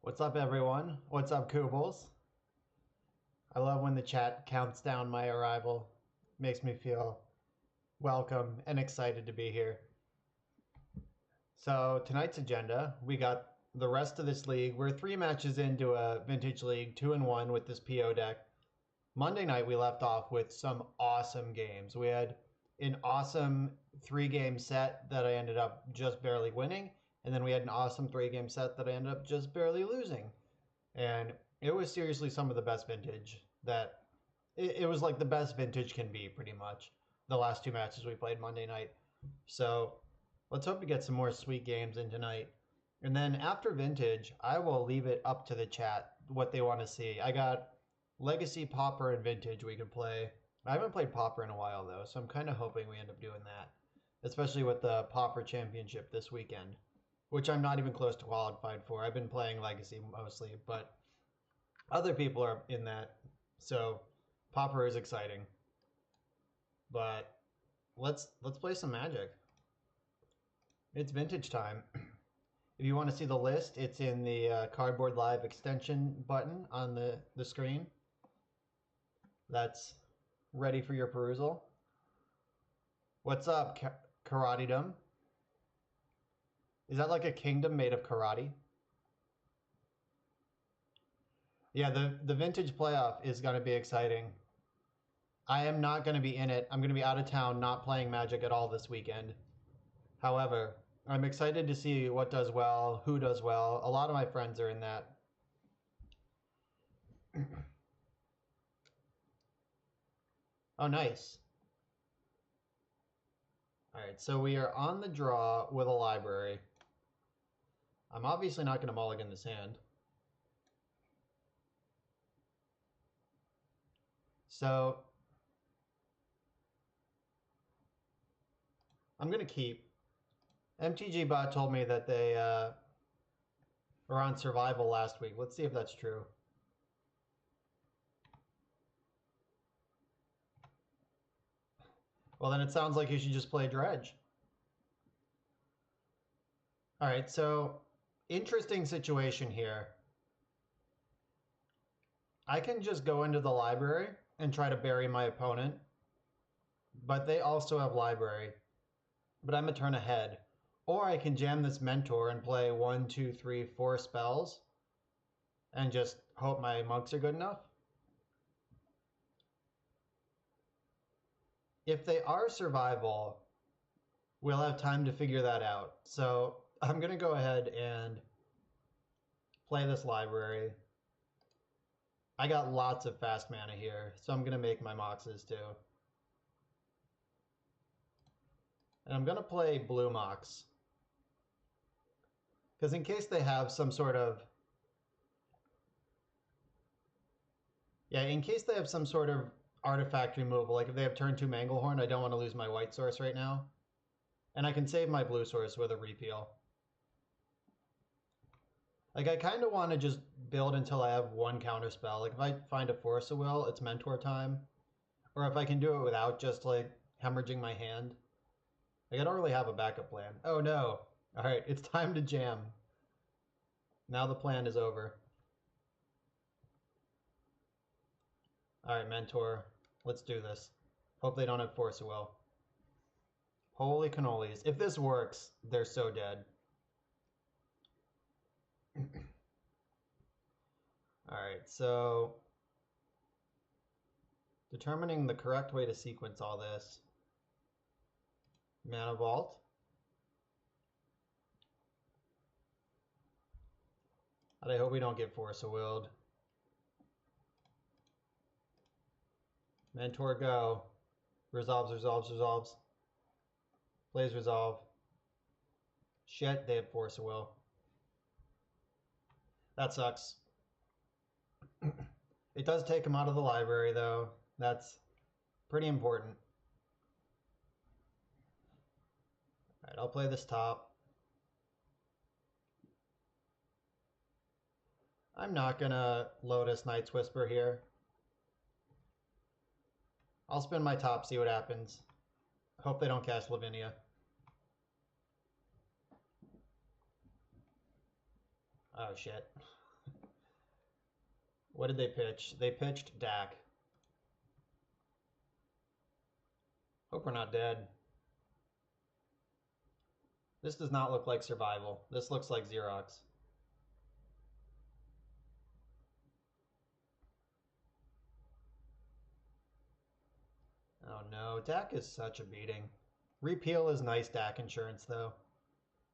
What's up, everyone? What's up, Koobles? I love when the chat counts down my arrival. Makes me feel welcome and excited to be here. So tonight's agenda, we got the rest of this league. We're 3 matches into a vintage league, 2-1 with this PO deck. Monday night we left off with some awesome games. We had an awesome 3-game set that I ended up just barely winning, and then we had an awesome 3-game set that I ended up just barely losing. And it was seriously some of the best vintage that it was like the best vintage can be, pretty much, the last 2 matches we played Monday night. So let's hope to get some more sweet games in tonight. And then after vintage, I will leave it up to the chat what they want to see. I got Legacy, Pauper, and Vintage we can play. I haven't played Pauper in a while, though, so I'm kind of hoping we end up doing that. Especially with the Pauper Championship this weekend, which I'm not even close to qualified for. I've been playing Legacy mostly, but other people are in that, so Pauper is exciting. But let's play some Magic. It's vintage time. If you want to see the list, it's in the Cardboard Live extension button on the screen. That's ready for your perusal. What's up, Karatedom? Is that like a kingdom made of karate? Yeah, the vintage playoff is going to be exciting. I am not going to be in it. I'm going to be out of town, not playing Magic at all this weekend. However, I'm excited to see what does well, who does well. A lot of my friends are in that. Oh, nice. All right, so we are on the draw with a library. I'm obviously not going to mulligan this hand. So I'm going to keep. MTG Bot told me that they were on survival last week. Let's see if that's true. Well, then it sounds like you should just play Dredge. All right, so interesting situation here. I can just go into the library and try to bury my opponent, but they also have library. But I'm a turn ahead. Or I can jam this Mentor and play 1, 2, 3, 4 spells and just hope my monks are good enough. If they are survival, we'll have time to figure that out. So I'm going to go ahead and play this library. I got lots of fast mana here, so I'm going to make my Moxes too. And I'm going to play blue Mox. Because in case they have some sort of... Yeah, in case they have some sort of artifact removal, like if they have turn 2 Manglehorn, I don't want to lose my white source right now. And I can save my blue source with a repeal. Like, I kind of want to just build until I have 1 counter spell. Like, if I find a Force of Will, it's Mentor time. Or if I can do it without just, like, hemorrhaging my hand. Like, I don't really have a backup plan. Oh, no. All right, it's time to jam. Now the plan is over. All right, Mentor. Let's do this. Hope they don't have Force of Will. Holy cannolis. If this works, they're so dead. Alright, so... determining the correct way to sequence all this. Mana Vault. And I hope we don't get Force of Willed. Mentor go. Resolves, resolves, resolves. Plays resolve. Shit, they have Force of Will. That sucks. It does take him out of the library, though. That's pretty important. Alright, I'll play this top. I'm not gonna Lotus Knight's Whisper here. I'll spin my top, see what happens. Hope they don't cast Lavinia. Oh, shit. What did they pitch? They pitched Dak. Hope we're not dead. This does not look like survival. This looks like Xerox. Oh no, Dak is such a beating. Repeal is nice Dak insurance though.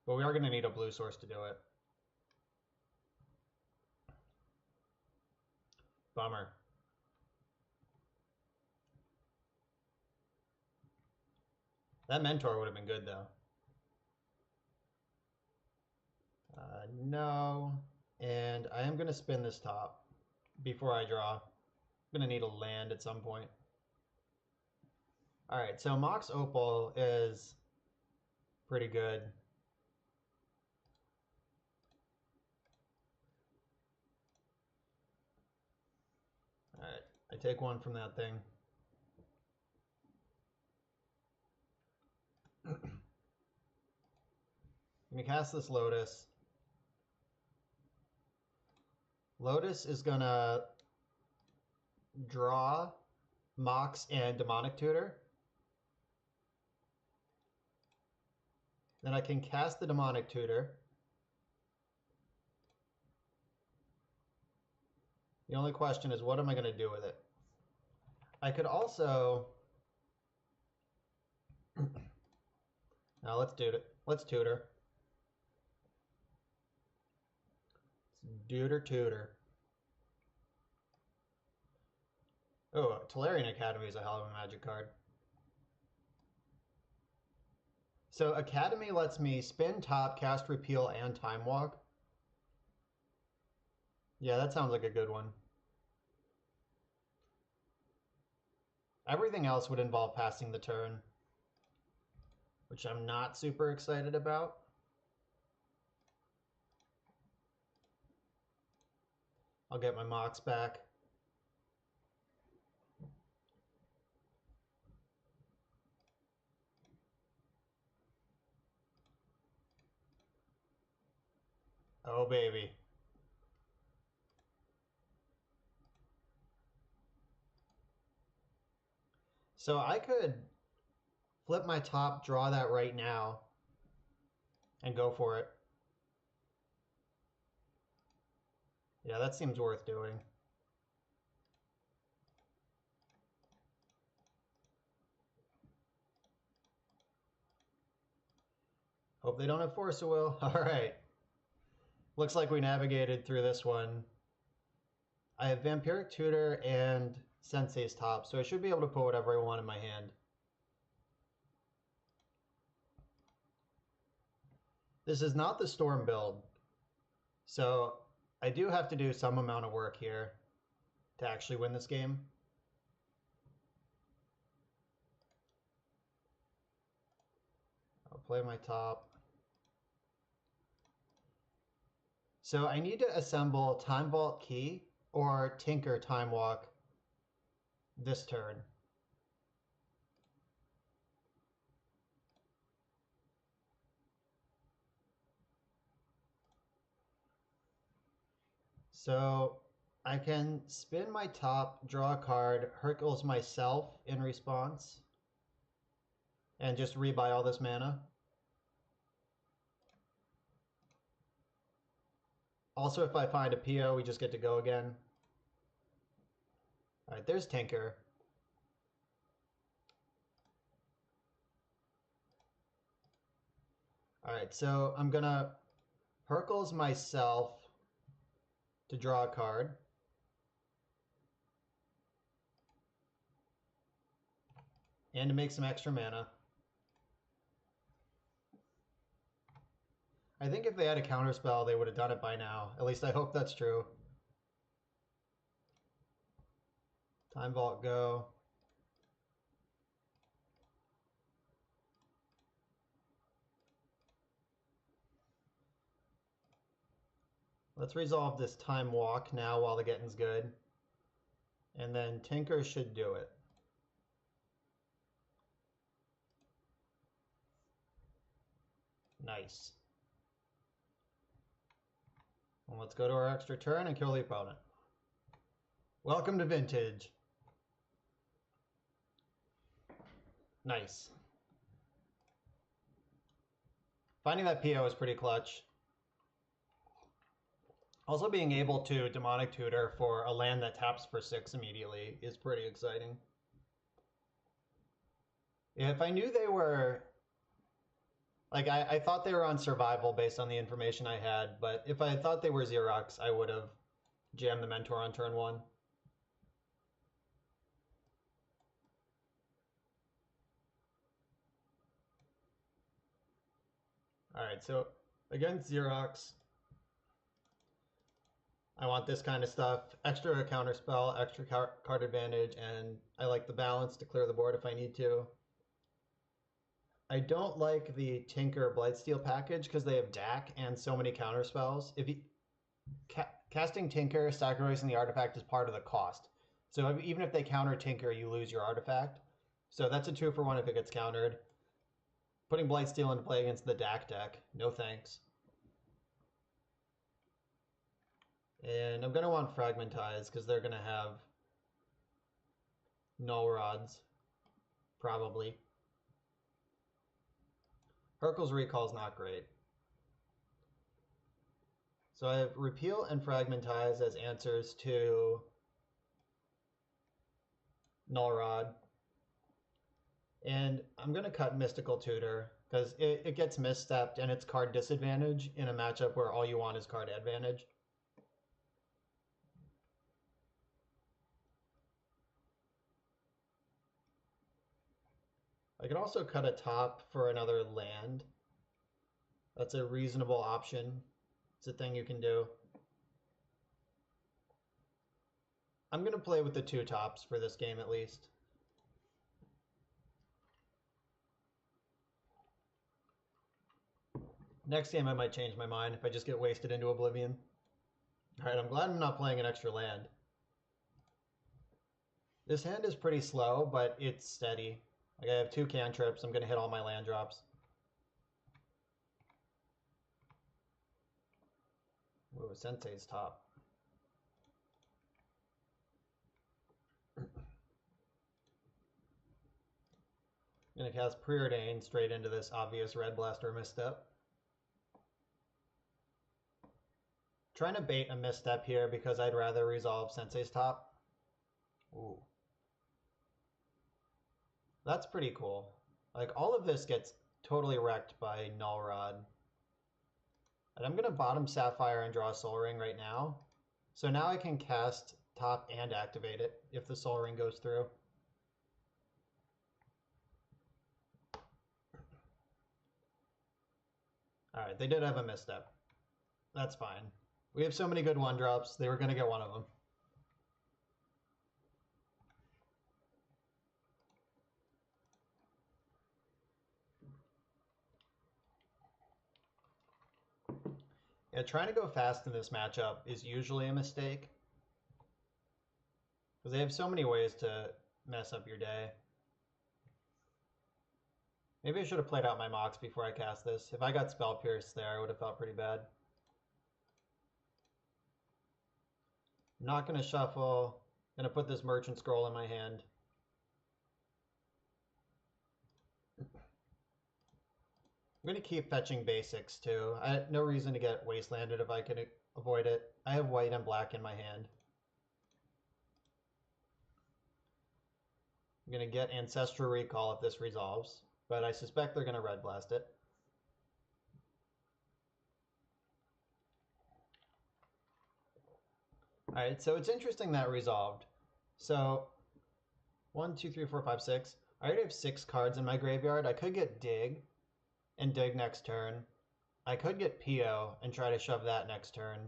But we are going to need a blue source to do it. Bummer. That mentor would have been good though. No. And I am going to spin this top before I draw. I'm going to need a land at some point. All right, so Mox Opal is pretty good. All right, I take one from that thing. I'm going to cast this Lotus. Lotus is going to draw Mox and Demonic Tutor. Then I can cast the Demonic Tutor. The only question is, what am I going to do with it? I could also... Now let's do it. Let's tutor. Let's tutor. Oh, Tolarian Academy is a hell of a Magic card. So Academy lets me spin, top, cast, repeal, and time walk. Yeah, that sounds like a good one. Everything else would involve passing the turn, which I'm not super excited about. I'll get my Mox back. Oh, baby. So I could flip my top, draw that right now, and go for it. Yeah, that seems worth doing. Hope they don't have Force of Will. All right. Looks like we navigated through this one. I have Vampiric Tutor and Sensei's top, so I should be able to put whatever I want in my hand. This is not the Storm build, so I do have to do some amount of work here to actually win this game. I'll play my top. So I need to assemble Time Vault Key or Tinker Time Walk this turn. So I can spin my top, draw a card, Hercules myself in response, and just rebuy all this mana. Also, if I find a PO, we just get to go again. All right, there's Tinker. All right, so I'm gonna Hercules myself to draw a card. And to make some extra mana. I think if they had a counterspell, they would have done it by now. At least I hope that's true. Time Vault, go. Let's resolve this Time Walk now while the getting's good. And then Tinker should do it. Nice. And let's go to our extra turn and kill the opponent. Welcome to Vintage. Nice. Finding that PO is pretty clutch. Also being able to Demonic Tutor for a land that taps for 6 immediately is pretty exciting. If I knew they were... Like, I thought they were on survival based on the information I had, but if I thought they were Xerox, I would have jammed the Mentor on turn 1. Alright, so against Xerox, I want this kind of stuff. Extra counterspell, extra card advantage, and I like the balance to clear the board if I need to. I don't like the Tinker Blightsteel package because they have DAC and so many counterspells. If you casting Tinker, sacrificing the artifact is part of the cost. So even if they counter Tinker, you lose your artifact. So that's a 2-for-1 if it gets countered. Putting Blightsteel into play against the DAC deck, no thanks. And I'm going to want Fragmentize because they're going to have Null Rods, probably. Hurkyl's Recall is not great. So I have Repeal and Fragmentize as answers to Null Rod. And I'm going to cut Mystical Tutor because it gets misstepped and it's card disadvantage in a matchup where all you want is card advantage. I could also cut a top for another land. That's a reasonable option. It's a thing you can do. I'm going to play with the 2 tops for this game at least. Next game I might change my mind if I just get wasted into Oblivion. Alright, I'm glad I'm not playing an extra land. This hand is pretty slow, but it's steady. Like I have 2 cantrips, I'm going to hit all my land drops. Ooh, Sensei's top. I'm going to cast Preordain straight into this obvious Red Blaster misstep. Trying to bait a misstep here because I'd rather resolve Sensei's top. Ooh. That's pretty cool. Like, all of this gets totally wrecked by Null Rod. And I'm going to bottom Sapphire and draw a Soul Ring right now. So now I can cast top and activate it if the Soul Ring goes through. Alright, they did have a misstep. That's fine. We have so many good 1-drops, they were going to get one of them. Yeah, trying to go fast in this matchup is usually a mistake. Because they have so many ways to mess up your day. Maybe I should have played out my Mox before I cast this. If I got Spell Pierce there, I would have felt pretty bad. I'm not going to shuffle. I'm going to put this Merchant Scroll in my hand. I'm going to keep fetching basics too. I have no reason to get wastelanded if I can avoid it. I have white and black in my hand. I'm going to get Ancestral Recall if this resolves, but I suspect they're going to Red Blast it. Alright, so it's interesting that resolved. So, 1, 2, 3, 4, 5, 6. I already have 6 cards in my graveyard. I could get Dig and Dig next turn. I could get PO and try to shove that next turn.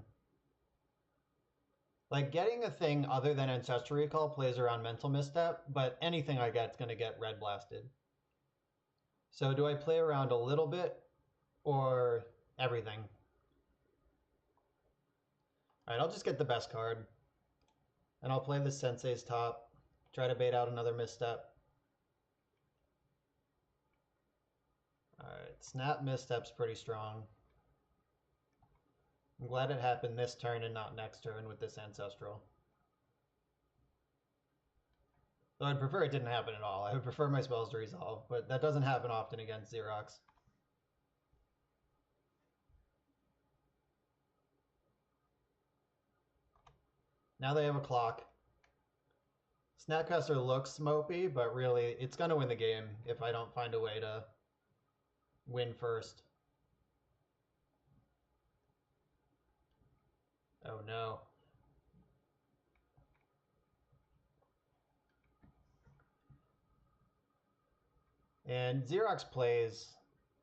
Like, getting a thing other than Ancestral Recall plays around Mental Misstep, but anything I get is going to get Red Blasted. So do I play around a little bit or everything? Alright, I'll just get the best card. And I'll play the Sensei's top. Try to bait out another misstep. Alright, Snap Misstep's pretty strong. I'm glad it happened this turn and not next turn with this Ancestral. Though I'd prefer it didn't happen at all. I would prefer my spells to resolve, but that doesn't happen often against Xerox. Now they have a clock. Snapcaster looks mopey, but really it's going to win the game if I don't find a way to win first. Oh no. And Xerox plays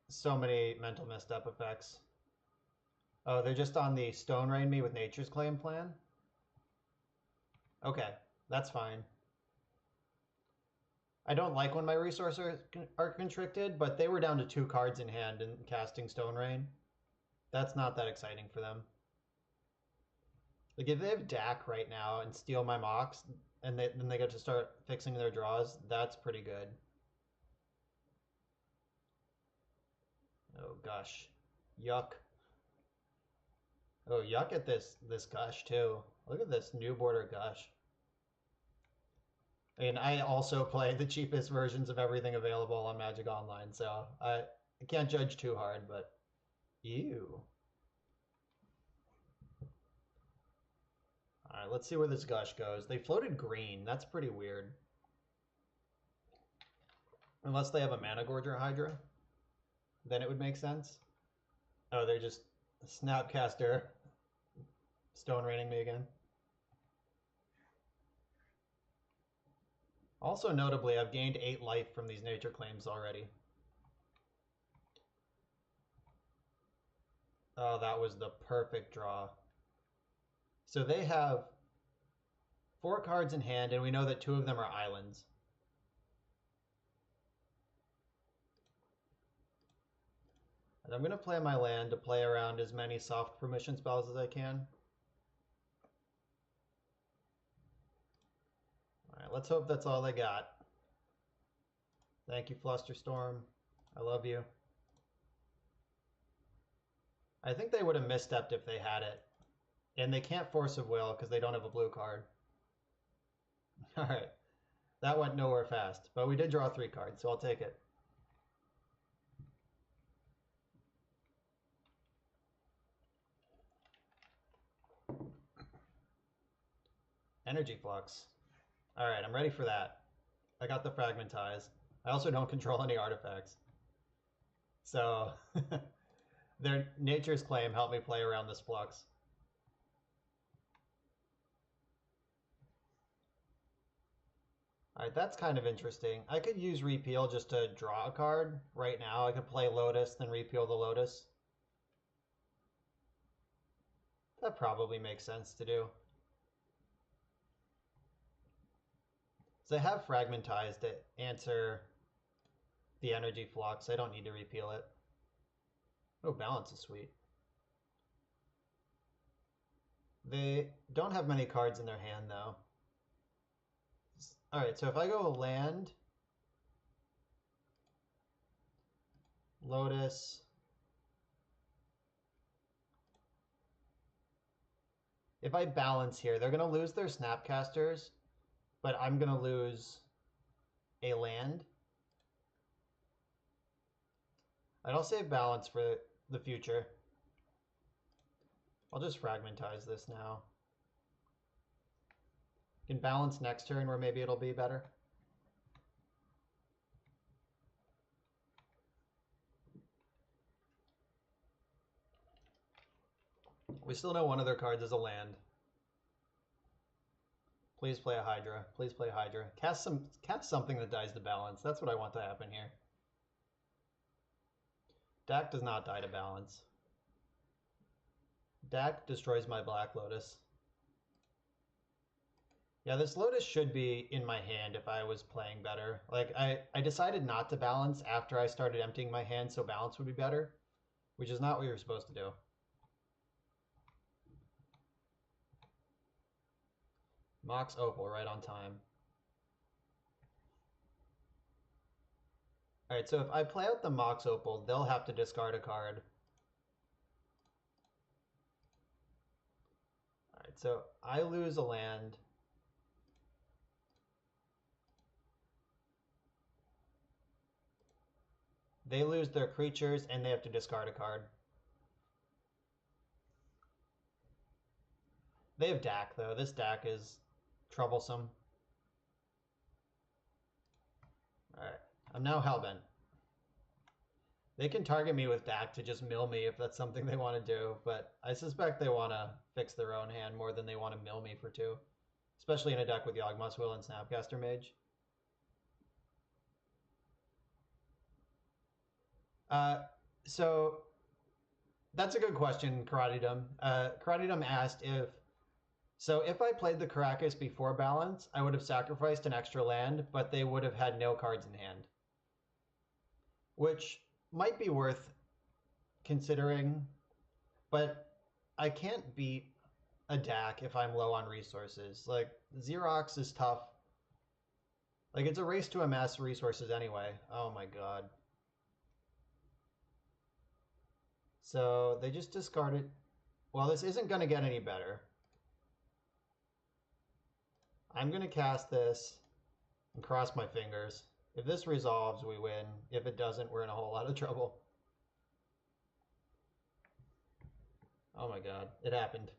so many mental misstep effects. Oh, they're just on the Stone Rain me with Nature's Claim plan? Okay, that's fine. I don't like when my resources are constricted, but they were down to 2 cards in hand and casting Stone Rain. That's not that exciting for them. Like if they have Dak right now and steal my Mox, and then they get to start fixing their draws, that's pretty good. Oh gosh, yuck. Oh, yuck at this Gush too. Look at this new border Gush. I mean, I also play the cheapest versions of everything available on Magic Online, so I can't judge too hard, but ew. All right, let's see where this Gush goes. They floated green. That's pretty weird. Unless they have a Mana Gorger Hydra, then it would make sense. Oh, they're just Snapcaster Stone Raining me again. Also notably, I've gained 8 life from these nature claims already. Oh, that was the perfect draw. So they have 4 cards in hand, and we know that 2 of them are islands. And I'm going to play my land to play around as many soft permission spells as I can. Alright, let's hope that's all they got. Thank you, Flusterstorm. I love you. I think they would have misstepped if they had it. And they can't Force of Will because they don't have a blue card. Alright. That went nowhere fast. But we did draw 3 cards, so I'll take it. Energy Flux. Alright, I'm ready for that. I got the Fragmentize. I also don't control any artifacts. So, their Nature's Claim helped me play around this Flux. Alright, that's kind of interesting. I could use Repeal just to draw a card right now. I could play Lotus, then Repeal the Lotus. That probably makes sense to do. So I have Fragmentized to answer the Energy Flux. I don't need to repeal it. Oh, Balance is sweet. They don't have many cards in their hand, though. Alright, so if I go land, Lotus, if I balance here, they're going to lose their Snapcasters, but I'm going to lose a land. I'll save balance for the future. I'll just Fragmentize this now. Can balance next turn where maybe it'll be better. We still know one of their cards is a land. Please play a Hydra. Please play a Hydra. Cast something that dies to balance. That's what I want to happen here. Dak does not die to balance. Dak destroys my Black Lotus. Yeah, this Lotus should be in my hand if I was playing better. Like, I decided not to balance after I started emptying my hand so balance would be better, which is not what you're supposed to do. Mox Opal right on time. Alright, so if I play out the Mox Opal, they'll have to discard a card. Alright, so I lose a land. They lose their creatures and they have to discard a card. They have Dak, though. This Dak is troublesome. Alright, I'm now Hellbent. They can target me with Dak to just mill me if that's something they want to do, but I suspect they want to fix their own hand more than they want to mill me for 2. Especially in a deck with Yawgmoth's Will and Snapcaster Mage. So that's a good question, Karatidum. Karatidum asked if I played the Karakas before balance, I would have sacrificed an extra land, but they would have had no cards in hand. Which might be worth considering, but I can't beat a Dak if I'm low on resources. Like, Xerox is tough. Like, it's a race to amass resources anyway. Oh my god. So, they just discarded... Well, this isn't going to get any better. I'm going to cast this and cross my fingers. If this resolves, we win. If it doesn't, we're in a whole lot of trouble. Oh my god, it happened.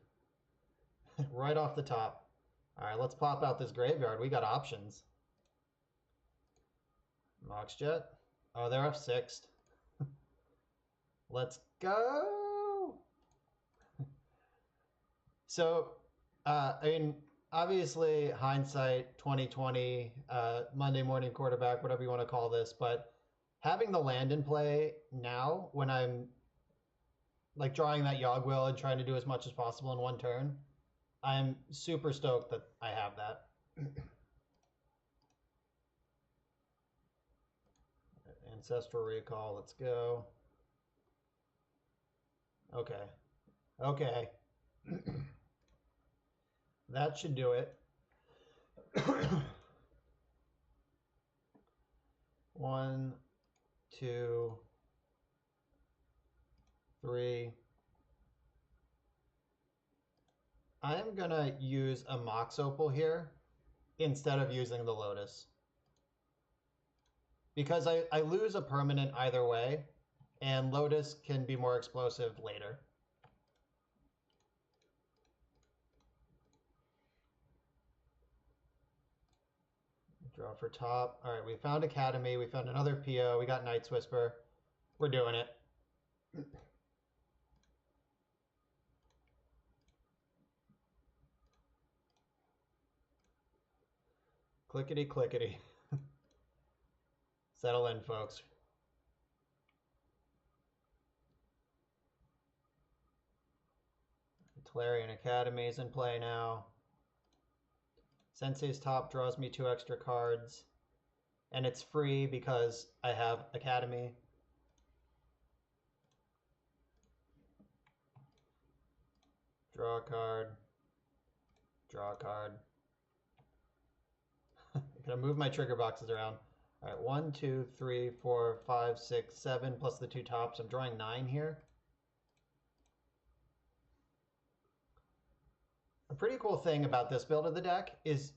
Right off the top. Alright, let's pop out this graveyard. We got options. Moxjet. Oh, they're F6'd. Let's go! So, I mean, obviously, hindsight, 2020, Monday morning quarterback, whatever you want to call this, but having the land in play now, when I'm like drawing that Yawgwill and trying to do as much as possible in one turn, I'm super stoked that I have that. Ancestral Recall, let's go. Okay. Okay. That should do it. 1, 2, 3. I am gonna use a Mox Opal here instead of using the Lotus. Because I lose a permanent either way, and Lotus can be more explosive later. Draw for top. All right, we found Academy. We found another PO. We got Night's Whisper. We're doing it. Clickety clickety. Settle in, folks. Tolarian Academy is in play now. Sensei's Top draws me 2 extra cards. And it's free because I have Academy. Draw a card. Draw a card. I'm gonna move my trigger boxes around. All right, 1, 2, 3, 4, 5, 6, 7, plus the 2 tops. I'm drawing 9 here. A pretty cool thing about this build of the deck is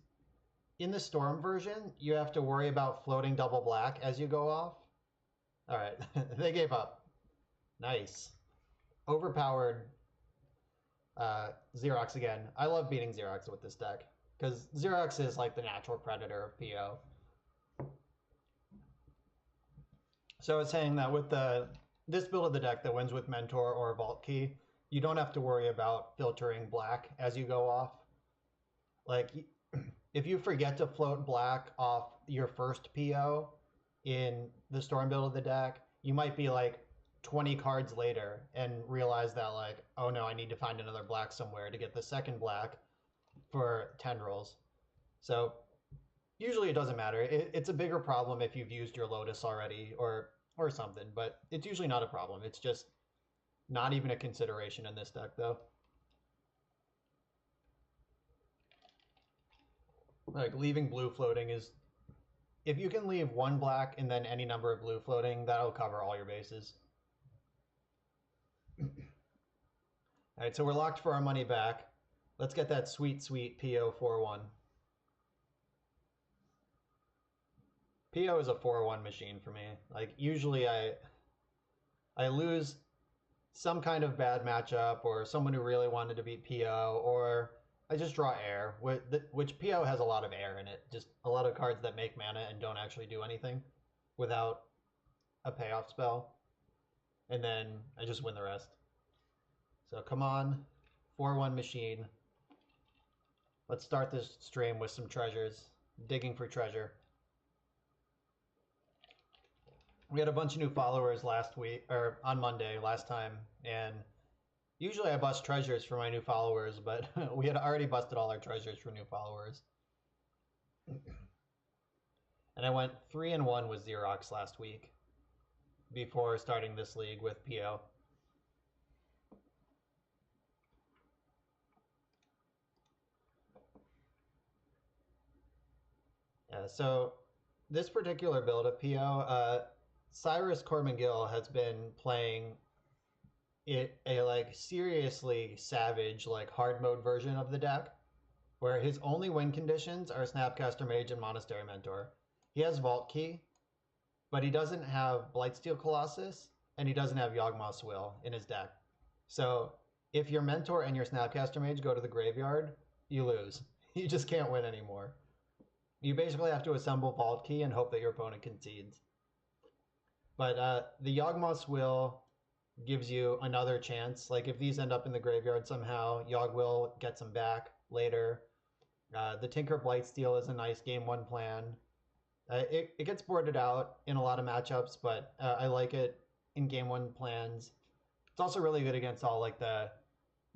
in the Storm version, you have to worry about floating double black as you go off. All right, they gave up. Nice. Overpowered Xerox again. I love beating Xerox with this deck because Xerox is like the natural predator of PO. So it's saying that with this build of the deck that wins with Mentor or Vault Key, you don't have to worry about filtering black as you go off. Like, if you forget to float black off your first PO in the Storm build of the deck, you might be like 20 cards later and realize that, like, oh no, I need to find another black somewhere to get the second black for Tendrils. So usually it doesn't matter. It's a bigger problem if you've used your Lotus already or something, but it's usually not a problem. It's just not even a consideration in this deck, though. Like, leaving blue floating is... If you can leave 1 black and then any number of blue floating, that'll cover all your bases. Alright, so we're locked for our money back. Let's get that sweet, sweet PO 4-1. PO is a 4-1 machine for me. Like usually I lose some kind of bad matchup or someone who really wanted to beat PO, or I just draw air, which PO has a lot of air in it. Just a lot of cards that make mana and don't actually do anything without a payoff spell. And then I just win the rest. So come on, 4-1 machine. Let's start this stream with some treasures. Digging for treasure. We had a bunch of new followers last week, or on Monday last time, and usually I bust treasures for my new followers, but we had already busted all our treasures for new followers. And I went 3-1 with Xerox last week before starting this league with PO. Yeah, so this particular build of PO, Cyrus Cormangill has been playing a like seriously savage, like hard mode version of the deck, where his only win conditions are Snapcaster Mage and Monastery Mentor. He has Vault Key, but he doesn't have Blightsteel Colossus, and he doesn't have Yawgmoth's Will in his deck. So if your Mentor and your Snapcaster Mage go to the graveyard, you lose. You just can't win anymore. You basically have to assemble Vault Key and hope that your opponent concedes. But the Yawgmoth's Will gives you another chance. Like if these end up in the graveyard somehow, Yawg Will gets them back later. The Tinker Blightsteel is a nice game one plan. It gets boarded out in a lot of matchups, but I like it in game one plans. It's also really good against all like the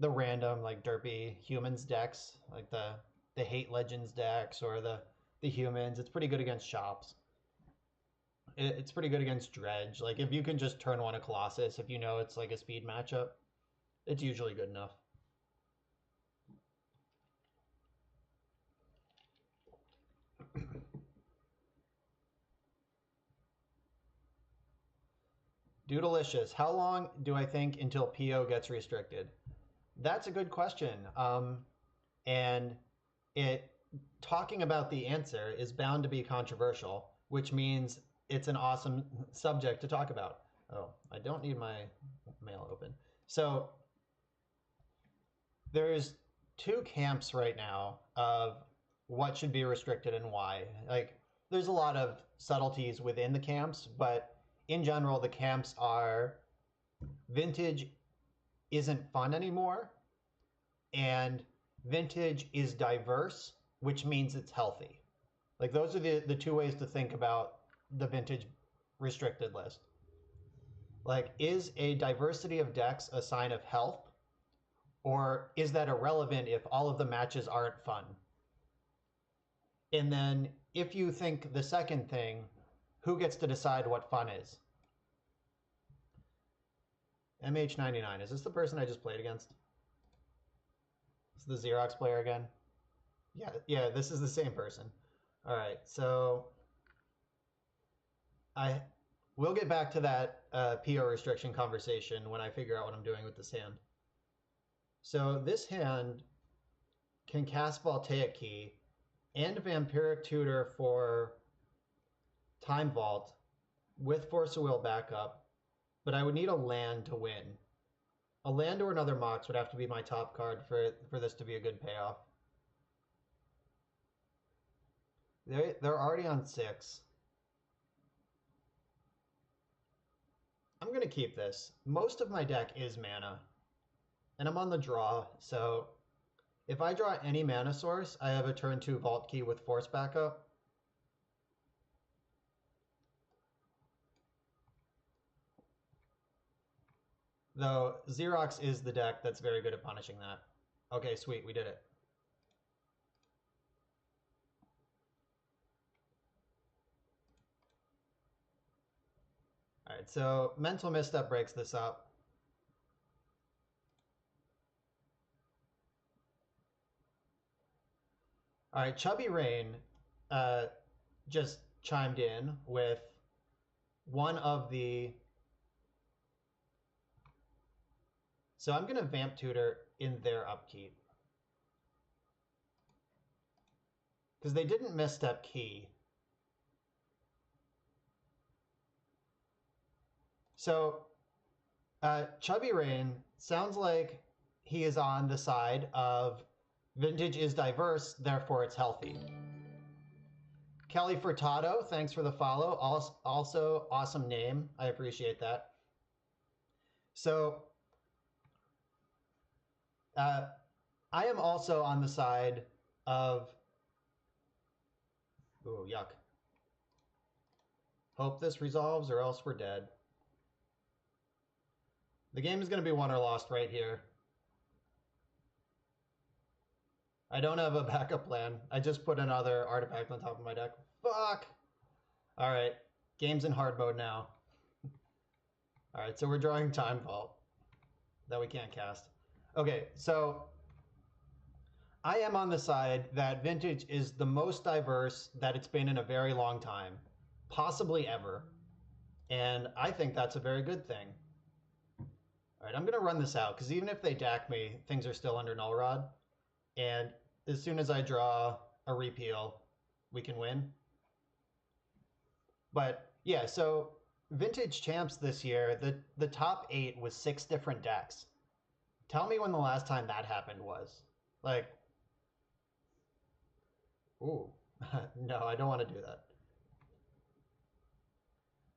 random like derpy humans decks, like the Hate Legends decks or the humans. It's pretty good against shops. It's pretty good against Dredge. Like if you can just turn one a Colossus, if you know it's like a speed matchup, it's usually good enough. Doodalicious, how long do I think until PO gets restricted? That's a good question. And talking about the answer is bound to be controversial, which means it's an awesome subject to talk about. Oh, I don't need my mail open. So there's two camps right now of what should be restricted and why. Like there's a lot of subtleties within the camps, but in general, the camps are Vintage isn't fun anymore, and Vintage is diverse, which means it's healthy. Like those are the two ways to think about the Vintage restricted list. Like, is a diversity of decks a sign of health, or is that irrelevant if all of the matches aren't fun? And then if you think the second thing, who gets to decide what fun is? MH99, is this the person I just played against? Is the Xerox player again? Yeah, this is the same person. All right, so we'll get back to that PO restriction conversation when I figure out what I'm doing with this hand. So this hand can cast Voltaic Key and Vampiric Tutor for Time Vault with Force of Will backup, but I would need a land to win. A land or another Mox would have to be my top card for this to be a good payoff. They're already on 6. I'm going to keep this. Most of my deck is mana, and I'm on the draw, so if I draw any mana source, I have a turn 2 Vault Key with Force backup. Though Xerox is the deck that's very good at punishing that. Okay, sweet, we did it. All right, so Mental Misstep breaks this up. All right, Chubby Rain just chimed in with one of the... So I'm going to Vamp Tutor in their upkeep, because they didn't misstep Key. So Chubby Rain sounds like he is on the side of vintage is diverse, therefore it's healthy. Kelly Furtado, thanks for the follow. Also, awesome name. I appreciate that. So, I am also on the side of. Ooh, yuck. Hope this resolves or else we're dead. The game is going to be won or lost right here. I don't have a backup plan. I just put another artifact on top of my deck. Fuck! Alright, game's in hard mode now. Alright, so we're drawing Time Vault that we can't cast. Okay, so I am on the side that Vintage is the most diverse that it's been in a very long time, possibly ever. And I think that's a very good thing. All right, I'm going to run this out because even if they DAC me, things are still under Null Rod. And as soon as I draw a repeal, we can win. But yeah, so Vintage Champs this year, the top 8 was 6 different decks. Tell me when the last time that happened was. Like, ooh, no, I don't want to do that.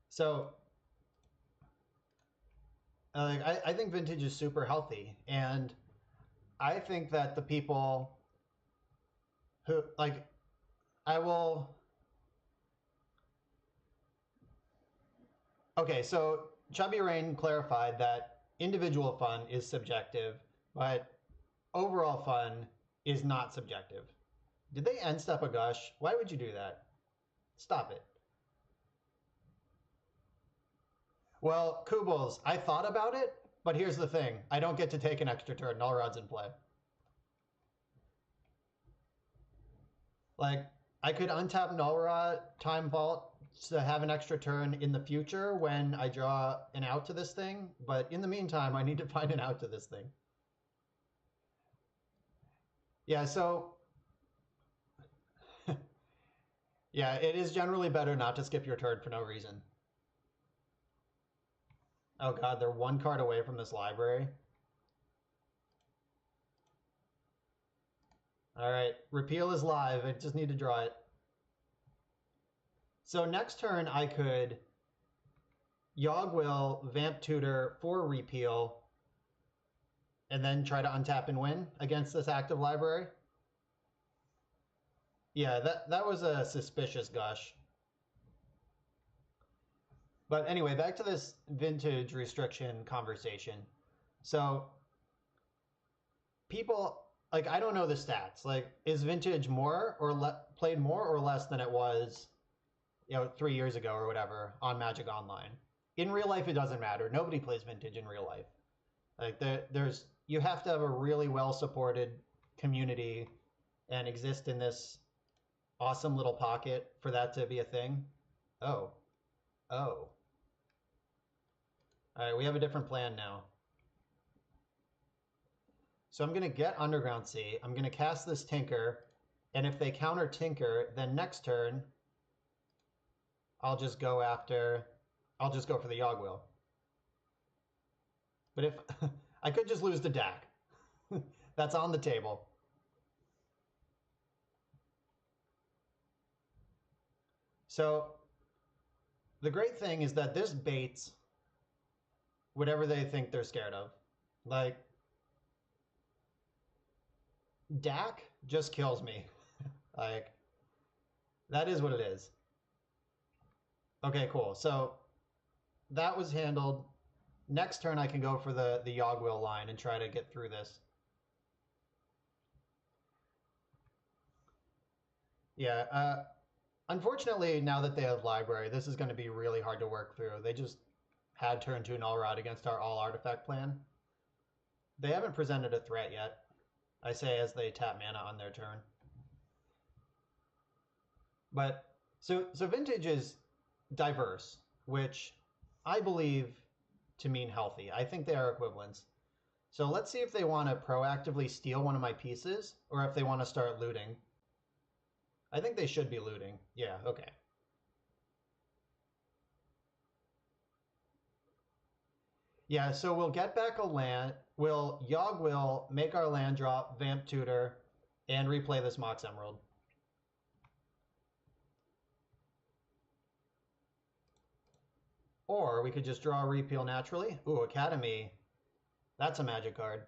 So, I think Vintage is super healthy. And I think that the people who, like, I will... Okay, so Chubby Rain clarified that individual fun is subjective, but overall fun is not subjective. Did they end step a gush? Why would you do that? Stop it. Well, Kubles, I thought about it, but here's the thing. I don't get to take an extra turn. Null Rod's in play. Like, I could untap Null Rod, Time Vault, to have an extra turn in the future when I draw an out to this thing, but in the meantime, I need to find an out to this thing. Yeah, so... yeah, it is generally better not to skip your turn for no reason. Oh god, they're 1 card away from this library. Alright, repeal is live. I just need to draw it. So next turn I could Yogg-Will, Vamp Tutor for repeal, and then try to untap and win against this active library. Yeah, that was a suspicious gush. But anyway, back to this vintage restriction conversation. So people, like, I don't know the stats. Like, is vintage more or played more or less than it was, 3 years ago or whatever on Magic Online? In real life, it doesn't matter. Nobody plays vintage in real life. Like, you have to have a really well-supported community and exist in this awesome little pocket for that to be a thing. Oh. All right, we have a different plan now. So I'm going to get Underground Sea. I'm going to cast this Tinker. And if they counter Tinker, then next turn, I'll just go for the Yogg-Will. But if I could just lose to DAC. That's on the table. So the great thing is that this baits whatever they think they're scared of. Like, DAC just kills me. Like, that is what it is. Okay, cool. So that was handled. Next turn I can go for the Yogg-Will line and try to get through this. Yeah, unfortunately, now that they have Library, this is going to be really hard to work through. They just had turn 2 Null Rod against our all artifact plan. They haven't presented a threat yet. I say as they tap mana on their turn. But so Vintage is diverse, which I believe to mean healthy. I think they are equivalents. So let's see if they want to proactively steal one of my pieces or if they want to start looting. I think they should be looting. Yeah, okay. Yeah, so we'll get back a land. Yogg will make our land drop, Vamp Tutor, and replay this Mox Emerald. Or we could just draw a repeal naturally. Ooh, Academy. That's a magic card.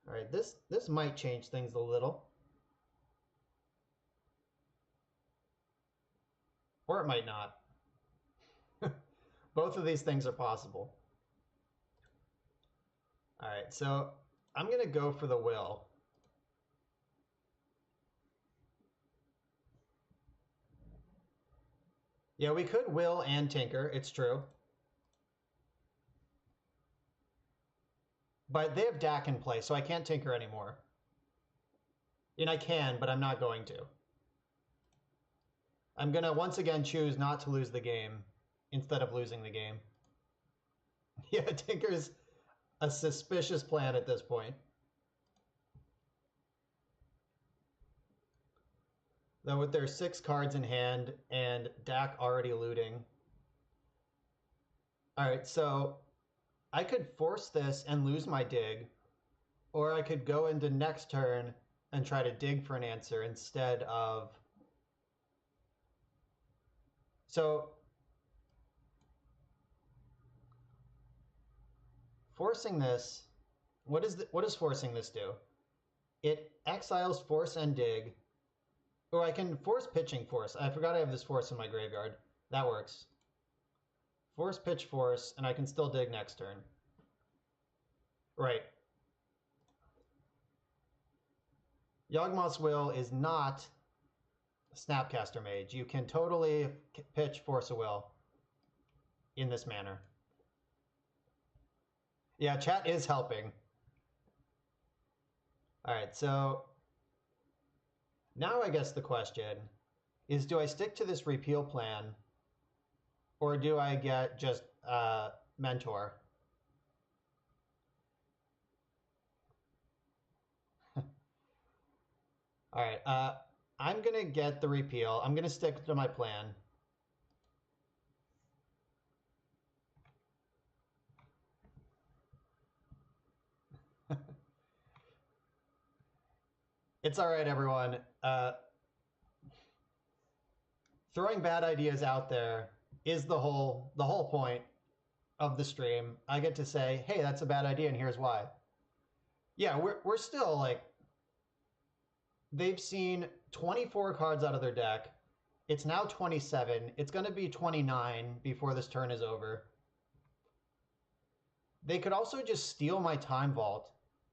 All right, this might change things a little. Or it might not. Both of these things are possible. All right, so I'm going to go for the will. Yeah, we could will and tinker, it's true. But they have Dak in play, so I can't tinker anymore. And I can, but I'm not going to. I'm going to once again choose not to lose the game instead of losing the game. Yeah, tinker's a suspicious plan at this point. Though with their 6 cards in hand and Dak already looting. All right, so I could force this and lose my dig, or I could go into next turn and try to dig for an answer instead of... So forcing this, what does forcing this do? It exiles force and dig. Or I can force pitching force. I forgot I have this force in my graveyard. That works. Force pitch force, and I can still dig next turn. Right. Yawgmoth's Will is not Snapcaster Mage. You can totally pitch Force a Will in this manner. Yeah, chat is helping. All right, so now I guess the question is, do I stick to this repeal plan, or do I get just Mentor? All right, I'm going to get the repeal. I'm going to stick to my plan. It's all right, everyone. Throwing bad ideas out there is the whole point of the stream. I get to say, hey, that's a bad idea, and here's why. Yeah, we're still like, they've seen 24 cards out of their deck. It's now 27. It's going to be 29 before this turn is over. They could also just steal my Time Vault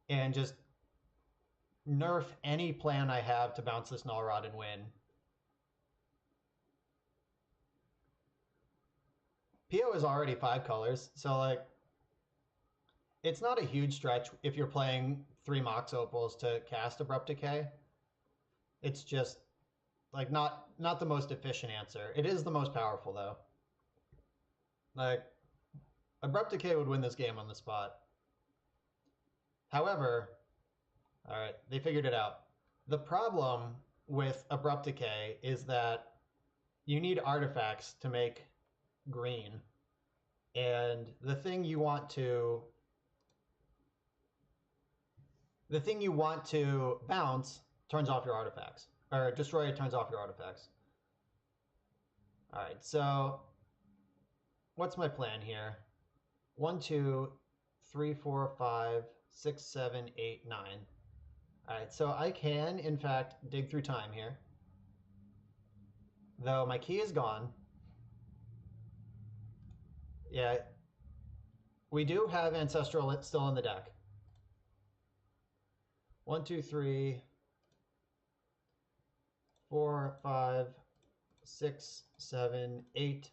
and just nerf any plan I have to bounce this Null Rod and win. PO is already 5 colors, so like, it's not a huge stretch if you're playing 3 Mox Opals to cast Abrupt Decay. It's just like not the most efficient answer. It is the most powerful though. Like, Abrupt Decay would win this game on the spot. However, all right, they figured it out. The problem with Abrupt Decay is that you need artifacts to make green. And the thing you want to bounce turns off your artifacts. Or destroy it turns off your artifacts. All right, so what's my plan here? 1, 2, 3, 4, 5, 6, 7, 8, 9. All right, so I can, in fact, dig through time here. Though my key is gone. Yeah, we do have Ancestral still in the deck. 1, 2, 3, 4, 5, 6, 7, 8.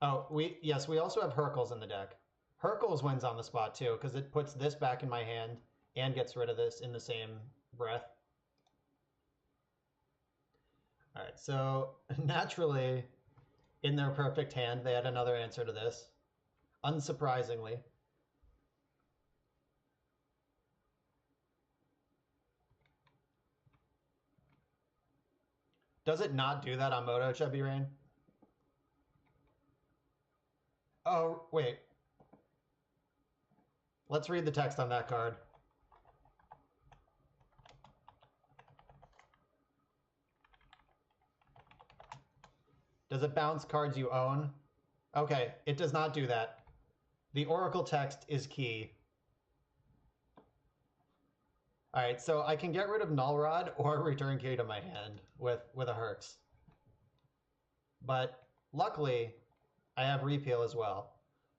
Oh, we also have Hercules in the deck. Hercules wins on the spot too, because it puts this back in my hand and gets rid of this in the same breath. All right, so naturally, in their perfect hand, they had another answer to this. Unsurprisingly. Does it not do that on Moto, Chubby Rain? Oh, wait. Let's read the text on that card. Does it bounce cards you own? Okay, it does not do that. The Oracle text is key. All right, so I can get rid of Null Rod or return key to my hand with a Herx. But luckily, I have repeal as well.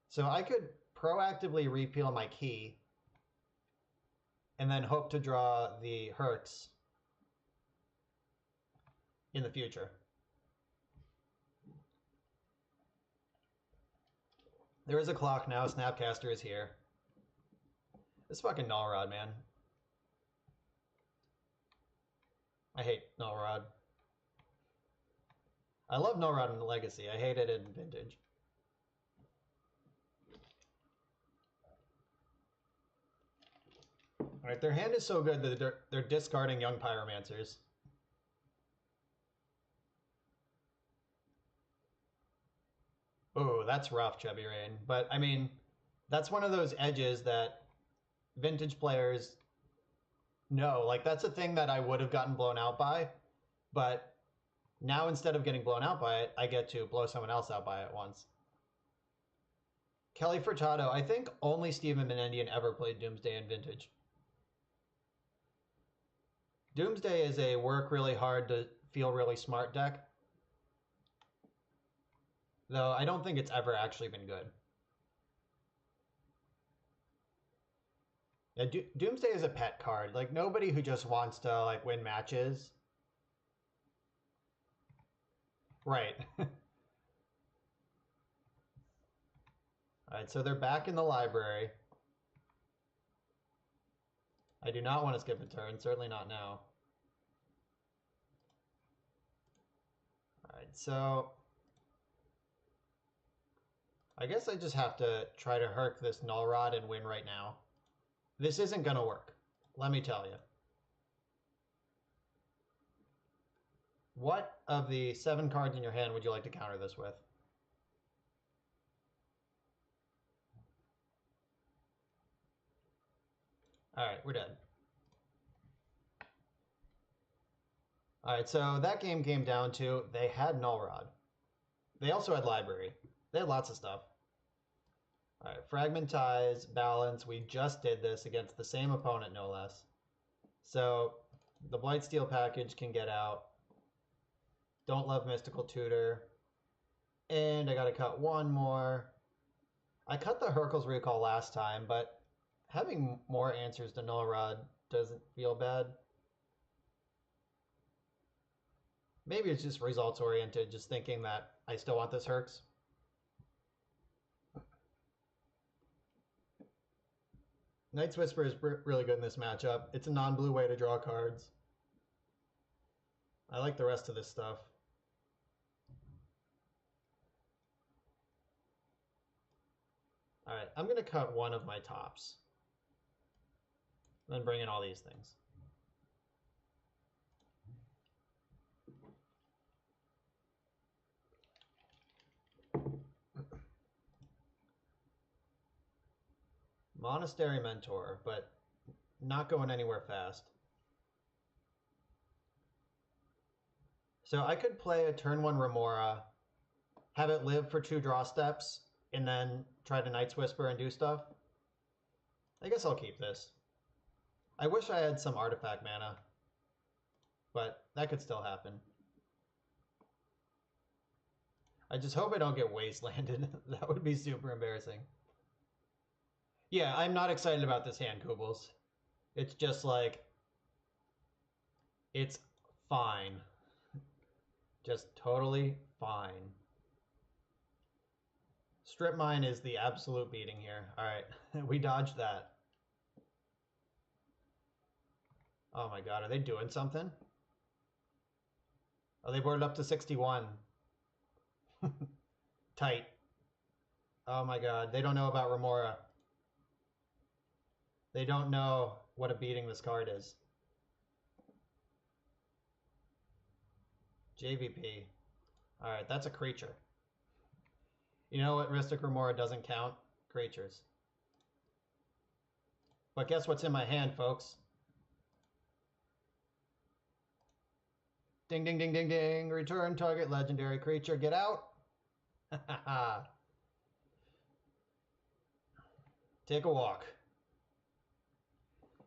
So I could proactively repeal my key and then hope to draw the Herx in the future. There is a clock now. Snapcaster is here. This fucking Null Rod, man. I hate Null Rod. I love Null Rod in Legacy. I hate it in Vintage. Alright, their hand is so good that they're discarding Young Pyromancers. Oh, that's rough, Chubby Rain. But, I mean, that's one of those edges that Vintage players know. Like, that's a thing that I would have gotten blown out by. But now, instead of getting blown out by it, I get to blow someone else out by it once. Kelly Furtado, I think only Stephen Menendian ever played Doomsday in Vintage. Doomsday is a work really hard to feel really smart deck. Though I don't think it's ever actually been good. Yeah, Doomsday is a pet card. Like, nobody who just wants to, like, win matches. Right. Alright, so they're back in the library. I do not want to skip a turn, certainly not now. Alright, so I guess I just have to try to herc this Null Rod and win right now. This isn't going to work, let me tell you. What of the 7 cards in your hand would you like to counter this with? Alright, we're dead. Alright, so that game came down to they had Null Rod. They also had Library. They had lots of stuff. Alright, Fragmentize, Balance. We just did this against the same opponent, no less. So the Blightsteel package can get out. Don't Love Mystical Tutor. And I gotta cut one more. I cut the Hercules Recall last time, but having more answers to Null Rod doesn't feel bad. Maybe it's just results oriented, just thinking that I still want this Herx. Night's Whisper is really good in this matchup. It's a non-blue way to draw cards. I like the rest of this stuff. Alright, I'm going to cut one of my tops. Then bring in all these things. Monastery Mentor, but not going anywhere fast. So I could play a turn 1 Remora, have it live for 2 draw steps, and then try to Night's Whisper and do stuff. I guess I'll keep this. I wish I had some artifact mana, but that could still happen. I just hope I don't get wastelanded. That would be super embarrassing. Yeah, I'm not excited about this hand, Kubels. It's just like, it's fine. Just totally fine. Strip Mine is the absolute beating here. All right, we dodged that. Oh my god, are they doing something? Oh, they boarded up to 61. Tight. Oh my god, they don't know about Remora. They don't know what a beating this card is. JVP. Alright, that's a creature. You know what? Mystic Remora doesn't count? Creatures. But guess what's in my hand, folks? Ding, ding, ding, ding, ding. Return target legendary creature. Get out. Take a walk.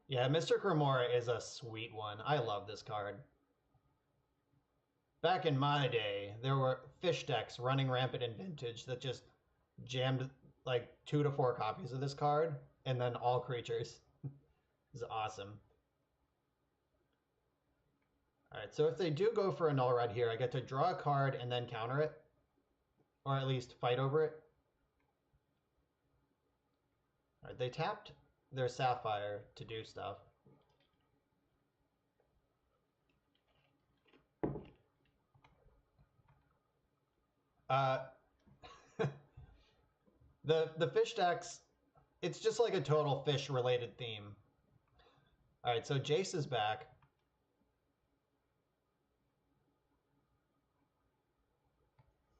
Yeah, Mr. Remora is a sweet one. I love this card. Back in my day, there were fish decks running rampant in Vintage that just jammed like 2 to 4 copies of this card, and then all creatures. This is awesome. Alright, so if they do go for a null red here, I get to draw a card and then counter it. Or at least fight over it. Alright, they tapped their Sapphire to do stuff. The fish decks, it's just like a total fish related theme. Alright, so Jace is back.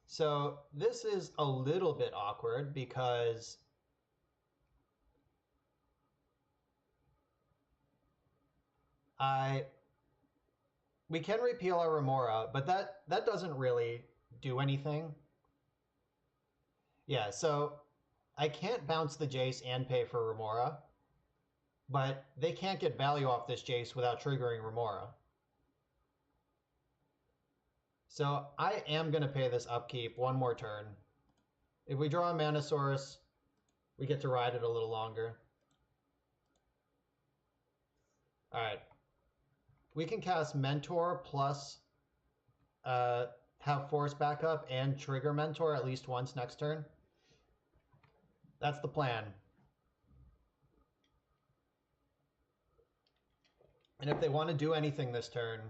So this is a little bit awkward because we can repeal our Remora, but that doesn't really do anything. Yeah, so I can't bounce the Jace and pay for Remora, but they can't get value off this Jace without triggering Remora. So I am going to pay this upkeep one more turn. If we draw a Mana Source, we get to ride it a little longer. Alright. We can cast Mentor plus have Force backup and trigger Mentor at least once next turn. That's the plan. And if they want to do anything this turn,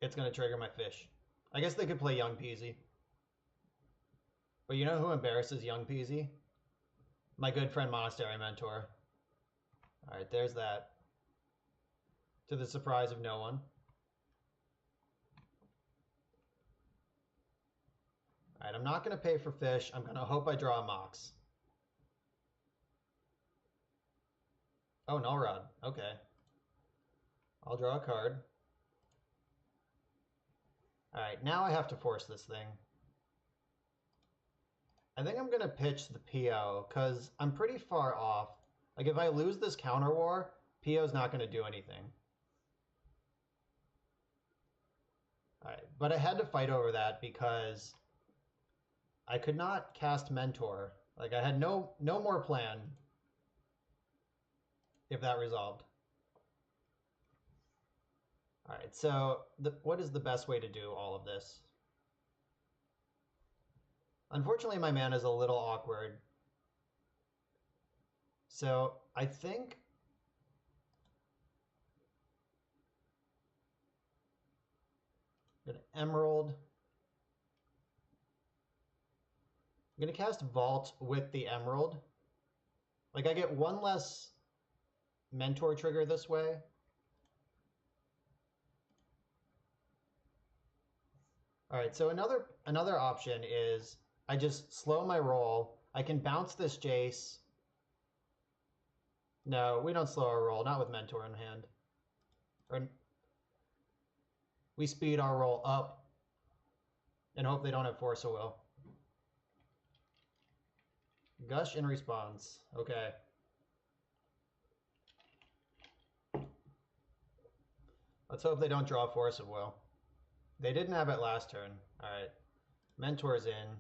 it's going to trigger my fish. I guess they could play Young Peasy. But you know who embarrasses Young Peasy? My good friend Monastery Mentor. Alright, there's that. To the surprise of no one. Alright, I'm not going to pay for fish. I'm going to hope I draw a Mox. Oh, Null Rod. Okay. I'll draw a card. Alright, now I have to force this thing. I think I'm going to pitch the PO, because I'm pretty far off. Like, if I lose this counter war, PO's not going to do anything. Alright, but I had to fight over that because I could not cast Mentor. Like, I had no more plan if that resolved. Alright, so what is the best way to do all of this? Unfortunately, my mana is a little awkward. So I think an Emerald. I'm going to cast Vault with the Emerald. Like, I get one less Mentor trigger this way. Alright, so another option is I just slow my roll. I can bounce this Jace. No, we don't slow our roll, not with Mentor in hand. Or we speed our roll up and hope they don't have Force of Will. Gush in response. Okay. Let's hope they don't draw Force of Will. They didn't have it last turn. Alright. Mentor's in.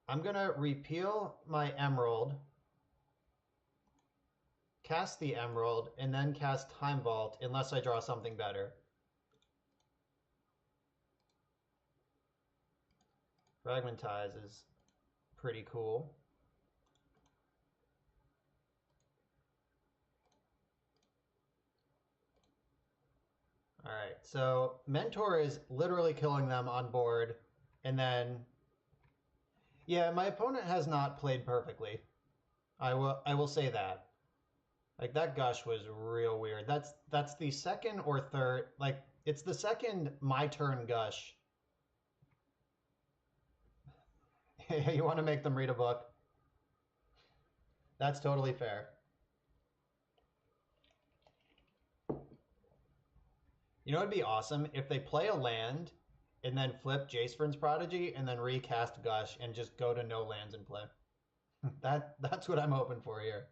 I'm going to repeal my Emerald, cast the Emerald, and then cast Time Vault unless I draw something better. Fragmentize is pretty cool. Alright, so Mentor is literally killing them on board, and then... Yeah, my opponent has not played perfectly. I will say that. Like that gush was real weird. That's the second or third, like it's the second my turn gush. You want to make them read a book? That's totally fair. You know, it'd be awesome if they play a land and then flip Jace Prodigy and then recast Gush and just go to no lands and play. That's what I'm hoping for here.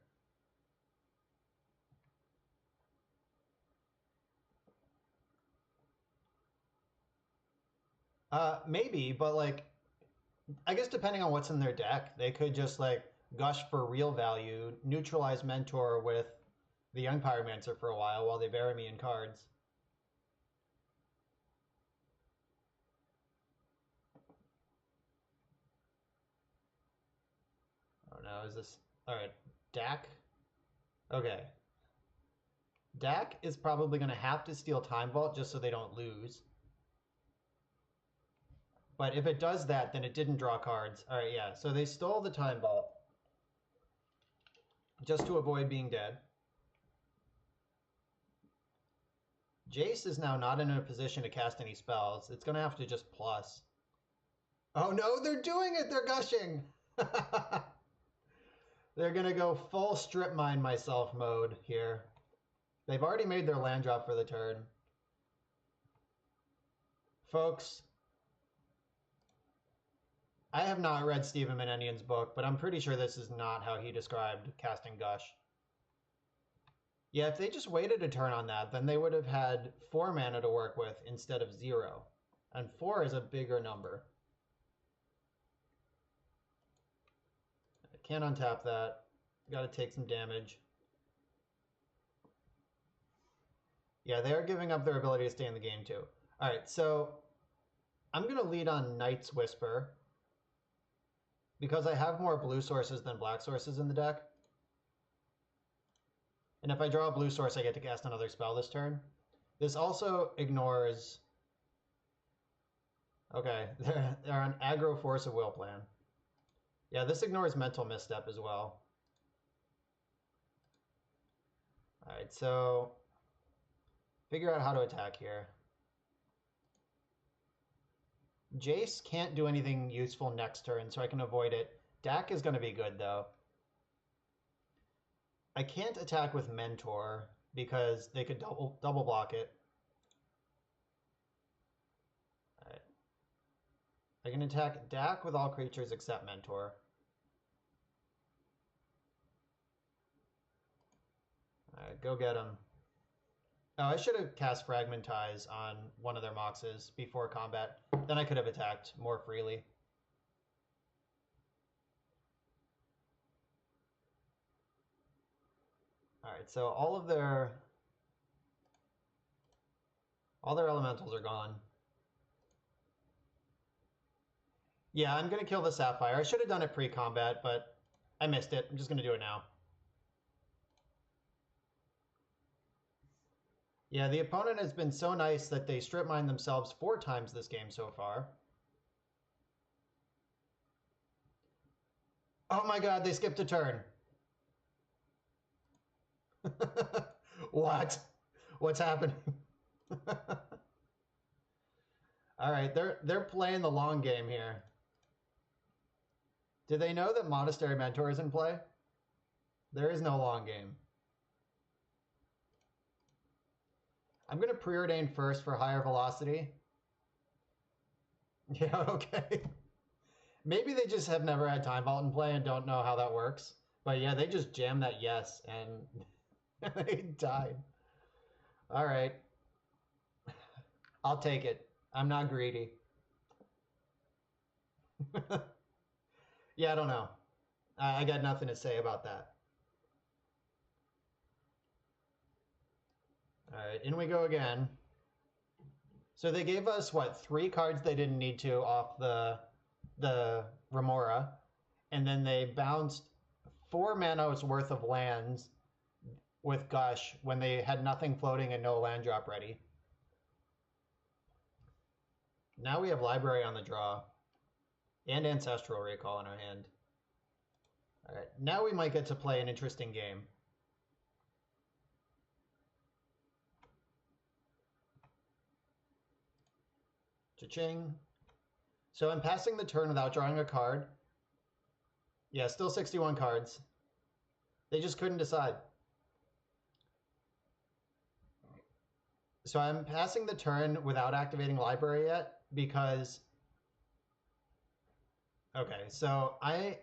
Maybe, but like, I guess depending on what's in their deck, they could just like Gush for real value, neutralize Mentor with the Young Pyromancer for a while they bury me in cards. Oh no, is this... Alright, Dak? Okay. Dak is probably going to have to steal Time Vault just so they don't lose. But if it does that, then it didn't draw cards. Alright, yeah, so they stole the Time Vault just to avoid being dead. Jace is now not in a position to cast any spells. It's going to have to just plus. Oh no, they're doing it! They're gushing! They're going to go full strip mine myself mode here. They've already made their land drop for the turn. Folks, I have not read Stephen Menenion's book, but I'm pretty sure this is not how he described casting Gush. Yeah, if they just waited a turn on that, then they would have had 4 mana to work with instead of 0. And 4 is a bigger number. I can't untap that. Gotta take some damage. Yeah, they're giving up their ability to stay in the game too. Alright, so I'm going to lead on Knight's Whisper because I have more blue sources than black sources in the deck. And if I draw a blue source, I get to cast another spell this turn. This also ignores... Okay, they're on Aggro Force of Will plan. Yeah, this ignores Mental Misstep as well. Alright, so... figure out how to attack here. Jace can't do anything useful next turn, so I can avoid it. Dak is going to be good, though. I can't attack with Mentor because they could double block it. Alright. I can attack Dak with all creatures except Mentor. Alright, go get him. Oh, I should have cast Fragmentize on one of their Moxes before combat. Then I could have attacked more freely. Alright, so all their elementals are gone. Yeah, I'm going to kill the Sapphire. I should have done it pre-combat, but I missed it. I'm just going to do it now. Yeah, the opponent has been so nice that they strip mine themselves 4 times this game so far. Oh my god, they skipped a turn. What? What's happening? Alright, they're playing the long game here. Do they know that Monastery Mentor is in play? There is no long game. I'm going to preordain first for higher velocity. Yeah, okay. Maybe they just have never had Time Vault in play and don't know how that works. But yeah, they just jammed that yes and they died. All right. I'll take it. I'm not greedy. Yeah, I don't know. I got nothing to say about that. All right, in we go again. So they gave us, what, 3 cards they didn't need to off the Remora, and then they bounced 4 mana's worth of lands with Gush when they had nothing floating and no land drop ready. Now we have Library on the draw and Ancestral Recall in our hand. All right, now we might get to play an interesting game. Cha-ching. So I'm passing the turn without drawing a card. Yeah, still 61 cards. They just couldn't decide. So I'm passing the turn without activating library yet because... Okay, so I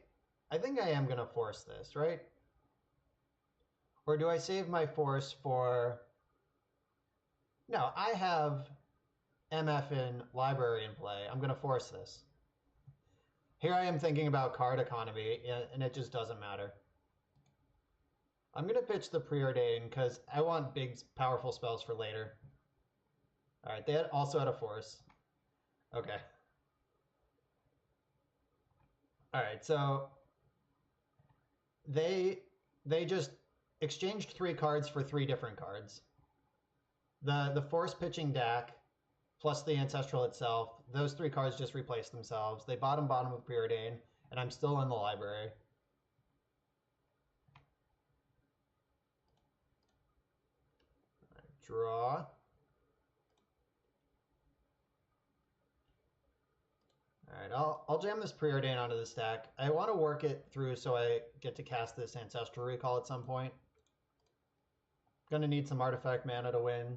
think I am going to force this, right? Or do I save my force for... No, I have MF in library in play. I'm going to force this. Here I am thinking about card economy, and it just doesn't matter. I'm going to pitch the Preordain because I want big, powerful spells for later. All right, they also had a force. Okay. All right, so they just exchanged 3 cards for 3 different cards. The force pitching deck plus the Ancestral itself, those 3 cards just replace themselves. They bottom with Preordain, and I'm still in the library. Draw. All right, I'll jam this Preordain onto the stack. I want to work it through so I get to cast this Ancestral Recall at some point. Gonna need some artifact mana to win.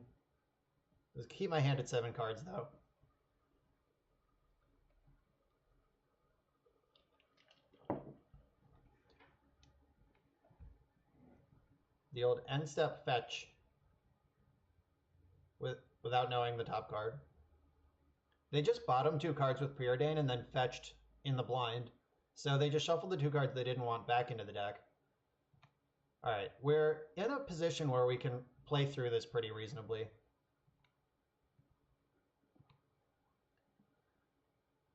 Just keep my hand at 7 cards though. The old end step fetch without knowing the top card. They just bottomed 2 cards with Preordain and then fetched in the blind. So they just shuffled the 2 cards they didn't want back into the deck. All right, we're in a position where we can play through this pretty reasonably.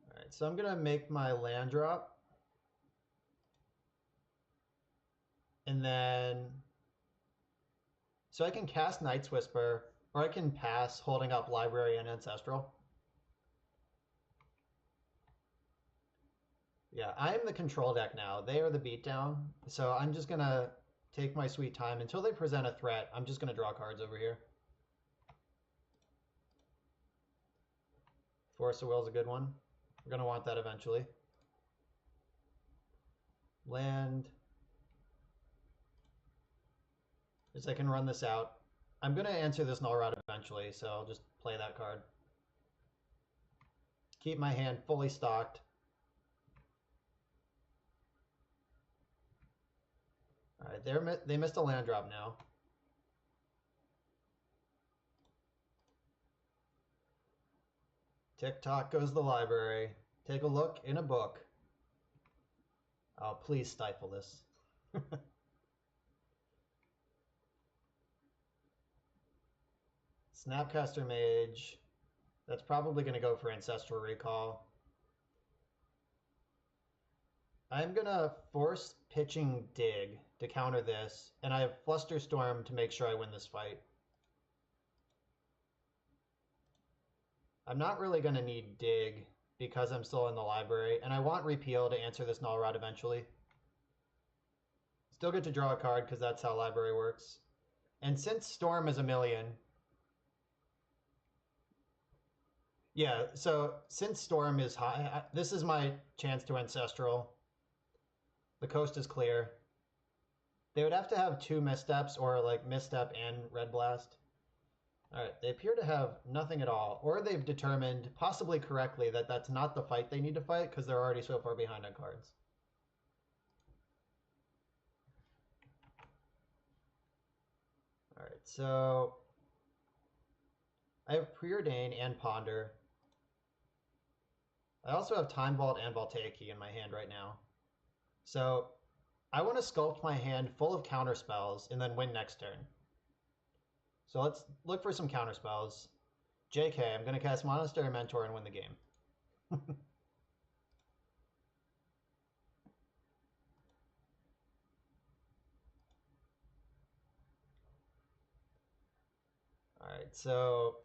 All right, so I'm gonna make my land drop. And then, so I can cast Night's Whisper, or I can pass holding up Library and Ancestral. Yeah, I am the control deck now. They are the beatdown. So I'm just going to take my sweet time. Until they present a threat, I'm just going to draw cards over here. Force of Will is a good one. We're going to want that eventually. Land. As I can run this out. I'm going to answer this Null Rod eventually, so I'll just play that card. Keep my hand fully stocked. All right, they missed a land drop now. Tick-tock goes the library. Take a look in a book. Oh, please stifle this. Snapcaster Mage. That's probably going to go for Ancestral Recall. I'm going to force pitching Dig to counter this, and I have Flusterstorm to make sure I win this fight. I'm not really going to need Dig because I'm still in the library, and I want Repeal to answer this Null Rod eventually. Still get to draw a card because that's how library works. And since Storm is a million... Yeah, so since Storm is high, this is my chance to Ancestral. The coast is clear. They would have to have 2 missteps or like misstep and Red Blast. All right, they appear to have nothing at all, or they've determined, possibly correctly, that that's not the fight they need to fight because they're already so far behind on cards. All right, so I have Preordain and Ponder. I also have Time Vault and Voltaic in my hand right now. So I want to sculpt my hand full of counter spells and then win next turn. So let's look for some counter spells. JK, I'm going to cast Monastery Mentor and win the game. Alright, so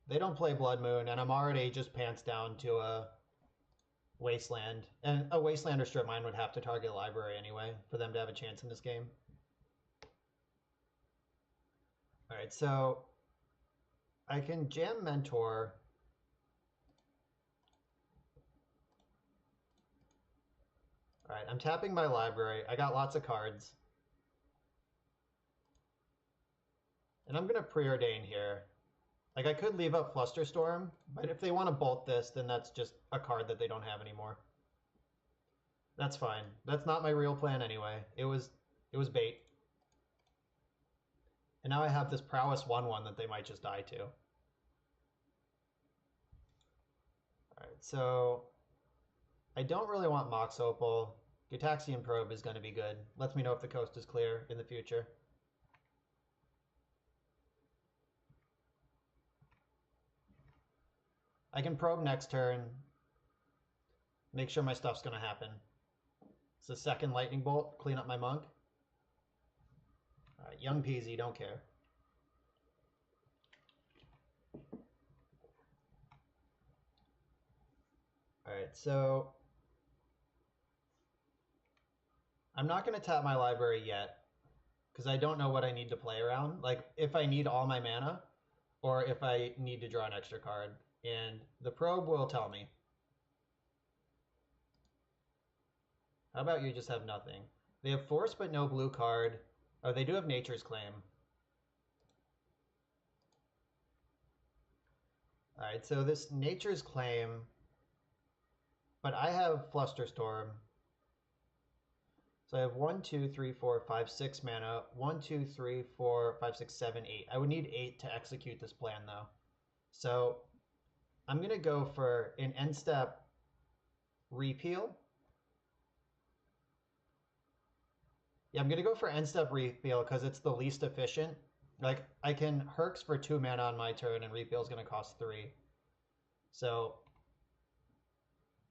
they don't play Blood Moon, and I'm already just pants down to a Wasteland. And a Wasteland or Strip Mine would have to target Library anyway for them to have a chance in this game. Alright, so I can jam Mentor. All right, I'm tapping my library. I got lots of cards. And I'm going to preordain here. Like, I could leave up Flusterstorm, but if they want to bolt this, then that's just a card that they don't have anymore. That's fine. That's not my real plan anyway. It was bait. And now I have this Prowess 1/1 that they might just die to. Alright, so I don't really want Mox Opal. Gutaxian Probe is going to be good. Lets me know if the coast is clear in the future. I can probe next turn. Make sure my stuff's going to happen. It's the second Lightning Bolt. Clean up my monk. Alright, young peasy, don't care. Alright, so I'm not going to tap my library yet because I don't know what I need to play around. Like, if I need all my mana or if I need to draw an extra card. And the probe will tell me. How about you just have nothing? They have force but no blue card. Oh, they do have Nature's Claim. Alright, so this Nature's Claim, but I have Flusterstorm. So I have 1, 2, 3, 4, 5, 6 mana. 1, 2, 3, 4, 5, 6, 7, 8. I would need 8 to execute this plan though. So I'm going to go for an end step repeal. Yeah, I'm going to go for end step repeal because it's the least efficient. Like, I can Herx for 2 mana on my turn and repeal is going to cost 3. So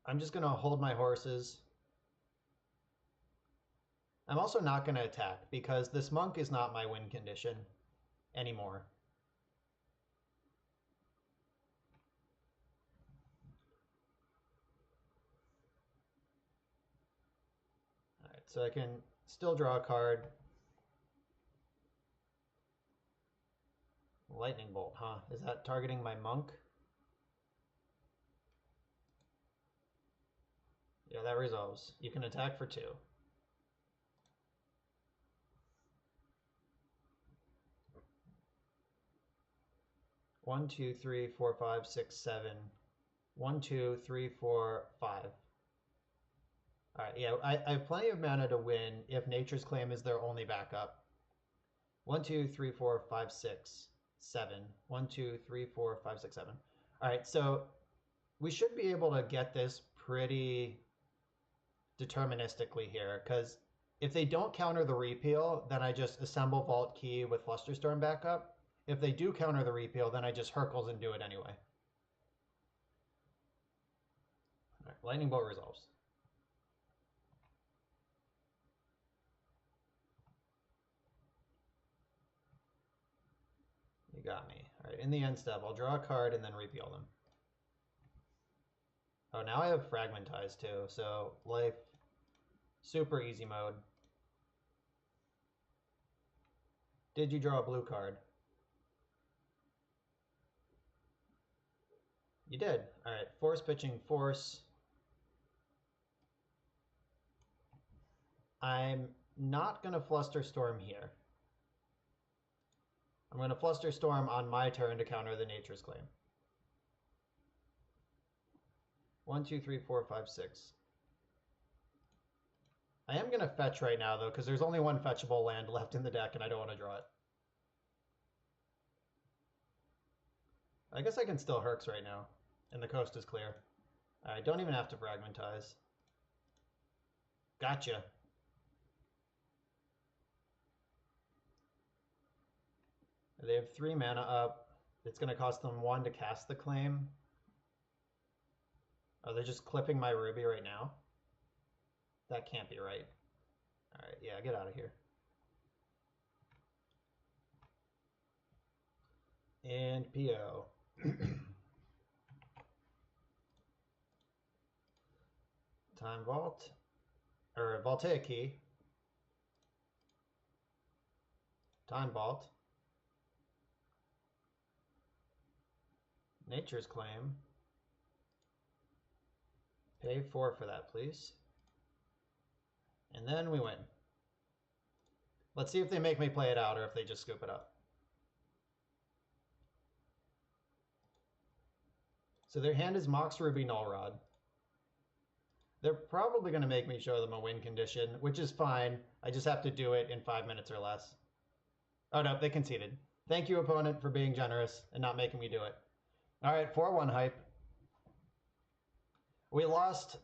I'm just going to hold my horses. I'm also not going to attack because this monk is not my win condition anymore. Alright, so I can still draw a card. Lightning Bolt, huh? Is that targeting my monk? Yeah, that resolves. You can attack for 2. One, 2, 3, 4, 5, 6, 7. 1, 2, 3, 4, 5. Alright, yeah, I have plenty of mana to win if Nature's Claim is their only backup. 1, 2, 3, 4, 5, 6, 7. 1, 2, 3, 4, 5, 6, 7. Alright, so we should be able to get this pretty deterministically here, because if they don't counter the repeal, then I just assemble Vault Key with Flusterstorm backup. If they do counter the repeal, then I just Hercules and do it anyway. Right, Lightning Bolt resolves. You got me. All right, in the end step, I'll draw a card and then repeal them. Oh, now I have Fragmentize too, so life, super easy mode. Did you draw a blue card? You did. All right, force pitching, force. I'm not going to Flusterstorm here. I'm going to Flusterstorm on my turn to counter the Nature's Claim. 1, 2, 3, 4, 5, 6. I am going to fetch right now, though, because there's only one fetchable land left in the deck, and I don't want to draw it. I guess I can still Herx right now, and the coast is clear. I don't even have to Fragmentize. Gotcha. They have 3 mana up. It's going to cost them 1 to cast the claim. Oh, they're just clipping my Ruby right now? That can't be right. Alright, yeah, get out of here. And PO. Time Vault. Or Voltaic Key. Time Vault. Nature's Claim. Pay 4 for that, please. And then we win. Let's see if they make me play it out or if they just scoop it up. So their hand is Mox Ruby Null Rod. They're probably going to make me show them a win condition, which is fine. I just have to do it in 5 minutes or less. Oh no, they conceded. Thank you, opponent, for being generous and not making me do it. All right, 4-1 hype. We lost.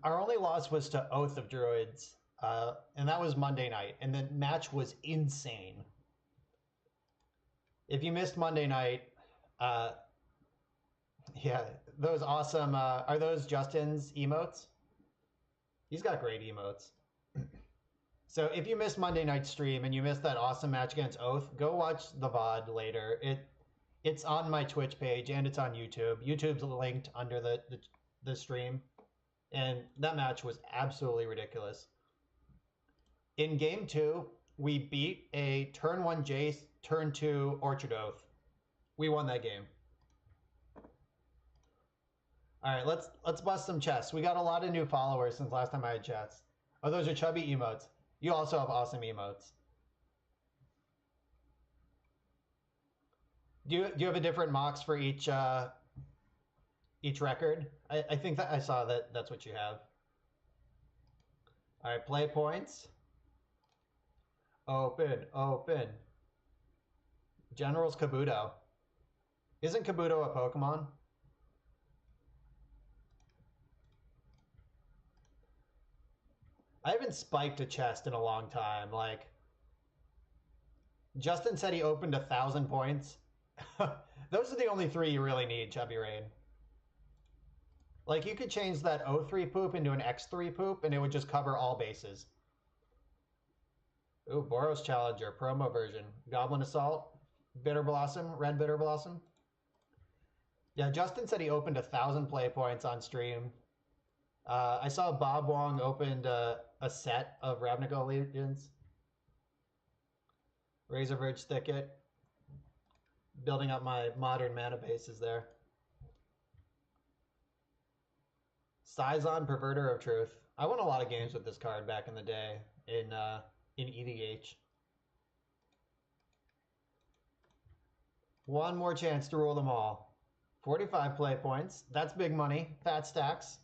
Our only loss was to Oath of Druids, and that was Monday night, and the match was insane. If you missed Monday night, yeah, those awesome, are those Justin's emotes? He's got great emotes. So if you missed Monday night's stream and you missed that awesome match against Oath, go watch the VOD later. It's on my Twitch page and it's on YouTube. YouTube's linked under the stream. And that match was absolutely ridiculous. In game 2, we beat a turn 1 Jace, turn 2 Orchard Oath. We won that game. All right, let's bust some chests. We got a lot of new followers since last time I had chats. Oh, those are chubby emotes. You also have awesome emotes. Do you have a different Mox for each record? I think that I saw that's what you have. All right, play points. Open. General's Kabuto. Isn't Kabuto a Pokemon? I haven't spiked a chest in a long time. Like, Justin said he opened 1,000 points. Those are the only 3 you really need, Chubby Rain. Like, you could change that O3 poop into an X3 poop, and it would just cover all bases. Ooh, Boros Challenger, promo version. Goblin Assault, Bitter Blossom, Red Bitter Blossom. Yeah, Justin said he opened 1,000 play points on stream. I saw Bob Wong opened a set of Ravnica Legions. Razor Verge Thicket. Building up my modern mana bases there. Scyzon, Perverter of Truth. I won a lot of games with this card back in the day in EDH. One more chance to rule them all. 45 play points. That's big money. Fat stacks.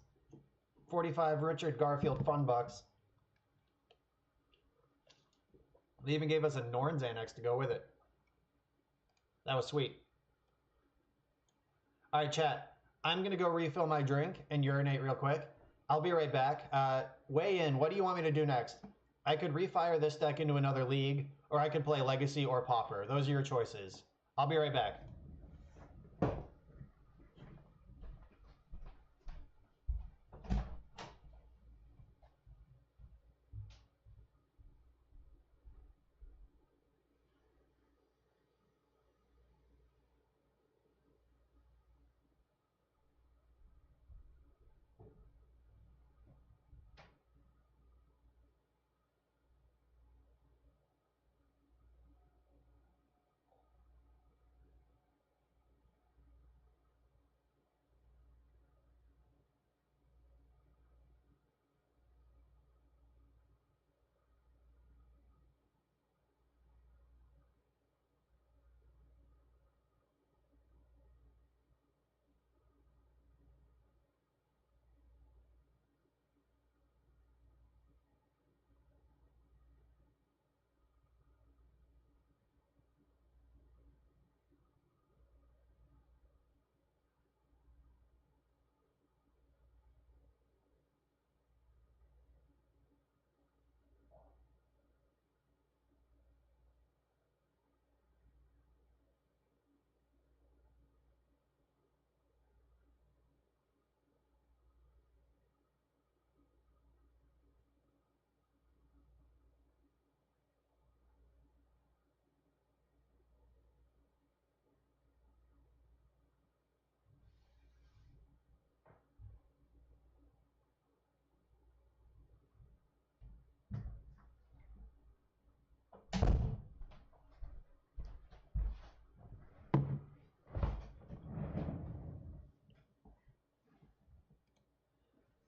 45 Richard Garfield fun bucks. They even gave us a Norn Xanax to go with it. That was sweet. All right, chat. I'm going to go refill my drink and urinate real quick. I'll be right back. Weigh in. What do you want me to do next? I could refire this deck into another league, or I could play Legacy or Pauper. Those are your choices. I'll be right back.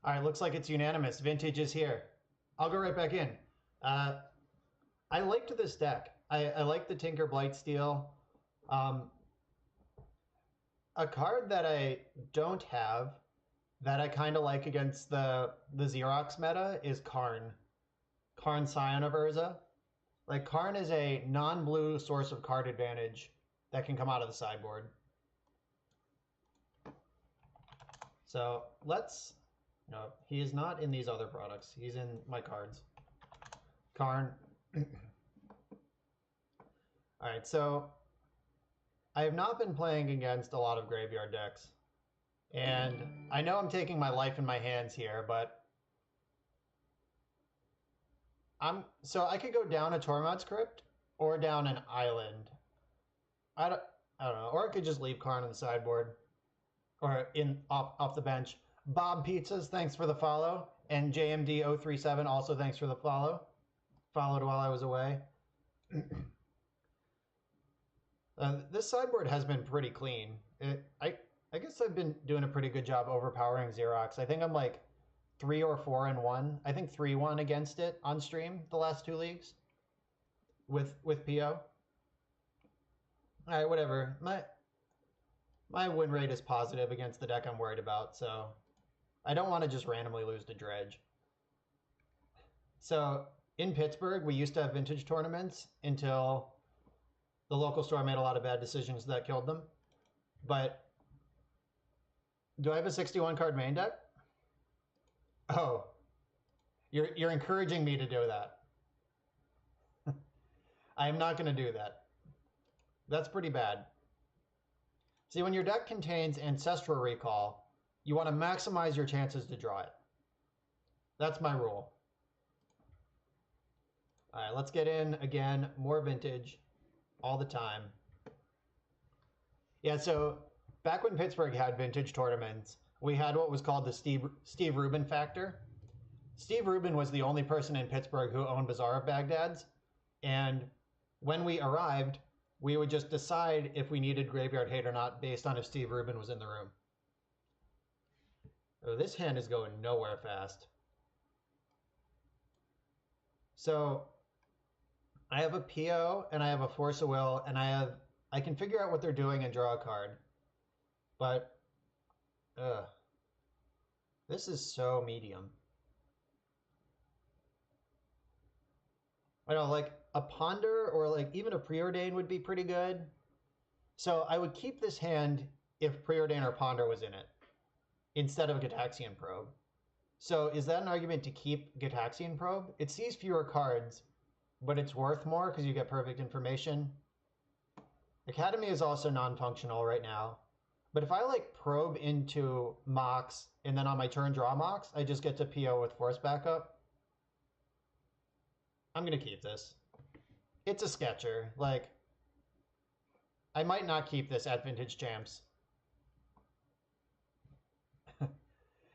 All right, looks like it's unanimous. Vintage is here. I'll go right back in. I liked this deck. I like the Tinker Blightsteel. A card that I don't have that I kind of like against the Xerox meta is Karn. Karn Scion of Urza. Like, Karn is a non-blue source of card advantage that can come out of the sideboard. So let's... No, he is not in these other products. He's in my cards. Karn. Alright, so I have not been playing against a lot of graveyard decks. And I know I'm taking my life in my hands here, but so I could go down a Tormod's Crypt or down an island. I don't know. Or I could just leave Karn on the sideboard or off the bench. Bob Pizzas, thanks for the follow. And JMD037 also thanks for the follow. Followed while I was away. This sideboard has been pretty clean. I guess I've been doing a pretty good job overpowering Xerox. I think I'm like 3 or 4-1. I think 3-1 against it on stream the last 2 leagues with PO. All right, whatever. My win rate is positive against the deck I'm worried about, so I don't want to just randomly lose to Dredge. So in Pittsburgh, we used to have vintage tournaments until the local store made a lot of bad decisions that killed them. But do I have a 61 card main deck? Oh, you're encouraging me to do that. I am not going to do that. That's pretty bad. See, when your deck contains Ancestral Recall, you want to maximize your chances to draw it. That's my rule. All right, let's get in again. More vintage all the time. Yeah, so back when Pittsburgh had vintage tournaments, we had what was called the Steve Rubin factor. Steve Rubin was the only person in Pittsburgh who owned Bazaar of Baghdad's. And when we arrived, we would just decide if we needed Graveyard Hate or not based on if Steve Rubin was in the room. Oh, this hand is going nowhere fast. So I have a PO and I have a Force of Will, and I can figure out what they're doing and draw a card. But this is so medium. I don't know, like a Ponder or like even a Preordain would be pretty good. So I would keep this hand if Preordain or Ponder was in it instead of Gitaxian Probe. So is that an argument to keep Gitaxian Probe? It sees fewer cards, but it's worth more because you get perfect information. Academy is also non-functional right now. But if I like probe into Mox and then on my turn draw Mox, I just get to PO with Force backup. I'm going to keep this. It's a sketcher. Like, I might not keep this at Vintage Champs.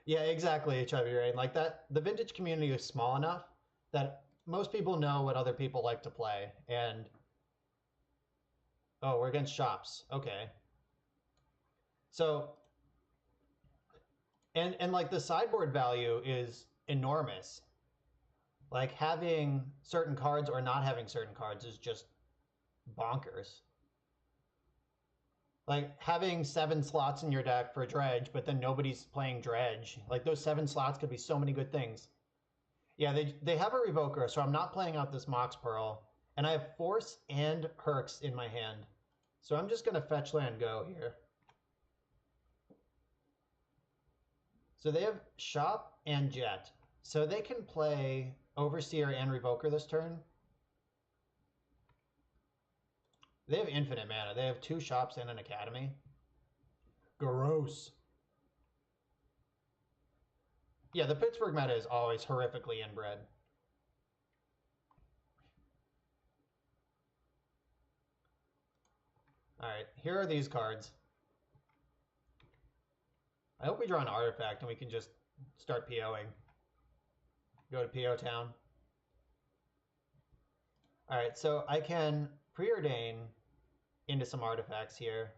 Yeah, exactly, Chubby Rain. Like that, the Vintage community is small enough that most people know what other people like to play. And, oh, we're against shops. Okay. So, and like the sideboard value is enormous. Like having certain cards or not having certain cards is just bonkers. Like having 7 slots in your deck for Dredge, but then nobody's playing Dredge. Like those 7 slots could be so many good things. Yeah, they have a Revoker, so I'm not playing out this Mox Pearl. And I have Force and Herx in my hand. So I'm just going to fetch land go here. So they have Shop and Jet. So they can play Overseer and Revoker this turn. They have infinite mana. They have 2 shops and an Academy. Gross. Yeah, the Pittsburgh meta is always horrifically inbred. Alright, here are these cards. I hope we draw an artifact and we can just start POing. Go to PO town. Alright, so I can preordain into some artifacts here.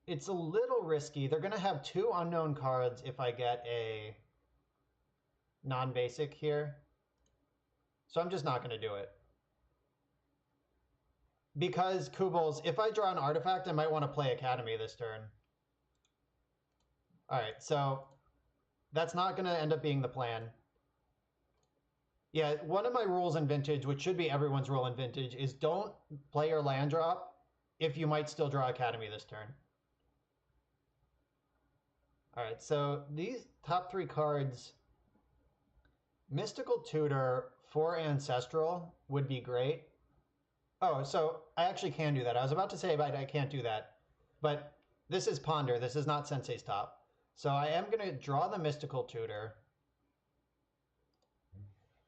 it's a little risky. They're going to have two unknown cards if I get a non-basic here. So I'm just not going to do it. Because, Kubels, if I draw an artifact, I might want to play Academy this turn. Alright, so that's not going to end up being the plan. Yeah, one of my rules in Vintage, which should be everyone's rule in Vintage, is don't play your land drop if you might still draw Academy this turn. Alright, so these top three cards, Mystical Tutor for Ancestral would be great. Oh, so I actually can do that. I was about to say, but I can't do that. But this is Ponder. This is not Sensei's Top. So I am going to draw the Mystical Tutor.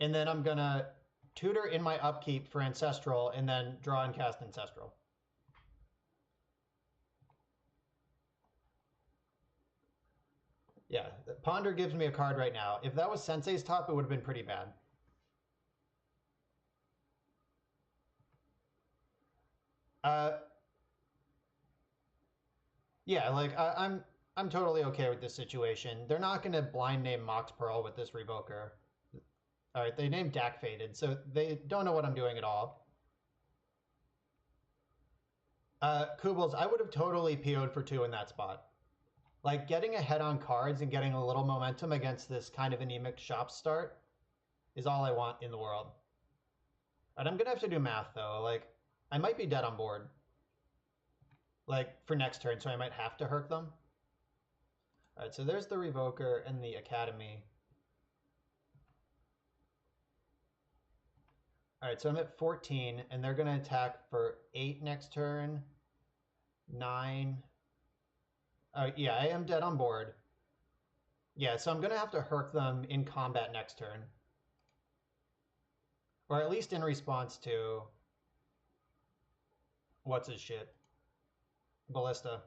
And then I'm going to tutor in my upkeep for Ancestral and then draw and cast Ancestral. Yeah, Ponder gives me a card right now. If that was Sensei's Top, it would have been pretty bad. Yeah, like I'm totally okay with this situation. They're not going to blind name Mox Pearl with this Revoker. All right, they named Dak Faded, so they don't know what I'm doing at all. Kubels, I would have totally PO'd for 2 in that spot. Like, getting ahead on cards and getting a little momentum against this kind of anemic shop start is all I want in the world. All right, I'm going to have to do math, though. Like, I might be dead on board. Like, for next turn, so I might have to Herc them. All right, so there's the Revoker and the Academy. All right, so I'm at 14, and they're going to attack for 8 next turn, 9. Yeah, I am dead on board. Yeah, so I'm going to have to Herc them in combat next turn. Or at least in response to... what's his shit? Ballista.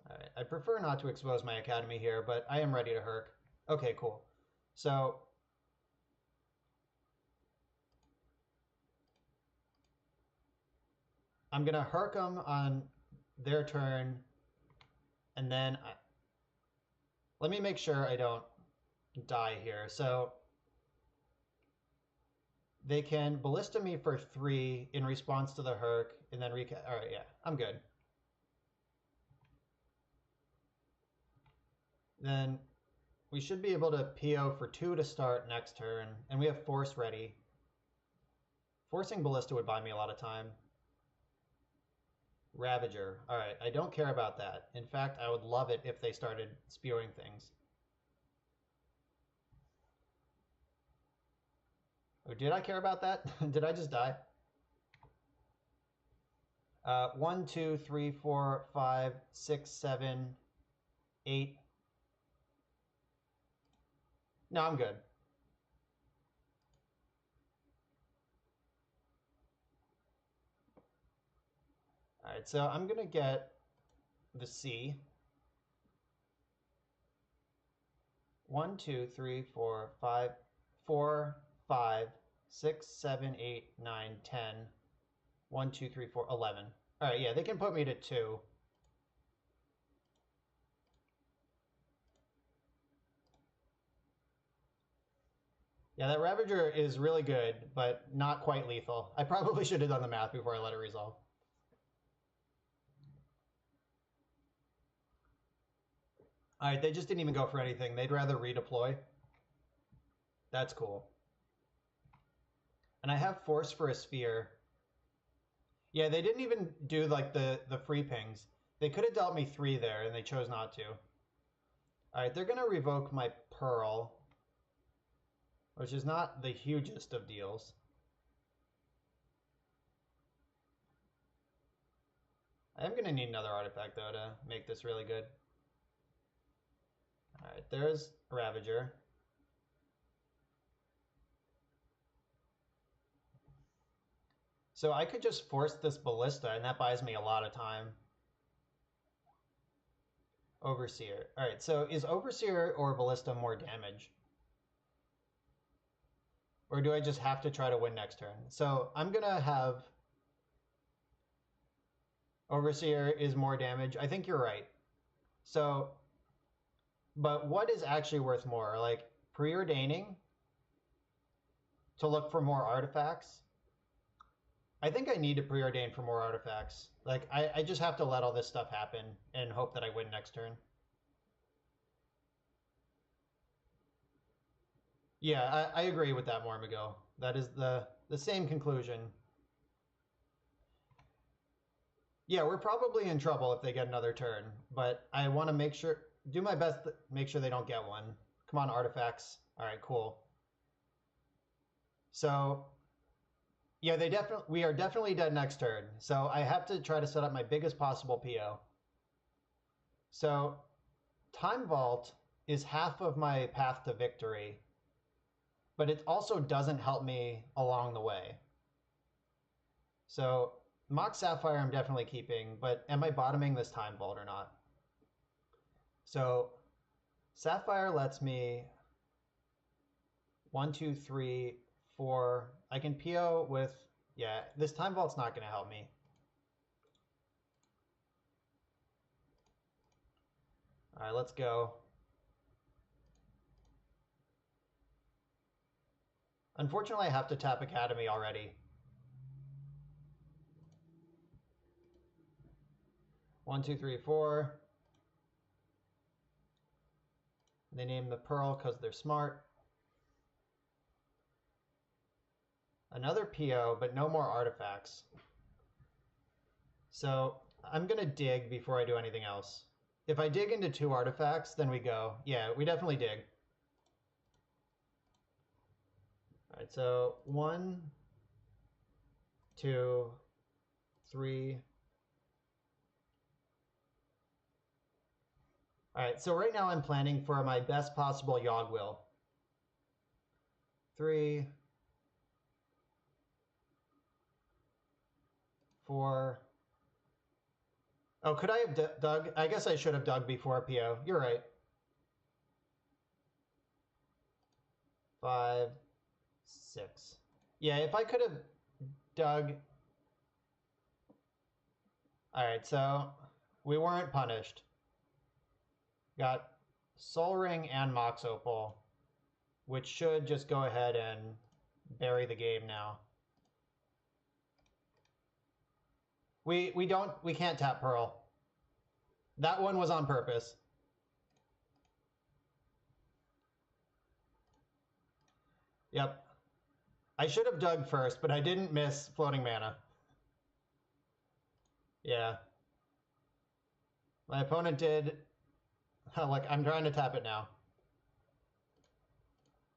Alright, I prefer not to expose my Academy here, but I am ready to Herc. Okay, cool. So... I'm going to Herc them on their turn, and then... let me make sure I don't die here. So... they can Ballista me for 3 in response to the Herc, and then recast... Alright, yeah, I'm good. Then we should be able to PO for 2 to start next turn, and we have Force ready. Forcing Ballista would buy me a lot of time. Ravager. Alright, I don't care about that. In fact, I would love it if they started spewing things. Oh, did I care about that? Did I just die? 1, 2, 3, 4, 5, 6, 7, 8. No, I'm good. All right, so I'm gonna get the C. 1, 2, 3, 4, 5, 4, 5, 6, 7, 8, 9, 10. 1, 2, 3, 4, 11. All right, yeah, they can put me to 2. Yeah, that Ravager is really good, but not quite lethal. I probably should have done the math before I let it resolve. All right, they just didn't even go for anything. They'd rather redeploy. That's cool. And I have Force for a Sphere. Yeah, they didn't even do like the free pings. They could have dealt me 3 there, and they chose not to. All right, they're going to revoke my Pearl, which is not the hugest of deals. I am going to need another artifact, though, to make this really good. All right, there's Ravager. So I could just force this Ballista, and that buys me a lot of time. Overseer. All right, so is Overseer or Ballista more damage? Or do I just have to try to win next turn? So I'm going to have... Overseer is more damage. I think you're right. So, but what is actually worth more? Like preordaining to look for more artifacts? I think I need to preordain for more artifacts. Like I just have to let all this stuff happen and hope that I win next turn. Yeah, I agree with that, Mormigo. That is the same conclusion. Yeah, we're probably in trouble if they get another turn, but I want to make sure, do my best to make sure they don't get one. Come on, artifacts. All right, cool. So, yeah, we are definitely dead next turn. So I have to try to set up my biggest possible PO. So, Time Vault is half of my path to victory, but it also doesn't help me along the way. So, Mox Sapphire I'm definitely keeping, but am I bottoming this Time Vault or not? So, Sapphire lets me 1, 2, 3, 4. I can PO with, yeah, this Time Vault's not going to help me. All right, let's go. Unfortunately, I have to tap Academy already. 1, 2, 3, 4. They name the Pearl because they're smart. Another PO, but no more artifacts. So I'm going to dig before I do anything else. If I dig into 2 artifacts, then we go. Yeah, we definitely dig. All right, so 1, 2, 3. All right, so right now I'm planning for my best possible Yogg-Will. 3, 4. Oh, could I have dug? I guess I should have dug before PO. You're right. 5, 6. Yeah, if I could have dug. All right, so we weren't punished. Got Soul Ring and Mox Opal, which should just go ahead and bury the game now. We can't tap Pearl. That one was on purpose. Yep. I should have dug first, but I didn't miss floating mana. Yeah. My opponent did. Look, I'm trying to tap it now.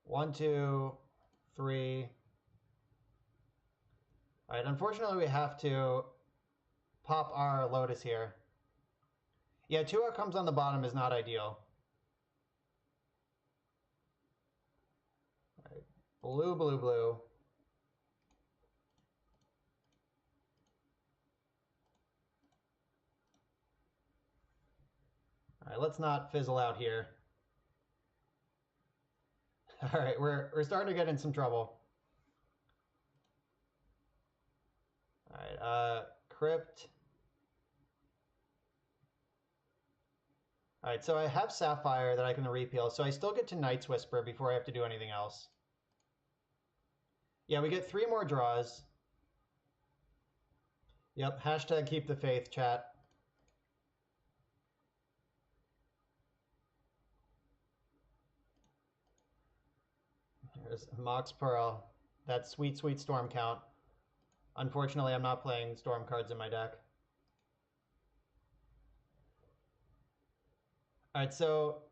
1, 2, 3. All right, unfortunately we have to pop our Lotus here. Yeah, 2 outcomes on the bottom is not ideal. All right, blue, blue, blue. All right, let's not fizzle out here. All right, we're starting to get in some trouble. All right, Crypt. All right, so I have Sapphire that I can repeal, so I still get to Night's Whisper before I have to do anything else. Yeah, we get 3 more draws. Yep, hashtag keep the faith, chat. There's Mox Pearl. That sweet, sweet Storm count. Unfortunately, I'm not playing Storm cards in my deck. All right, so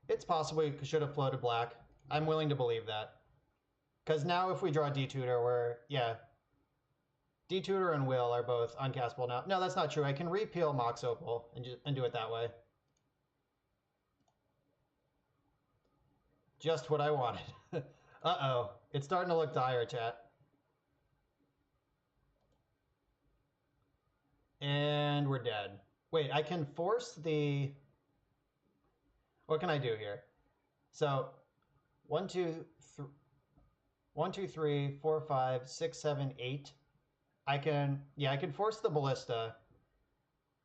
it's possible we should have floated black. I'm willing to believe that. Because now if we draw D-Tutor, we're, yeah. D-Tutor and Will are both uncastable now. No, that's not true. I can repeal Mox Opal and do it that way. Just what I wanted. Uh-oh. It's starting to look dire, chat. And we're dead. Wait, I can force the... What can I do here? So, 1, 2, 3... 1, 2, 3, 4, 5, 6, 7, 8. I can force the ballista.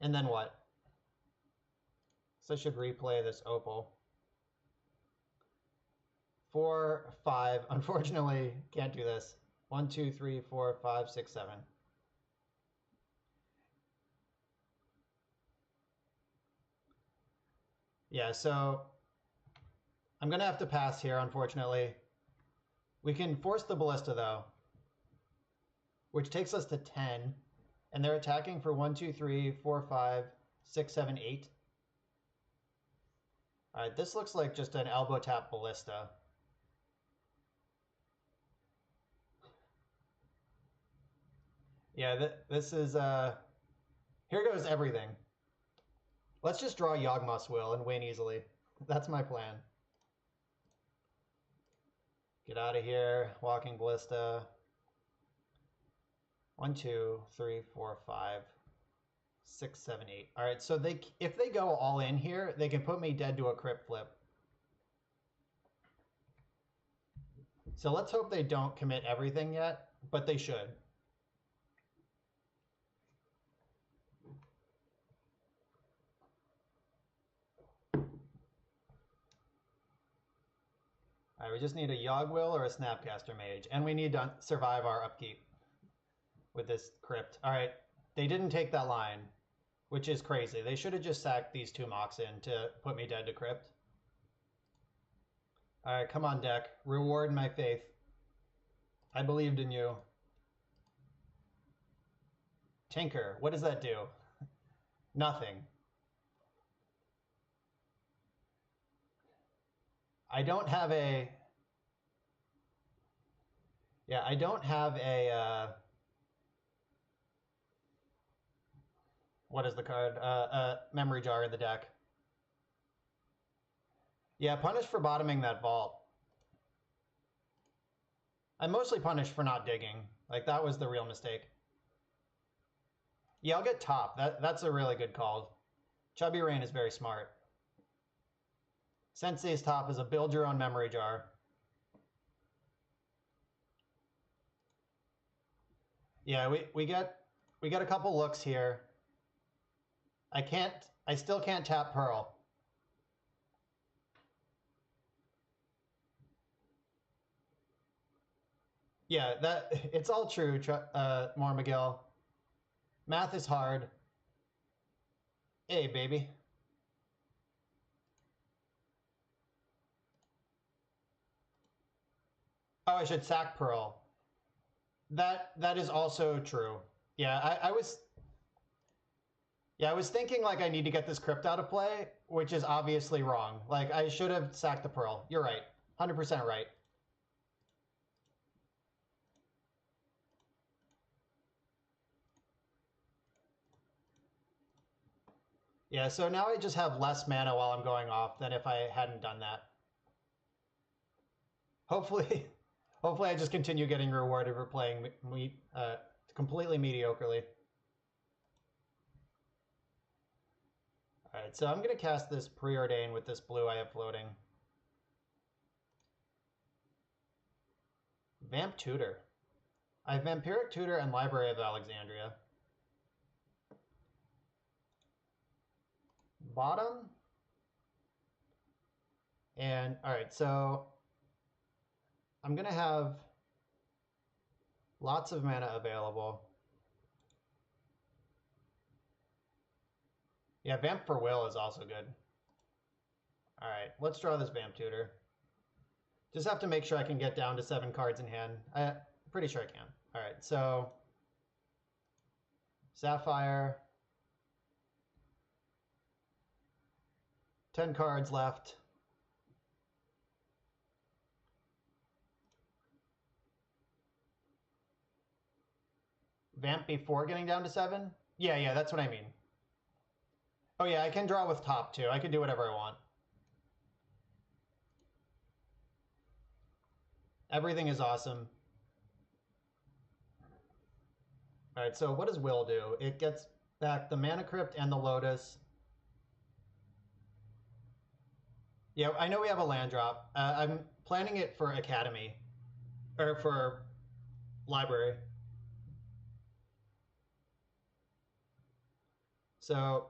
And then what? So I should replay this opal. 4, 5. Unfortunately, can't do this. 1, 2, 3, 4, 5, 6, 7. Yeah, so I'm going to have to pass here, unfortunately. We can force the ballista, though, which takes us to 10. And they're attacking for 1, 2, 3, 4, 5, 6, 7, 8. All right, this looks like just an elbow tap ballista. Yeah, this is, here goes everything. Let's just draw Yawgmoth's Will and win easily. That's my plan. Get out of here, walking ballista. 1, 2, 3, 4, 5, 6, 7, 8. All right, so if they go all in here, they can put me dead to a crypt flip. So let's hope they don't commit everything yet, but they should. All right, we just need a Yawgwill or a Snapcaster Mage, and we need to survive our upkeep with this crypt. All right, they didn't take that line, which is crazy. They should have just sacked these 2 Mox in to put me dead to crypt. All right, come on, deck. Reward my faith. I believed in you. Tinker, what does that do? Nothing. I don't have a... Yeah, I don't have a... what is the card? Memory Jar in the deck. Yeah, punished for bottoming that vault. I'm mostly punished for not digging. Like, that was the real mistake. Yeah, I'll get top. That's a really good call. Chubby Rain is very smart. Sensei's top is a build your own memory jar. Yeah, we get a couple looks here. I still can't tap Pearl. Yeah, it's all true, More McGill. Math is hard. Hey, baby. Oh, I should sack Pearl. That is also true. Yeah, I was thinking like I need to get this crypt out of play, which is obviously wrong. Like I should have sacked the Pearl. You're right. 100% right. Yeah, so now I just have less mana while I'm going off than if I hadn't done that. Hopefully I just continue getting rewarded for playing completely mediocrely. Alright, so I'm going to cast this Preordain with this blue I have floating. Vamp Tutor. I have Vampiric Tutor and Library of Alexandria. Bottom. And, alright, so I'm going to have lots of mana available. Yeah, Vamp for Will is also good. Alright, let's draw this Vamp Tutor. Just have to make sure I can get down to 7 cards in hand. I'm pretty sure I can. Alright, so Sapphire. 10 cards left. Vamp before getting down to 7? Yeah, that's what I mean. Oh yeah, I can draw with top too. I can do whatever I want. Everything is awesome. Alright, so what does Will do? It gets back the Mana Crypt and the Lotus. Yeah, I know we have a land drop. I'm planning it for Academy. or for library. So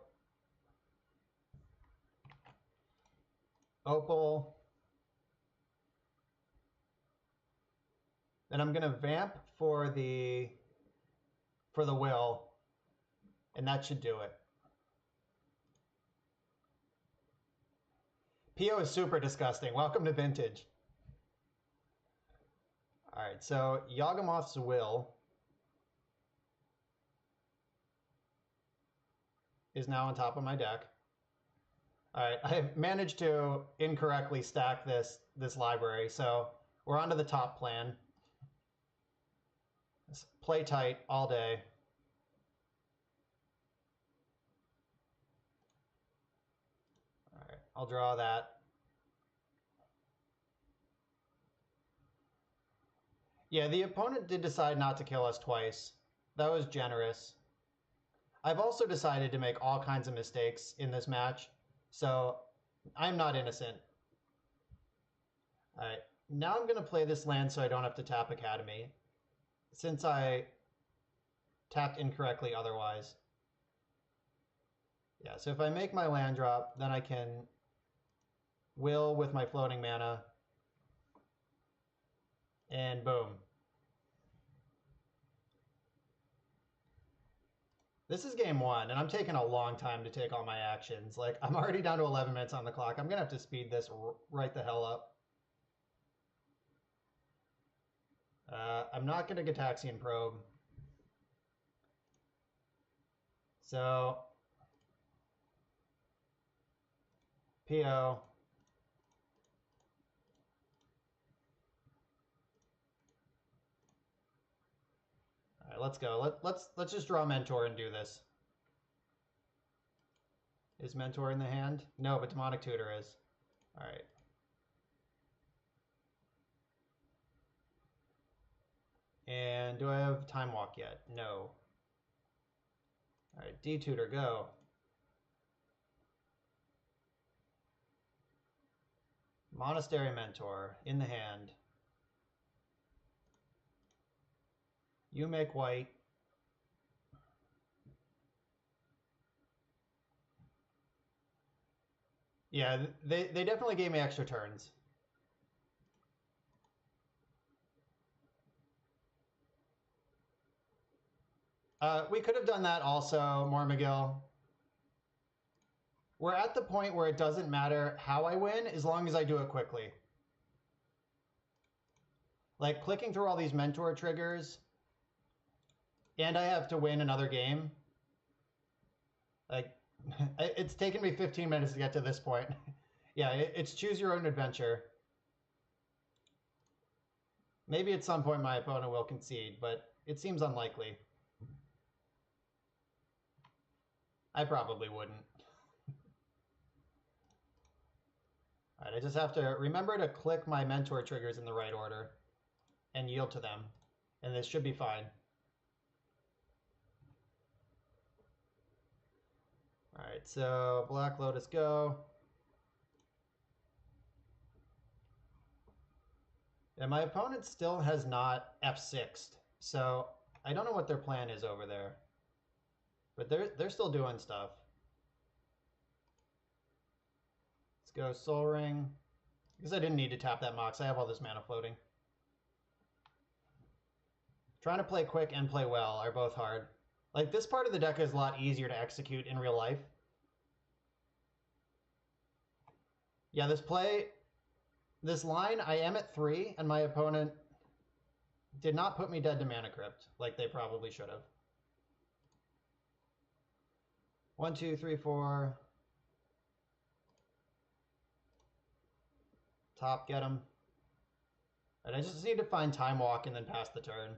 Opal. And I'm gonna vamp for the will, and that should do it. PO is super disgusting. Welcome to Vintage. All right, so Yawgmoth's will is now on top of my deck. All right, I've managed to incorrectly stack this library, so we're on to the top plan. Just play tight all day. All right, I'll draw that. Yeah, the opponent did decide not to kill us twice. That was generous. I've also decided to make all kinds of mistakes in this match, so I'm not innocent. All right, now I'm going to play this land so I don't have to tap Academy, since I tapped incorrectly otherwise. Yeah, so if I make my land drop, then I can will with my floating mana, and boom. This is game one, and I'm taking a long time to take all my actions. Like, I'm already down to 11 minutes on the clock. I'm going to have to speed this right the hell up. I'm not going to Gataxian Probe. So, PO. All right, let's go. Let's just draw Mentor and do this. Is Mentor in the hand? No, but Demonic Tutor is. All right. And do I have Time Walk yet? No. All right, D-Tutor, go. Monastery Mentor in the hand. You make white. Yeah, they definitely gave me extra turns. We could have done that also, Mormagil. We're at the point where it doesn't matter how I win as long as I do it quickly. Like, clicking through all these Mentor triggers, and I have to win another game. Like, it's taken me 15 minutes to get to this point. Yeah, it's choose your own adventure. Maybe at some point my opponent will concede, but it seems unlikely. I probably wouldn't. All right, I just have to remember to click my Mentor triggers in the right order and yield to them, and this should be fine. All right, so Black Lotus, go. And my opponent still has not F6'd, so I don't know what their plan is over there. But they're still doing stuff. Let's go Soul Ring. Because I didn't need to tap that Mox. I have all this mana floating. Trying to play quick and play well are both hard. Like, this part of the deck is a lot easier to execute in real life. Yeah, this line, I am at 3, and my opponent did not put me dead to Mana Crypt, like they probably should have. 1, 2, 3, 4. Top, get him. And I just need to find Time Walk and then pass the turn.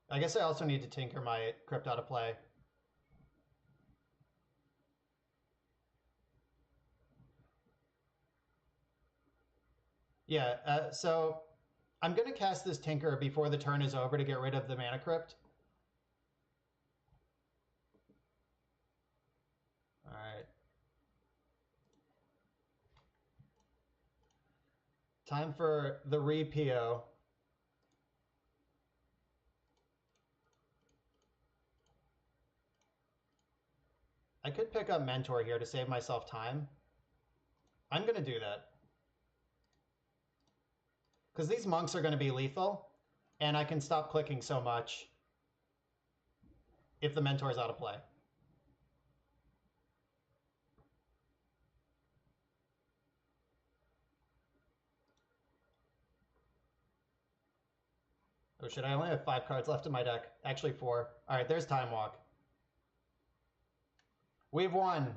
I guess I also need to tinker my Crypt out of play. Yeah, so I'm going to cast this Tinker before the turn is over to get rid of the Mana Crypt. All right. Time for the re-PO. I could pick up Mentor here to save myself time. I'm going to do that. Because these monks are going to be lethal, and I can stop clicking so much if the Mentor's out of play. Oh shit, I only have 5 cards left in my deck. Actually 4. Alright, there's Time Walk. We've won!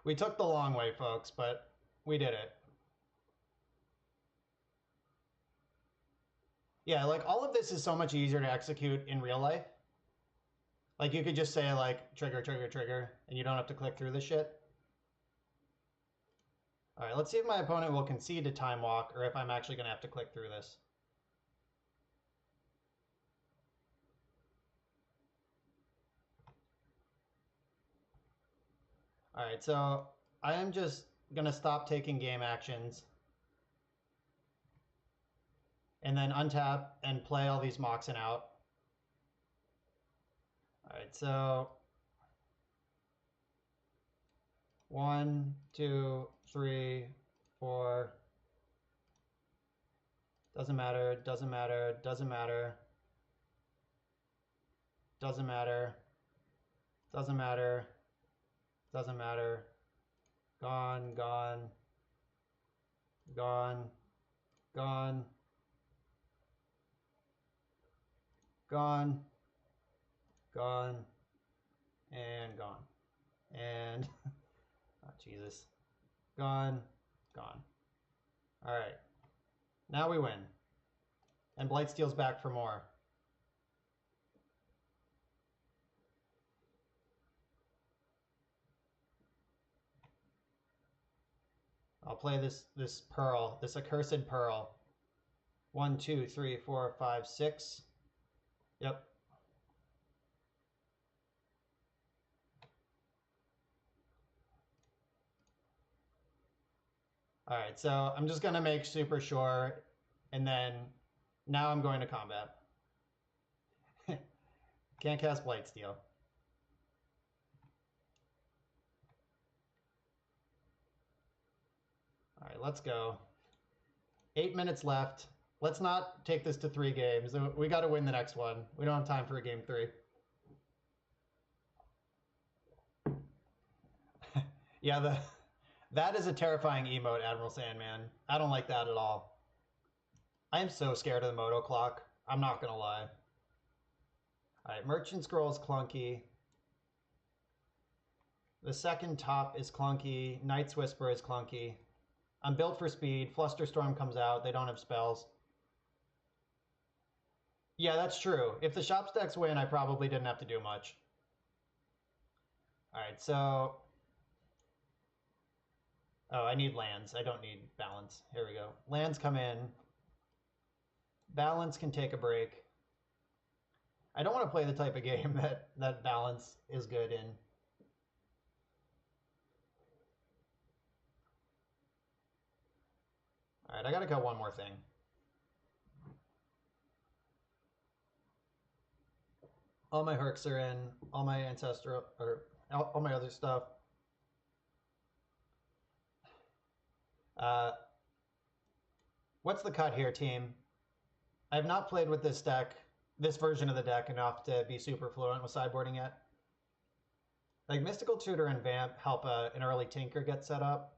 We took the long way, folks, but we did it. Yeah, like, all of this is so much easier to execute in real life. Like, you could just say, like, trigger, trigger, trigger, and you don't have to click through the shit. Alright, let's see if my opponent will concede to Time Walk, or if I'm actually going to have to click through this. Alright, so I am just going to stop taking game actions. And then untap and play all these Moxen out. Alright, so 1, 2, 3, 4. Doesn't matter, doesn't matter, doesn't matter. Doesn't matter. Doesn't matter. Doesn't matter. Gone, gone. Gone. Gone. Gone. Gone. And gone. And oh, Jesus. Gone. Gone. Alright. Now we win. And Blightsteel's back for more. I'll play this pearl, this accursed pearl. 1, 2, 3, 4, 5, 6. Yep. Alright, so I'm just going to make super sure, and then now I'm going to combat. Can't cast Blightsteel. Alright, let's go. 8 minutes left. Let's not take this to 3 games. We got to win the next one. We don't have time for a game 3. Yeah, that is a terrifying emote, Admiral Sandman. I don't like that at all. I am so scared of the Moto Clock. I'm not going to lie. Alright, Merchant Scroll is clunky. The second top is clunky. Knight's Whisper is clunky. I'm built for speed. Flusterstorm comes out. They don't have spells. Yeah, that's true. If the shop stacks win, I probably didn't have to do much. Alright, so... Oh, I need lands. I don't need balance. Here we go. Lands come in. Balance can take a break. I don't want to play the type of game that balance is good in. Alright, I gotta go one more thing. All my Hercs are in. All my Ancestral... or all my other stuff. What's the cut here, team? I have not played with this deck, this version of the deck, enough to be super fluent with sideboarding yet. Like, Mystical Tutor and Vamp help an early Tinker get set up.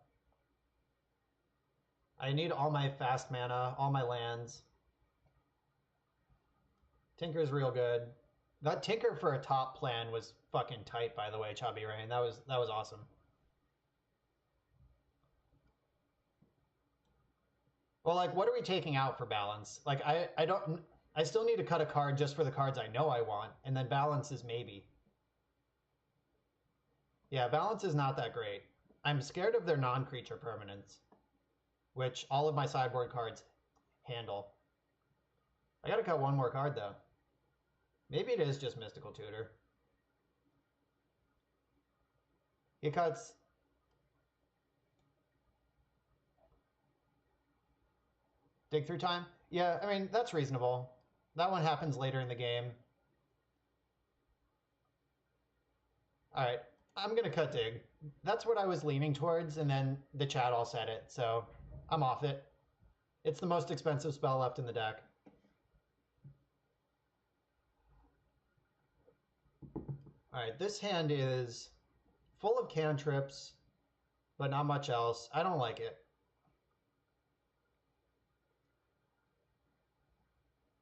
I need all my fast mana, all my lands. Tinker's real good. That Tinker for a top plan was fucking tight, by the way, Chubby Rain. That was awesome. Well, like, what are we taking out for balance? Like, I still need to cut a card just for the cards I know I want, and then balance is maybe. Yeah, balance is not that great. I'm scared of their non-creature permanents, which all of my sideboard cards handle. I gotta cut one more card, though. Maybe it is just Mystical Tutor. He cuts... Dig through time? Yeah, I mean, that's reasonable. That one happens later in the game. All right, I'm going to cut dig. That's what I was leaning towards, and then the chat all said it, so I'm off it. It's the most expensive spell left in the deck. All right, this hand is full of cantrips, but not much else. I don't like it.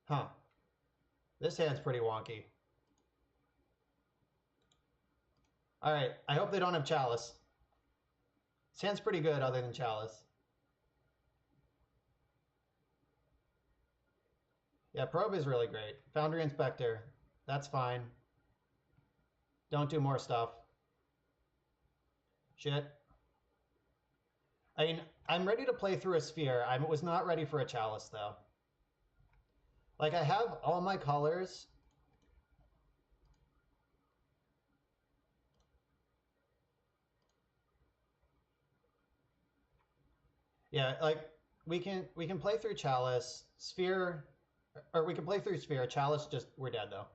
Huh. This hand's pretty wonky. All right, I hope they don't have Chalice. This hand's pretty good other than Chalice. Yeah, Probe is really great. Foundry Inspector, that's fine. Don't do more stuff. Shit. I mean, I'm ready to play through a Sphere. I was not ready for a Chalice, though. Like, I have all my colors. Yeah, like, we can play through Chalice, Sphere, or we can play through Sphere. Chalice, just, we're dead, though.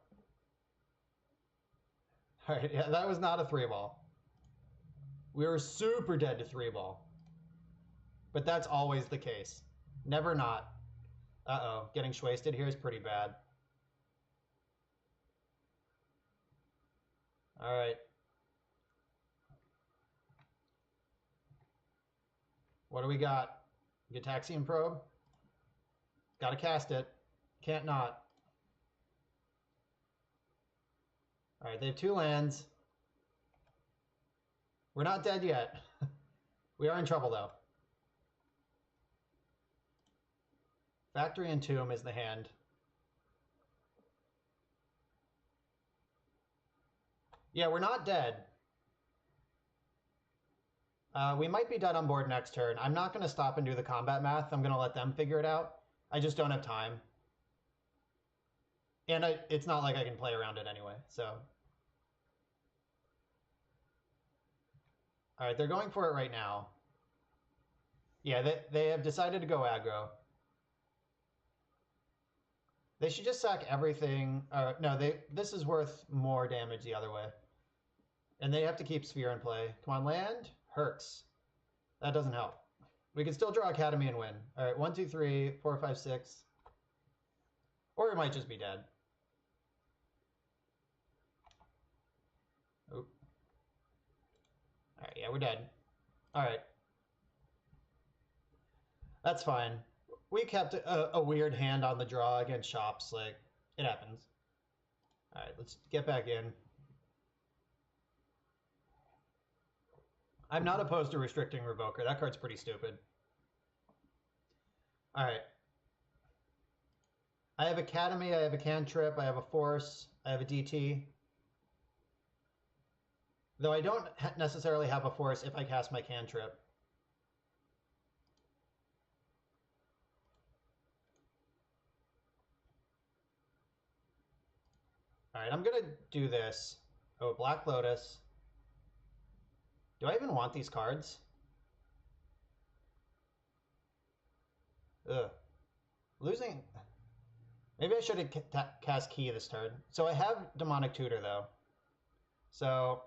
All right, yeah, that was not a 3-ball. We were super dead to 3-ball. But that's always the case. Never not. Uh-oh, getting wasted here is pretty bad. All right. What do we got? Gitaxian Probe? Gotta cast it. Can't not. All right, they have 2 lands. We're not dead yet. We are in trouble, though. Factory and Tomb is the hand. Yeah, we're not dead. We might be dead on board next turn. I'm not going to stop and do the combat math. I'm going to let them figure it out. I just don't have time. And it's not like I can play around it anyway, so. All right, they're going for it right now. Yeah, they have decided to go aggro. They should just sack everything. No, this is worth more damage the other way. And they have to keep Sphere in play. Come on, land. Hurts. That doesn't help. We can still draw Academy and win. All right, 1, 2, 3, 4, 5, 6. Or it might just be dead. Oop. All right, yeah, we're dead. All right. That's fine. We kept a weird hand on the draw against Shops. Like, it happens. All right, let's get back in. I'm not opposed to restricting Revoker. That card's pretty stupid. All right. I have Academy, I have a Cantrip, I have a Force, I have a DT. Though I don't necessarily have a Force if I cast my Cantrip. All right, I'm going to do this. Oh, Black Lotus. Do I even want these cards? Ugh. Losing... Maybe I should have cast Key this turn. So I have Demonic Tutor, though. So...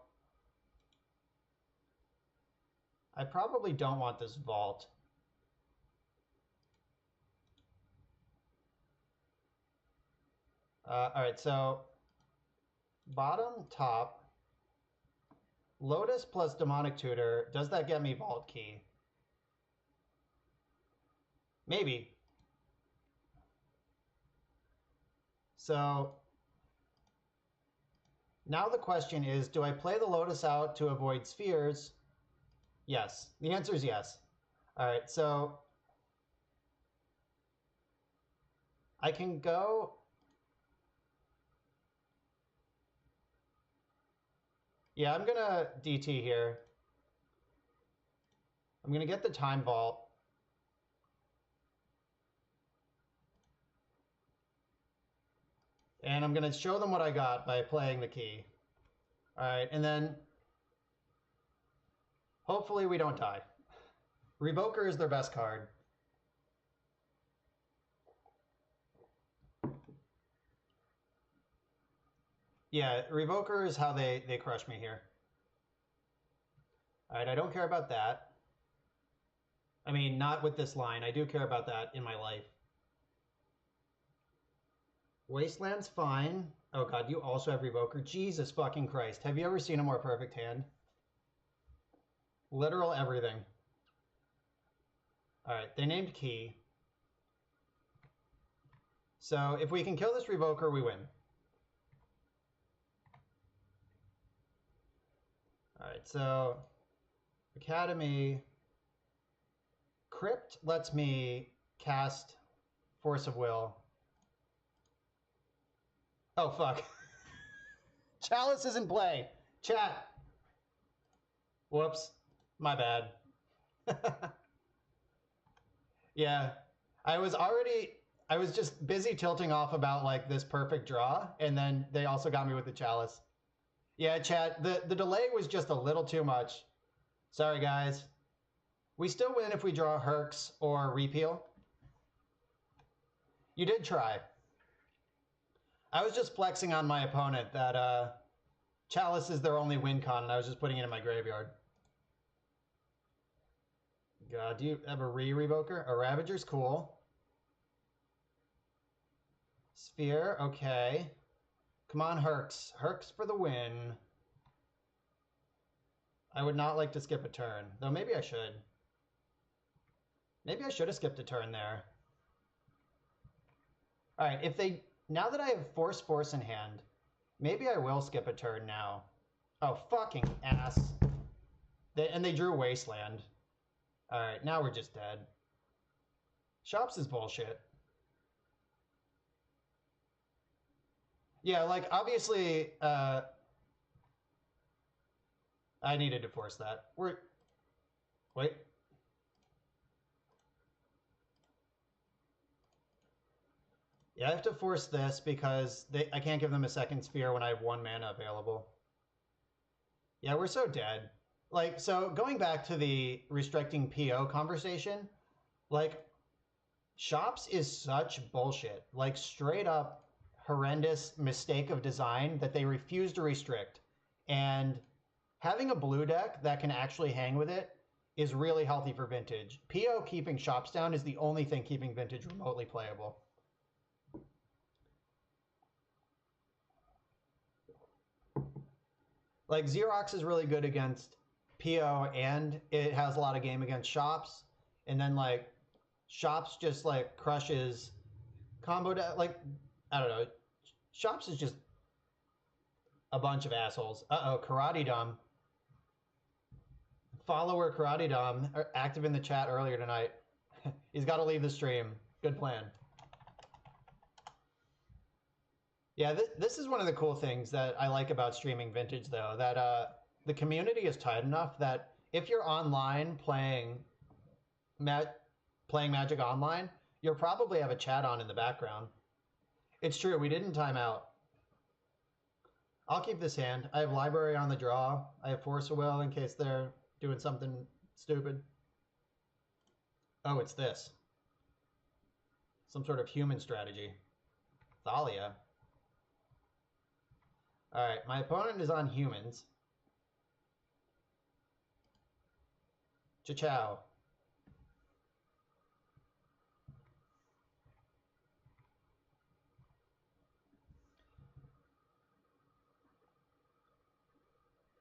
I probably don't want this Vault. Alright, so... Bottom, top... Lotus plus Demonic Tutor. Does that get me Vault Key? Maybe. So now the question is, do I play the Lotus out to avoid Spheres? Yes. The answer is yes. All right, so I can go... Yeah, I'm going to DT here. I'm going to get the Time Vault. And I'm going to show them what I got by playing the Key. All right, and then hopefully we don't die. Revoker is their best card. Yeah, Revoker is how they crush me here. All right, I don't care about that. I mean, not with this line. I do care about that in my life. Wasteland's fine. Oh god, you also have Revoker. Jesus fucking Christ. Have you ever seen a more perfect hand? Literal everything. Alright, they named Key. So if we can kill this Revoker, we win. Alright, so Academy. Crypt lets me cast Force of Will. Oh fuck. Chalice is in play. Chat. Whoops. My bad. Yeah. I was just busy tilting off about like this perfect draw, and then they also got me with the Chalice. Yeah, chat, the delay was just a little too much. Sorry guys. We still win if we draw Herx or Repeal. You did try. I was just flexing on my opponent that Chalice is their only win con, and I was just putting it in my graveyard. God, do you have a Revoker? A Ravager's cool. Sphere, okay. Come on, Herx. Herx for the win. I would not like to skip a turn, though maybe I should. Maybe I should have skipped a turn there. All right, if they... Now that I have Force in hand, maybe I will skip a turn now. Oh, fucking ass. And they drew Wasteland. All right, now we're just dead. Shops is bullshit. Yeah, like, obviously, I needed to force that. Wait. Yeah, I have to force this because I can't give them a second sphere when I have 1 mana available. Yeah, we're so dead. Like, so going back to the restricting PO conversation, like, Shops is such bullshit. Like, straight up horrendous mistake of design that they refuse to restrict. And having a blue deck that can actually hang with it is really healthy for Vintage. PO keeping Shops down is the only thing keeping Vintage remotely playable. Like, Xerox is really good against PO, and it has a lot of game against Shops. And then, like, Shops just, like, crushes combo deck. Like, I don't know. Shops is just a bunch of assholes. Uh-oh, Karate Dom. Follower Karate Dom, active in the chat earlier tonight. He's got to leave the stream. Good plan. Yeah, this is one of the cool things that I like about streaming Vintage, though, that the community is tight enough that if you're online playing Magic Online, you'll probably have a chat on in the background. It's true, we didn't time out. I'll keep this hand. I have Library on the draw. I have Force of Will in case they're doing something stupid. Oh, it's this. Some sort of human strategy. Thalia. Alright, my opponent is on humans. Cha-chow.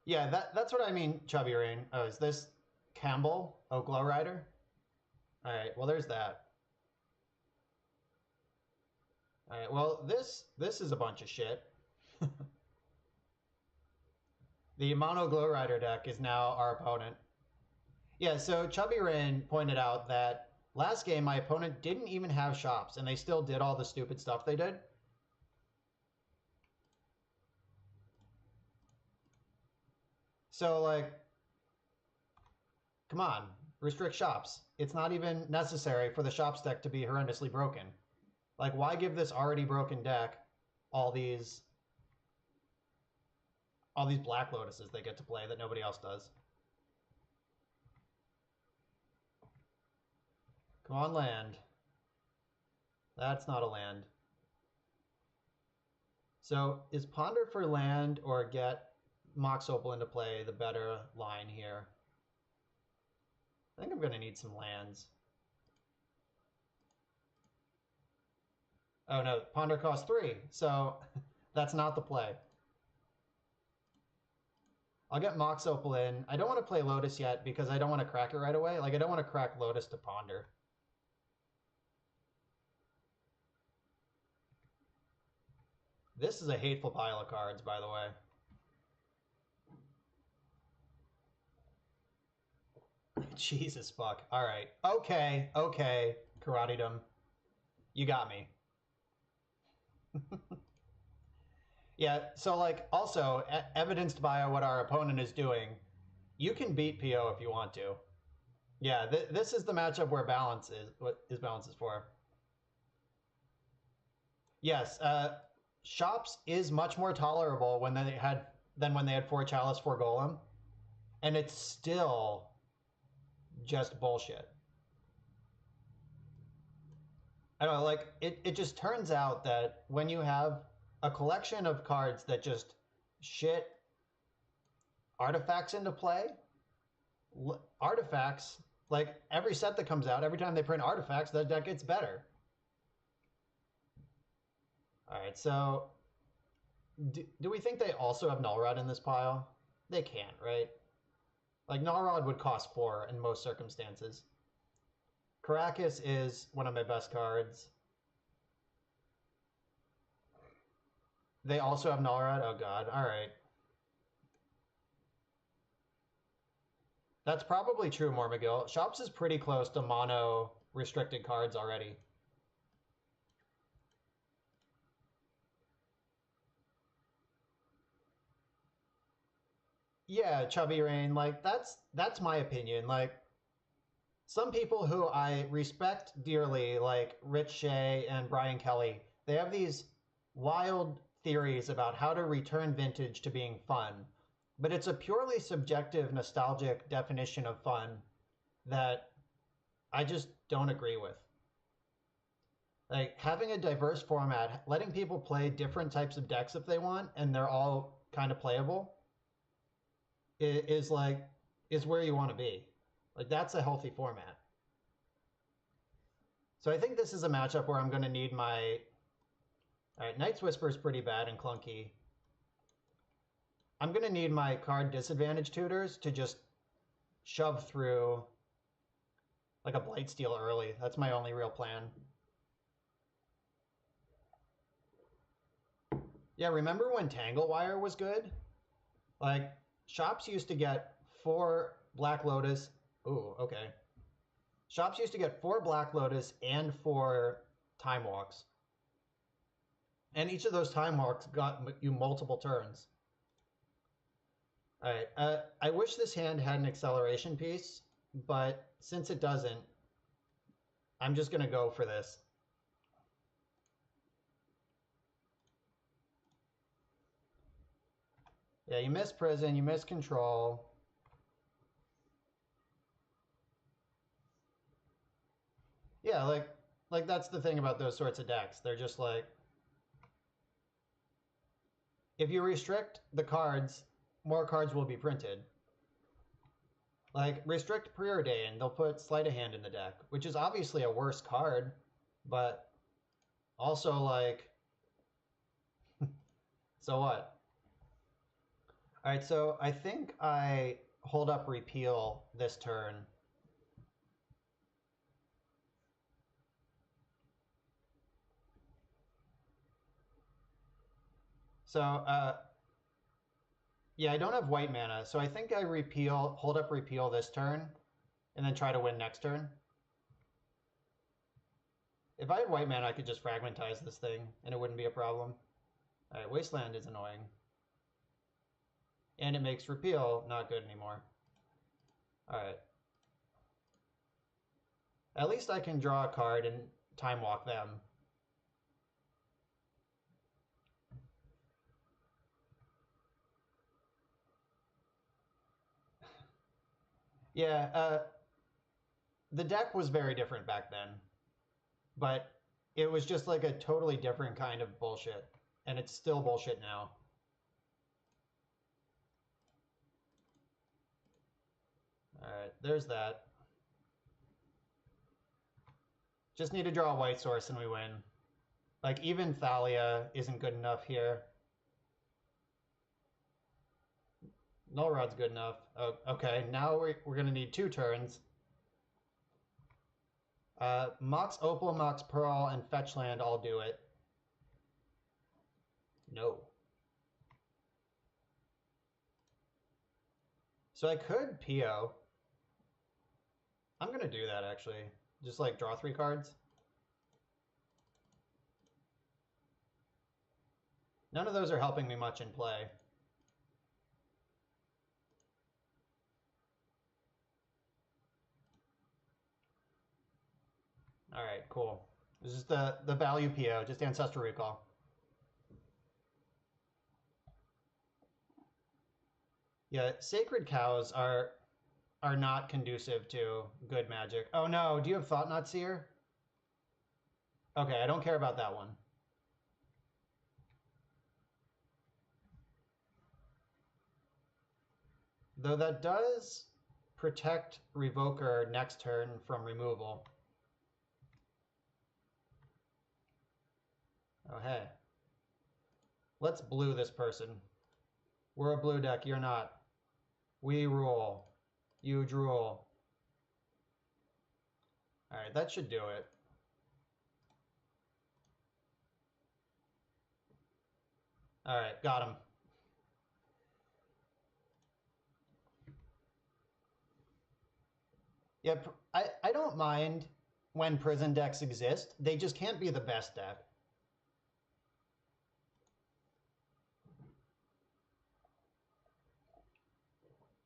Yeah, that's what I mean, Chubby Rain. Oh, is this Campbell? Oh, Glow Rider? Alright, well, there's that. Alright, well, this is a bunch of shit. The Mono Glow Rider deck is now our opponent. Yeah, so Chubby Rain pointed out that last game my opponent didn't even have Shops, and they still did all the stupid stuff they did. So, like, come on, restrict Shops. It's not even necessary for the Shops deck to be horrendously broken. Like, why give this already broken deck all these Black Lotuses they get to play that nobody else does? Come on, land. That's not a land. So is Ponder for land or get Mox Opal into play the better line here? I think I'm going to need some lands. Oh no, Ponder costs 3, so that's not the play. I'll get Mox Opal in. I don't want to play Lotus yet because I don't want to crack it right away. Like, I don't want to crack Lotus to Ponder. This is a hateful pile of cards, by the way. Jesus fuck. All right. Okay. Okay. Karate-dom. You got me. Yeah, so like also evidenced by what our opponent is doing, you can beat PO if you want to. Yeah, this is the matchup where balance is what his balance is for. Yes, Shops is much more tolerable when they had than when they had 4 Chalice, 4 Golem, and it's still just bullshit. I don't know, like it just turns out that when you have a collection of cards that just shit artifacts into play, artifacts, like every set that comes out, every time they print artifacts, that deck gets better. All right, so do we think they also have Null Rod in this pile? They can't, right? Like Null Rod would cost 4 in most circumstances. Caracas is one of my best cards. They also have Null Rod? Oh god, all right. That's probably true, Mormagil. Shops is pretty close to mono restricted cards already. Yeah, Chubby Rain, like that's my opinion. Like some people who I respect dearly, like Rich Shea and Brian Kelly, they have these wild theories about how to return vintage to being fun. But it's a purely subjective, nostalgic definition of fun that I just don't agree with. Like having a diverse format, letting people play different types of decks if they want, and they're all kind of playable, is like is where you want to be. Like that's a healthy format. So I think this is a matchup where I'm going to need my. All right, Night's Whisper is pretty bad and clunky. I'm going to need my card disadvantage tutors to just shove through like a Blightsteel early. That's my only real plan. Yeah, remember when Tanglewire was good? Like, Shops used to get 4 Black Lotus. Ooh, okay. Shops used to get 4 Black Lotus and 4 Time Walks. And each of those Time Walks got you multiple turns. All right, I wish this hand had an acceleration piece, but since it doesn't, I'm just going to go for this. Yeah, you miss Prison, you miss Control. Yeah, like that's the thing about those sorts of decks. They're just like, if you restrict the cards, more cards will be printed. Like, restrict Preordain, they'll put Sleight of Hand in the deck, which is obviously a worse card, but also, like, so what? All right, so I think I hold up Repeal this turn. So, yeah, I don't have white mana, so I think I hold up Repeal this turn, and then try to win next turn. If I had white mana, I could just Fragmentize this thing, and it wouldn't be a problem. All right, Wasteland is annoying. And it makes Repeal not good anymore. All right. At least I can draw a card and Time Walk them. Yeah, the deck was very different back then, but it was just like a totally different kind of bullshit. and it's still bullshit now. Alright, there's that. Just need to draw a white source and we win. Like, even Thalia isn't good enough here. Null Rod's good enough. Oh, okay, now we're going to need 2 turns. Mox Opal, Mox Pearl, and Fetch Land all do it. No. So I could PO. I'm going to do that, actually. Just, like, draw 3 cards. None of those are helping me much in play. All right, cool. This is the value PO, just Ancestral Recall. Yeah, Sacred Cows are not conducive to good magic. Oh no, do you have Thought Knot Seer? Okay, I don't care about that one. Though that does protect Revoker next turn from removal. Oh, hey. Let's blue this person. We're a blue deck, you're not. We rule. You drool. Alright, that should do it. Alright, got him. Yep, I don't mind when prison decks exist. They just can't be the best deck.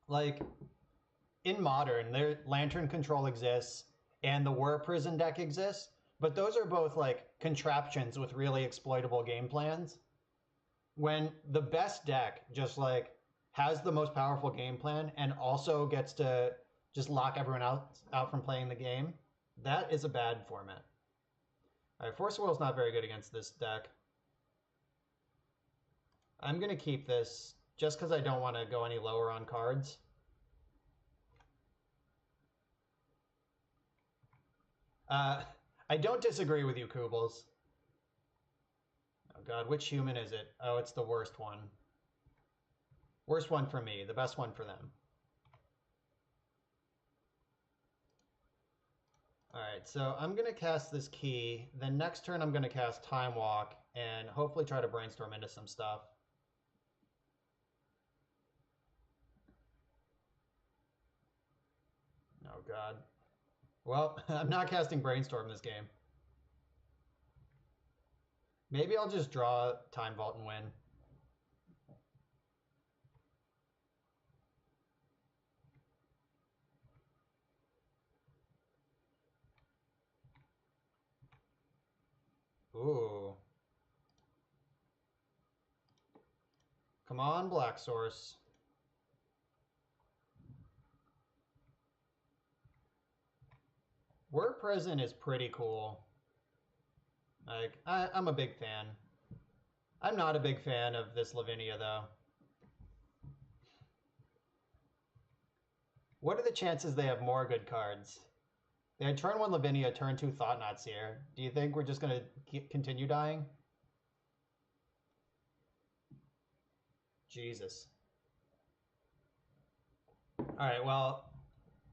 Like, in Modern, Lantern Control exists, and the War Prison deck exists, but those are both, like, contraptions with really exploitable game plans. When the best deck just, like, has the most powerful game plan and also gets to just lock everyone out from playing the game, that is a bad format. All right, Force of Will's not very good against this deck. I'm going to keep this just because I don't want to go any lower on cards. I don't disagree with you, Kubels. Oh god, which human is it? Oh, it's the worst one. Worst one for me, the best one for them. Alright, so I'm going to cast this key. Then next turn I'm going to cast Time Walk and hopefully try to brainstorm into some stuff. Oh god. Well, I'm not casting Brainstorm this game. Maybe I'll just draw Time Vault and win. Ooh. Come on, Black Source. War Prison is pretty cool. Like, I'm a big fan. I'm not a big fan of this Lavinia, though. What are the chances they have more good cards? They had turn 1 Lavinia, turn 2 Thought Knot Seer. Do you think we're just going to continue dying? Jesus. Alright, well,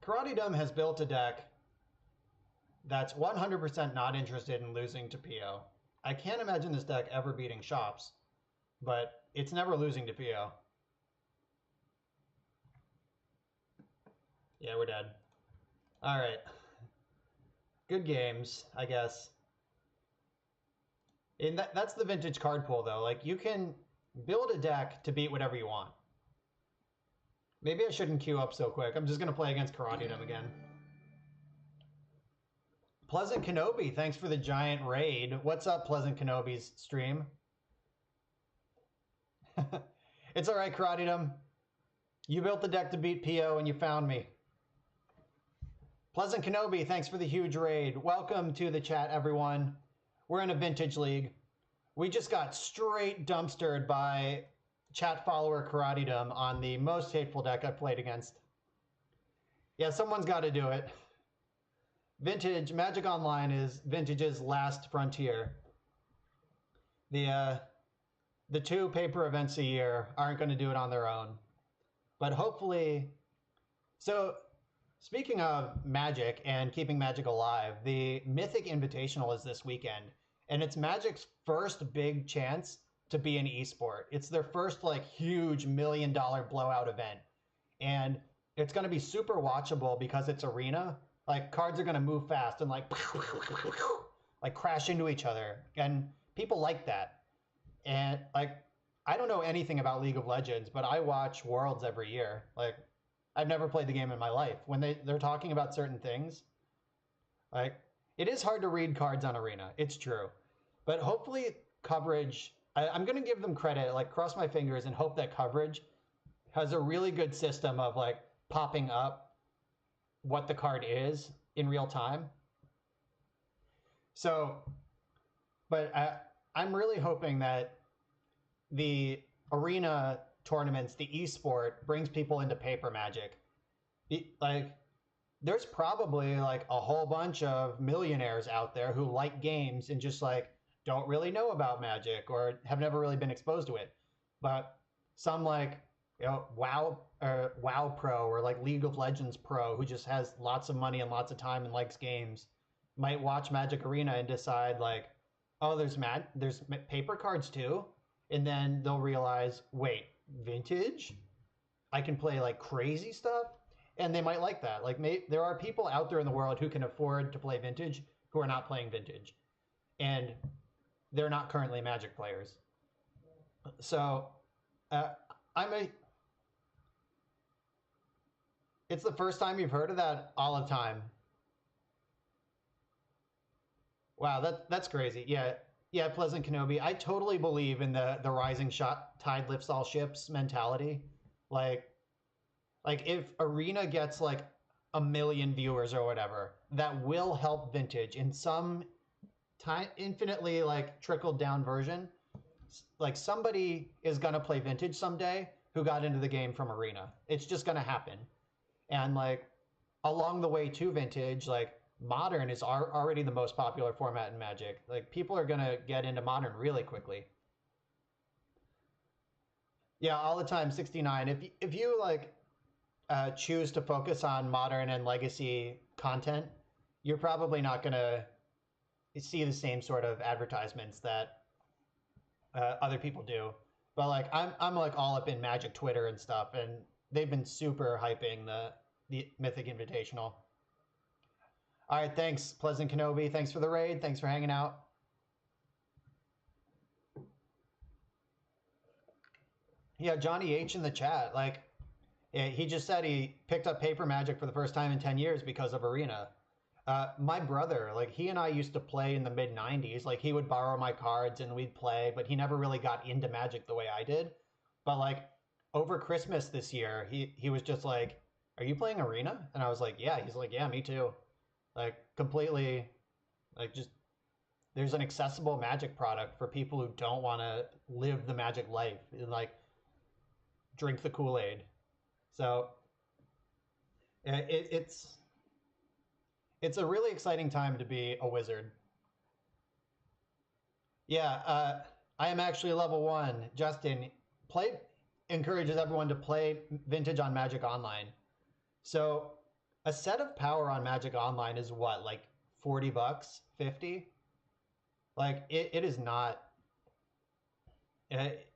Karate Dumb has built a deck that's 100% not interested in losing to PO. I can't imagine this deck ever beating Shops, but it's never losing to PO. Yeah, we're dead. Alright. Good games, I guess. And that's the vintage card pool, though. Like, you can build a deck to beat whatever you want. Maybe I shouldn't queue up so quick. I'm just going to play against Karate Dumb again. Pleasant Kenobi, thanks for the giant raid. What's up, Pleasant Kenobi's stream? It's all right, Karate Dumb. You built the deck to beat PO and you found me. Pleasant Kenobi, thanks for the huge raid. Welcome to the chat, everyone. We're in a vintage league. We just got straight dumpstered by chat follower Karatedom on the most hateful deck I've played against. Yeah, someone's got to do it. Vintage Magic Online is Vintage's last frontier. The 2 paper events a year aren't going to do it on their own, but hopefully. So, speaking of Magic and keeping Magic alive, the Mythic Invitational is this weekend, and it's Magic's first big chance to be an esport. It's their first like huge $1 million blowout event, and it's going to be super watchable because it's arena. Like cards are going to move fast and like crash into each other, and people like that. And like I don't know anything about League of Legends, but I watch Worlds every year. Like I've never played the game in my life. When they're talking about certain things, like it is hard to read cards on arena. It's true, but hopefully coverage. I'm going to give them credit. Like cross my fingers and hope that coverage has a really good system of like popping up what the card is in real time. So, but I'm really hoping that the arena tournaments, the esport, brings people into paper Magic. Like, there's probably like a whole bunch of millionaires out there who like games and just like don't really know about Magic or have never really been exposed to it. But some like WoW Pro or like League of Legends Pro who just has lots of money and lots of time and likes games might watch Magic Arena and decide like, oh, there's paper cards too, and then they'll realize, wait, Vintage? I can play like crazy stuff, and they might like that. Like there are people out there in the world who can afford to play Vintage who are not playing Vintage, and they're not currently Magic players. So it's the first time you've heard of that all of time. Wow, that's crazy. Yeah, Pleasant Kenobi. I totally believe in the rising tide lifts all ships mentality. Like if Arena gets like 1 million viewers or whatever, that will help Vintage in some infinitely like trickled down version. Like somebody is gonna play Vintage someday who got into the game from Arena. It's just gonna happen. And like along the way to Vintage, like Modern is already the most popular format in Magic. Like people are gonna get into Modern really quickly. Yeah, all the time 69. If you like choose to focus on Modern and Legacy content, you're probably not gonna see the same sort of advertisements that other people do. But like I'm like all up in Magic Twitter and stuff, and they've been super hyping the Mythic Invitational. All right, thanks, Pleasant Kenobi. Thanks for the raid. Thanks for hanging out. Yeah, Johnny H in the chat. Like, yeah, he just said he picked up paper Magic for the first time in 10 years because of Arena. My brother, like, he and I used to play in the mid 90s. Like, he would borrow my cards and we'd play, but he never really got into Magic the way I did. But, like, over Christmas this year, he was just like, are you playing Arena? And I was like, yeah. He's like, yeah, me too. Like, completely, like, just, there's an accessible Magic product for people who don't want to live the Magic life and, like, drink the Kool-Aid. So, it's a really exciting time to be a wizard. Yeah, I am actually level 1. Justin encourages everyone to play Vintage on Magic Online. So a set of power on Magic Online is what, like $40, 50? Like it is not.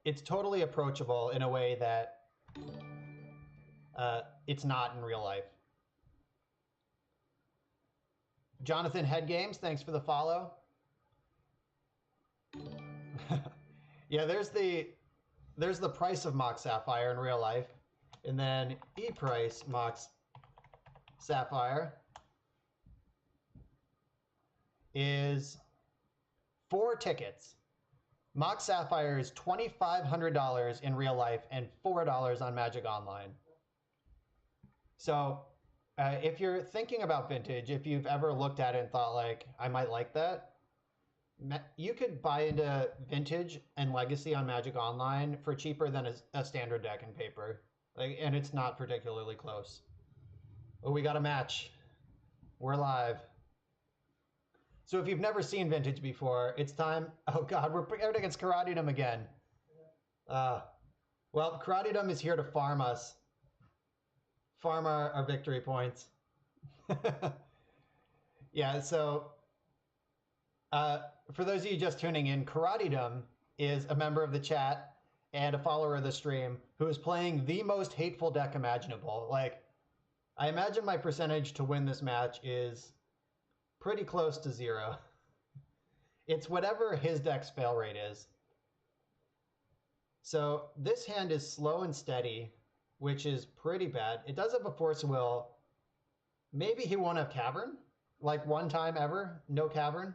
It's totally approachable in a way that it's not in real life. Jonathan Head Games, thanks for the follow. Yeah, there's the price of Mox Sapphire in real life, and then E-price Mox Sapphire is 4 tickets. Mox Sapphire is $2,500 in real life and $4 on Magic Online. So if you're thinking about Vintage, if you've ever looked at it and thought like, I might like that, You could buy into Vintage and Legacy on Magic Online for cheaper than a standard deck in paper. Like, and it's not particularly close. Oh, we got a match. We're live. So if you've never seen Vintage before, it's time. Oh God, we're paired against Karatidom again. Well, Karatidom is here to farm us. Farm our victory points. Yeah, so for those of you just tuning in, Karatidom is a member of the chat and a follower of the stream who is playing the most hateful deck imaginable. Like, I imagine my percentage to win this match is pretty close to 0. It's whatever his deck's fail rate is. So this hand is slow and steady, which is pretty bad. It does have a Force Will. Maybe he won't have Cavern? Like one time ever, no Cavern?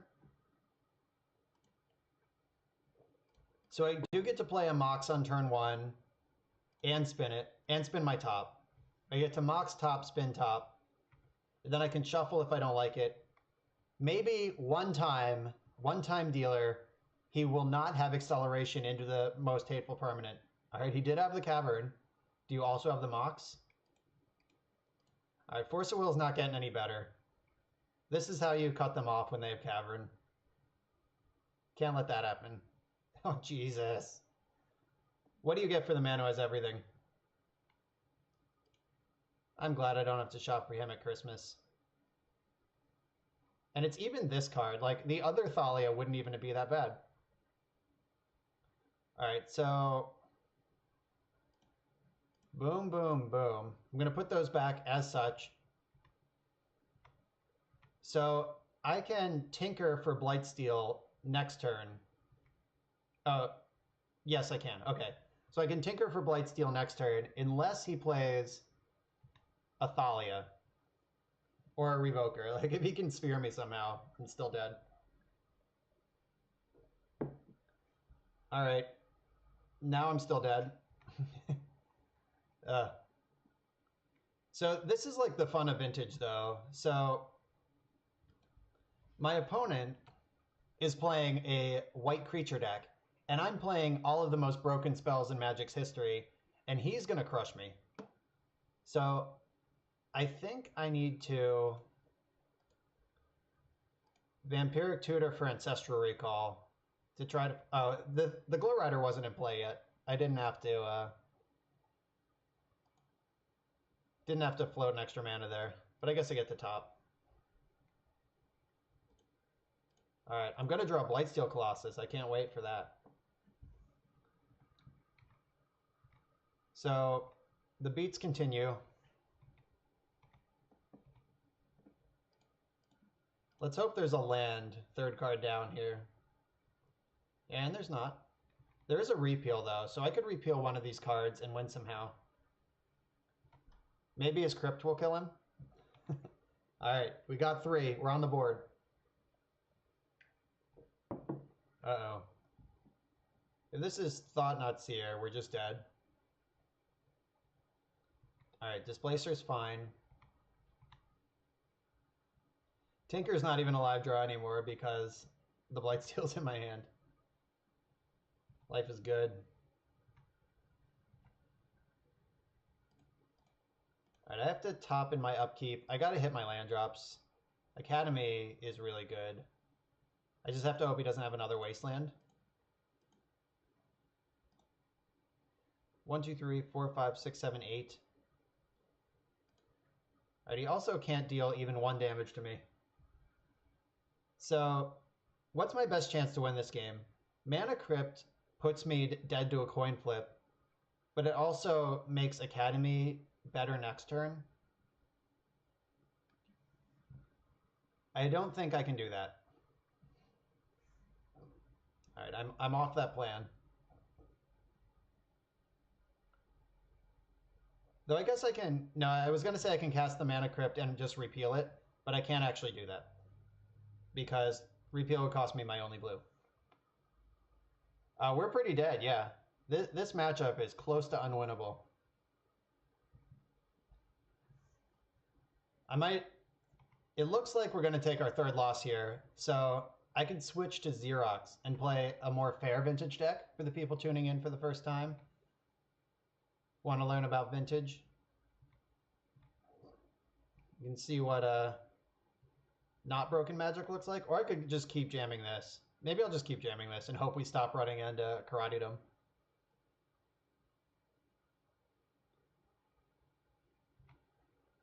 So I do get to play a Mox on turn 1 and spin it, and spin my top. I get to Mox top, spin top. And then I can shuffle if I don't like it. Maybe one time dealer, he will not have acceleration into the most hateful permanent. All right, he did have the Cavern. Do you also have the Mox? All right, Force of Will is not getting any better. This is how you cut them off when they have Cavern. Can't let that happen. Oh, Jesus. What do you get for the man who has everything? I'm glad I don't have to shop for him at Christmas. And it's even this card. Like, the other Thalia wouldn't even be that bad. All right, so... Boom, boom, boom. I'm going to put those back as such. So I can tinker for Blightsteel next turn. Oh, yes, I can. Okay. So I can tinker for Blightsteel next turn unless he plays a Thalia or a Revoker. Like, if he can spear me somehow, I'm still dead. All right. Now I'm still dead. So this is like the fun of Vintage, though. So my opponent is playing a white creature deck, and I'm playing all of the most broken spells in Magic's history, and he's going to crush me. So I think I need to Vampiric Tutor for Ancestral Recall to try to... Oh, the Glow Rider wasn't in play yet. I didn't have to float an extra mana there, but I guess I get the top. All right, I'm going to draw Blightsteel Colossus. I can't wait for that. So the beats continue. Let's hope there's a land, third card down here. And there's not. There is a repeal, though, so I could repeal one of these cards and win somehow. Maybe his Crypt will kill him. All right, we got 3. We're on the board. Uh-oh. If this is Thought Not Seer, we're just dead. All right, Displacer's fine. Tinker's not even a live draw anymore because the Blightsteel's in my hand. Life is good. All right, I have to top in my upkeep. I got to hit my land drops. Academy is really good. I just have to hope he doesn't have another Wasteland. 1, 2, 3, 4, 5, 6, 7, 8. All right, he also can't deal even 1 damage to me. So, what's my best chance to win this game? Mana Crypt puts me dead to a coin flip, but it also makes Academy better next turn. I don't think I can do that. All right, I'm off that plan. Though I guess I can... No, I was going to say I can cast the Mana Crypt and just repeal it, but I can't actually do that because repeal would cost me my only blue. We're pretty dead, yeah. This matchup is close to unwinnable. It looks like we're going to take our 3rd loss here, so I could switch to Xerox and play a more fair vintage deck for the people tuning in for the first time. Want to learn about vintage? You can see what not broken magic looks like, or I could just keep jamming this. Maybe I'll just keep jamming this and hope we stop running into Karatedom.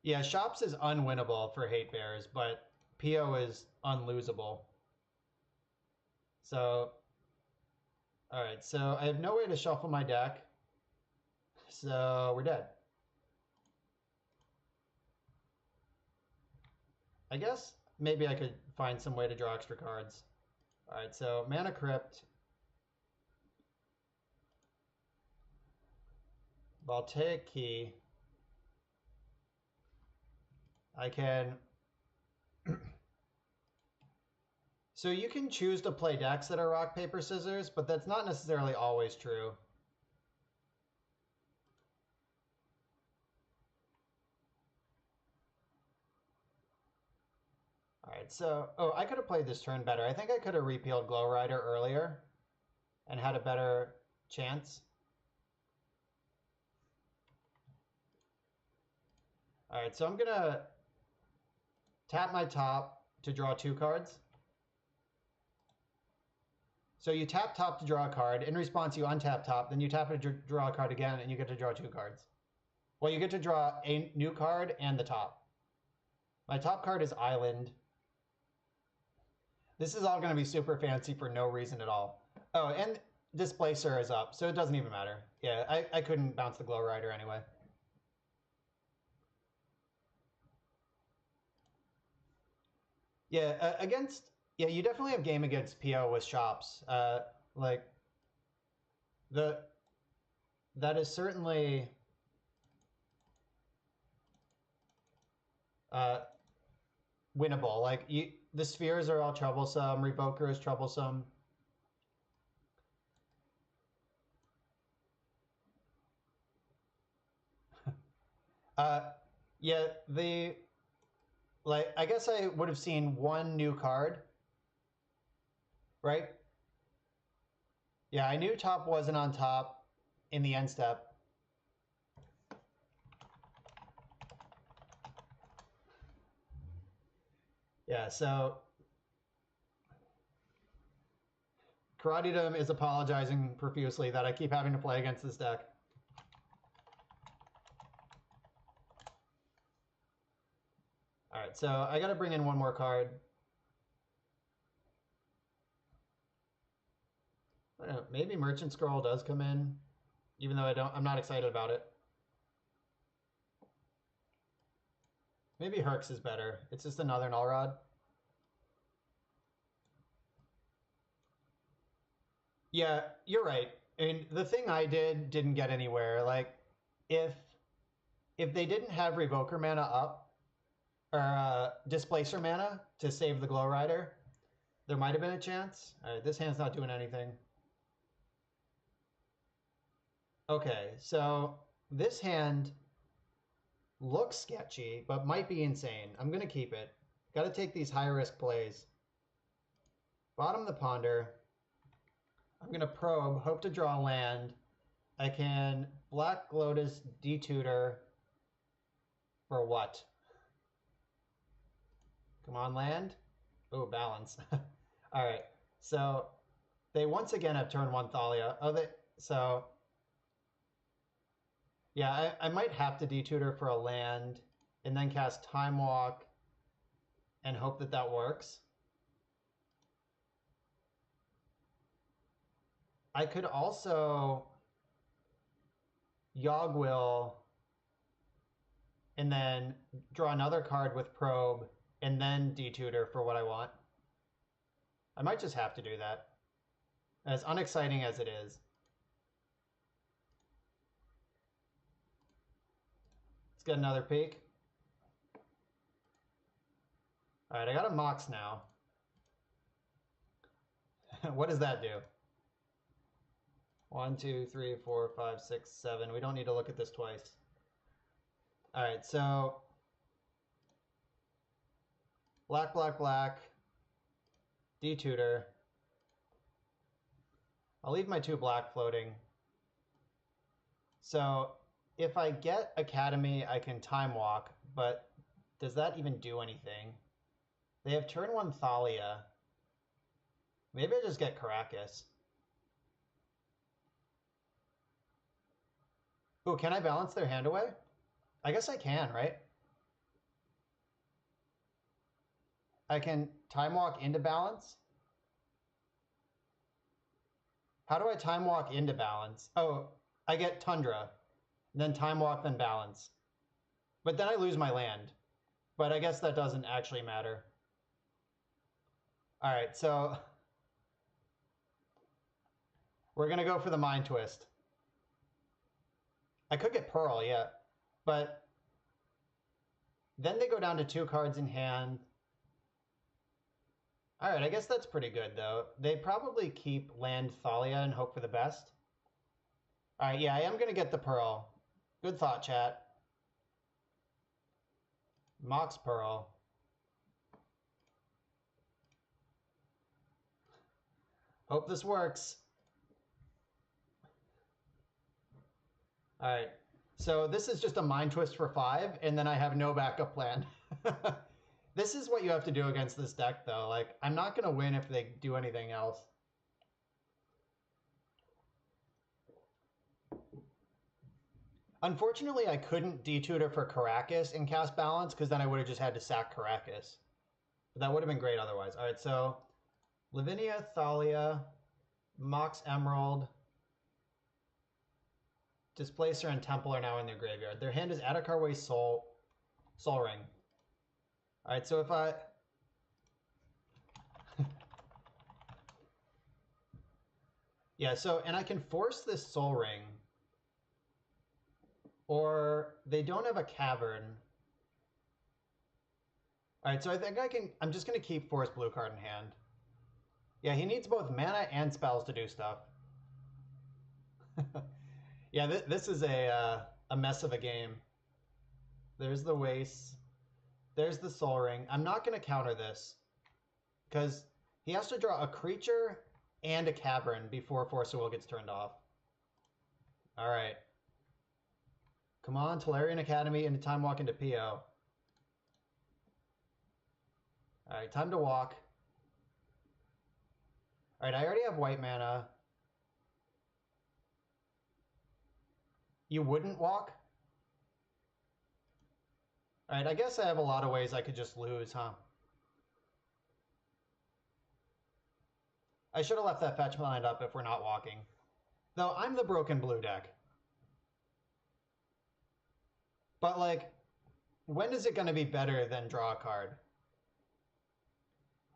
Yeah, Shops is unwinnable for Hate Bears, but PO is unlosable. So, alright, so I have no way to shuffle my deck, so we're dead. I guess maybe I could find some way to draw extra cards. Alright, so Mana Crypt. Voltaic Key. I can... So you can choose to play decks that are rock, paper, scissors, but that's not necessarily always true. Alright, so... Oh, I could have played this turn better. I think I could have repealed Glow Rider earlier and had a better chance. Alright, so I'm gonna tap my top to draw 2 cards. So you tap top to draw a card. In response, you untap top. Then you tap it to draw a card again, and you get to draw 2 cards. Well, you get to draw a new card and the top. My top card is Island. This is all going to be super fancy for no reason at all. Oh, and Displacer is up, so it doesn't even matter. Yeah, I couldn't bounce the Glow Rider anyway. Yeah, yeah, you definitely have game against PO with Shops. Like, that is certainly winnable. Like, the spheres are all troublesome. Revoker is troublesome. Yeah, I guess I would have seen 1 new card, right? Yeah, I knew top wasn't on top in the end step. Yeah, so Karatedom is apologizing profusely that I keep having to play against this deck. Alright, so I gotta bring in 1 more card. I don't know, maybe Merchant Scroll does come in, even though I'm not excited about it. Maybe Herx is better. It's just another Null Rod. Yeah, you're right. I mean, the thing I didn't get anywhere. Like, if they didn't have Revoker mana up, or Displacer mana to save the Glow Rider, there might have been a chance. All right, this hand's not doing anything. Okay, so this hand looks sketchy, but might be insane. I'm going to keep it. Got to take these high-risk plays. Bottom the Ponder. I'm going to probe, hope to draw land. I can Black Lotus detutor for what? Come on, land. Oh, balance. All right, so they once again have turn 1 Thalia. So yeah, I might have to detutor for a land and then cast Time Walk and hope that that works. I could also Yogwill and then draw another card with Probe and then detutor for what I want. I might just have to do that, as unexciting as it is. Let's get another peek. All right, I got a Mox now. What does that do? 1, 2, 3, 4, 5, 6, 7. We don't need to look at this twice. All right, so black, black, black. D-tutor. I'll leave my 2 black floating. So if I get Academy, I can time walk, but does that even do anything? They have turn 1 Thalia. Maybe I just get Caracas. Ooh, can I balance their hand away? I guess I can, right? I can time walk into balance. How do I time walk into balance? Oh, I get Tundra, then time walk, then balance. But then I lose my land. But I guess that doesn't actually matter. All right, so we're going to go for the Mind Twist. I could get Pearl, yeah. But then they go down to 2 cards in hand. All right, I guess that's pretty good, though. They probably keep land Thalia and hope for the best. All right, yeah, I am going to get the Pearl. Good thought, chat. Mox Pearl. Hope this works. All right, so this is just a Mind Twist for 5, and then I have no backup plan. This is what you have to do against this deck, though. Like, I'm not going to win if they do anything else. Unfortunately, I couldn't D-tutor for Caracas and cast Balance, because then I would have just had to sack Caracas. But that would have been great otherwise. All right, so Lavinia, Thalia, Mox Emerald, Displacer, and Temple are now in their graveyard. Their hand is Atakarwe Soul Ring. All right, so if I... yeah, so, and I can force this Soul Ring, or they don't have a Cavern. All right, so I think I can, I'm just going to keep Force Blue card in hand. Yeah, he needs both mana and spells to do stuff. Yeah, this is a mess of a game. There's the Waste. There's the Soul Ring. I'm not going to counter this, because he has to draw a creature and a Cavern before Force of Will gets turned off. All right. Come on, Tolarian Academy into Time Walk into PO. All right, time to walk. All right, I already have white mana. You wouldn't walk? All right, I guess I have a lot of ways I could just lose, huh? I should have left that fetch land up if we're not walking. Though I'm the broken blue deck. But, like, when is it going to be better than draw a card?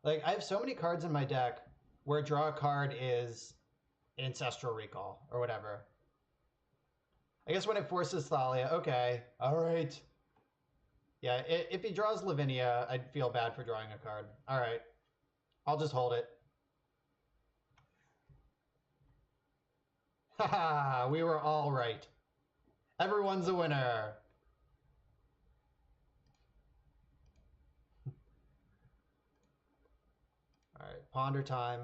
Like, I have so many cards in my deck where draw a card is Ancestral Recall or whatever. I guess when it forces Thalia, okay, all right. Yeah, if he draws Lavinia, I'd feel bad for drawing a card. All right, I'll just hold it. Haha, we were all right. Everyone's a winner. All right, ponder time.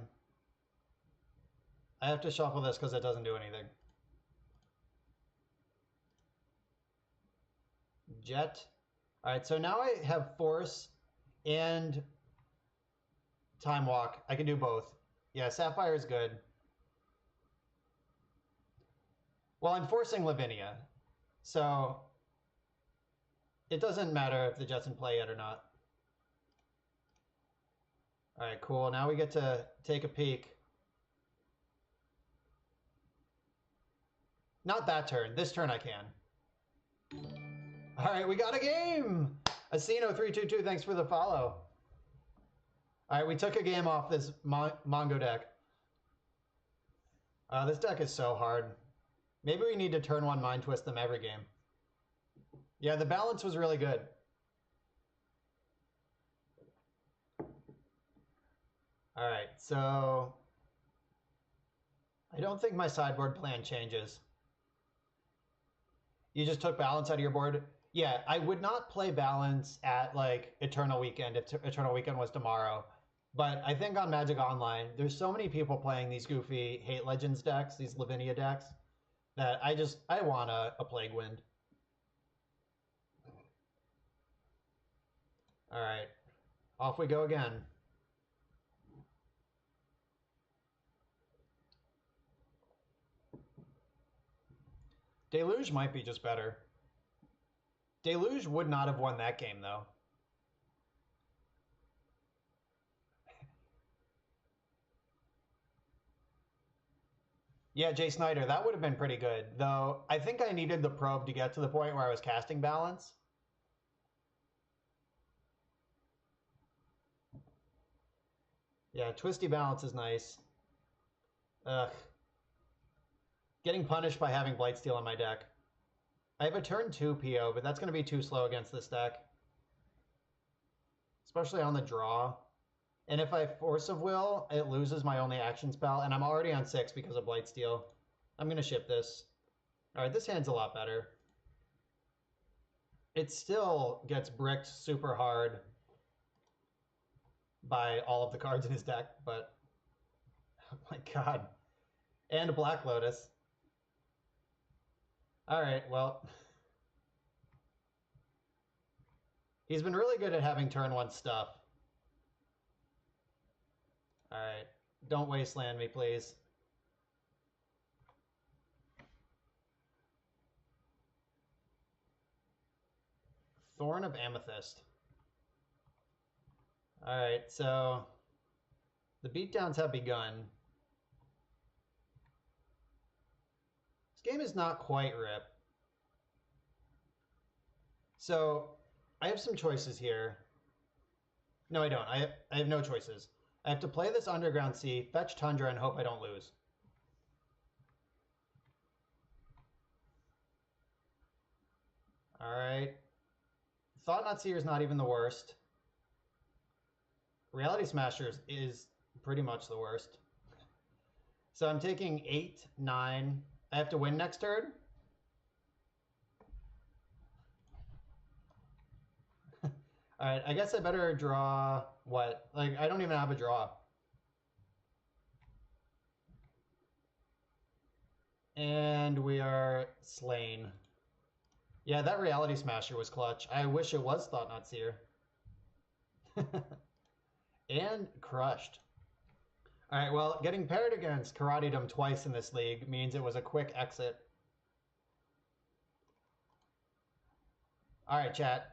I have to shuffle this because it doesn't do anything. Jet. All right, so now I have Force and Time Walk. I can do both. Yeah, Sapphire is good. Well, I'm forcing Lavinia, so it doesn't matter if the Jet's in play yet or not. All right, cool. Now we get to take a peek. Not that turn. This turn I can. All right, we got a game. Asino322, thanks for the follow. All right, we took a game off this Mongo deck. This deck is so hard. Maybe we need to turn 1 Mind Twist them every game. Yeah, the balance was really good. All right, so I don't think my sideboard plan changes. You just took balance out of your board? Yeah, I would not play balance at like Eternal Weekend if Eternal Weekend was tomorrow. But I think on Magic Online, there's so many people playing these goofy Hate Legends decks, these Lavinia decks, that I want a Plague Wind. All right, off we go again. Deluge might be just better. Deluge would not have won that game, though. Yeah, Jay Snyder, that would have been pretty good. Though I think I needed the probe to get to the point where I was casting balance. Yeah, twisty balance is nice. Ugh. Getting punished by having Blightsteel on my deck. I have a turn 2 PO, but that's going to be too slow against this deck. Especially on the draw. And if I Force of Will, it loses my only action spell, and I'm already on 6 because of Blightsteel. I'm going to ship this. Alright, this hand's a lot better. It still gets bricked super hard by all of the cards in his deck, but oh my god. And a Black Lotus. Alright, well. He's been really good at having turn 1 stuff. Alright, don't wasteland me, please. Thorn of Amethyst. Alright, so the beatdowns have begun. This game is not quite rip. So I have some choices here. No, I don't. I have no choices. I have to play this Underground Sea, fetch Tundra, and hope I don't lose. Alright. Thought-Knot Seer is not even the worst. Reality Smashers is pretty much the worst. So I'm taking 8, 9. I have to win next turn? Alright, I guess I better draw what? Like, I don't even have a draw. And we are slain. Yeah, that Reality Smasher was clutch. I wish it was Thought-Knot Seer. And crushed. Alright, well, getting paired against Karate-Dom twice in this league means it was a quick exit. Alright, chat.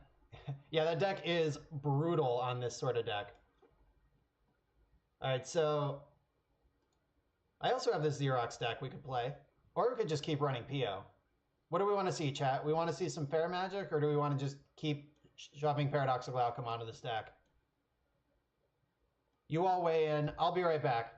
Yeah, that deck is brutal on this sort of deck. Alright, so I also have this Xerox deck we could play. Or we could just keep running PO. What do we want to see, chat? We want to see some fair magic, or do we want to just keep shoving Paradoxical Outcome onto this deck? You all weigh in. I'll be right back.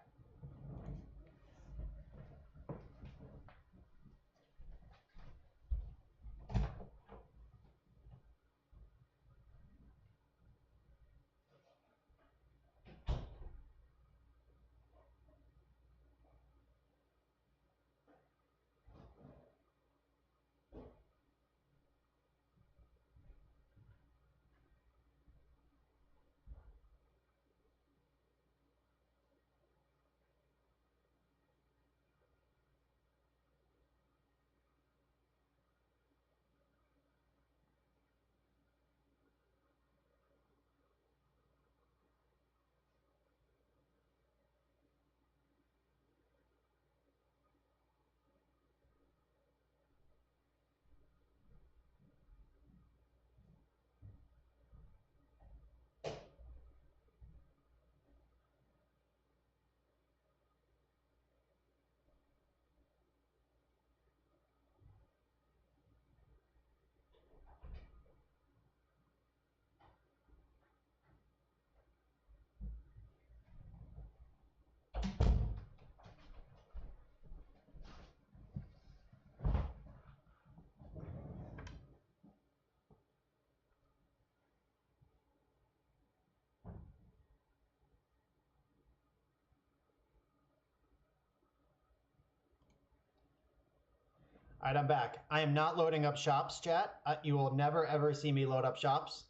All right, I'm back. I am not loading up shops, chat. You will never, ever see me load up shops.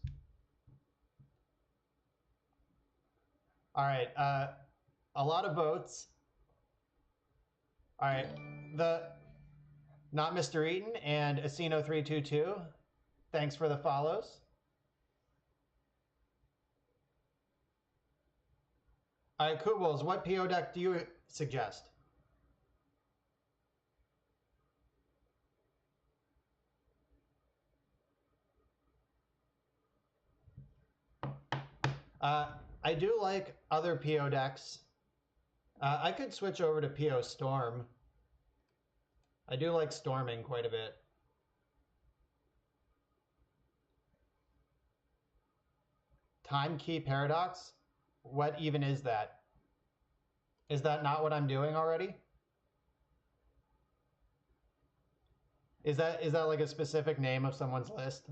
All right, a lot of votes. All right, not Mr. Eaton and Asino322. Thanks for the follows. All right, Kubels, what PO deck do you suggest? I do like other PO decks. I could switch over to PO Storm. I do like storming quite a bit. Time key paradox? What even is that? Is that not what I'm doing already? Is that like a specific name of someone's list?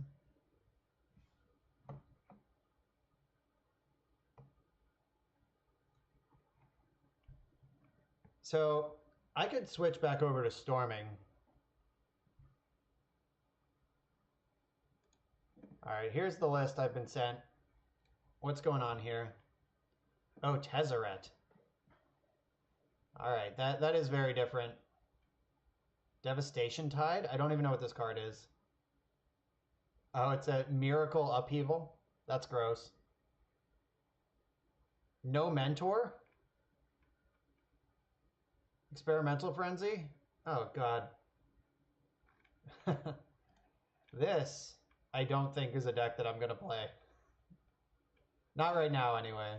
So I could switch back over to storming. All right, here's the list I've been sent. What's going on here? Oh, Tezzeret. All right, that is very different. Devastation Tide? I don't even know what this card is. Oh, it's a Miracle Upheaval? That's gross. No Mentor? Experimental Frenzy? Oh, God. This, I don't think, is a deck that I'm going to play. Not right now, anyway.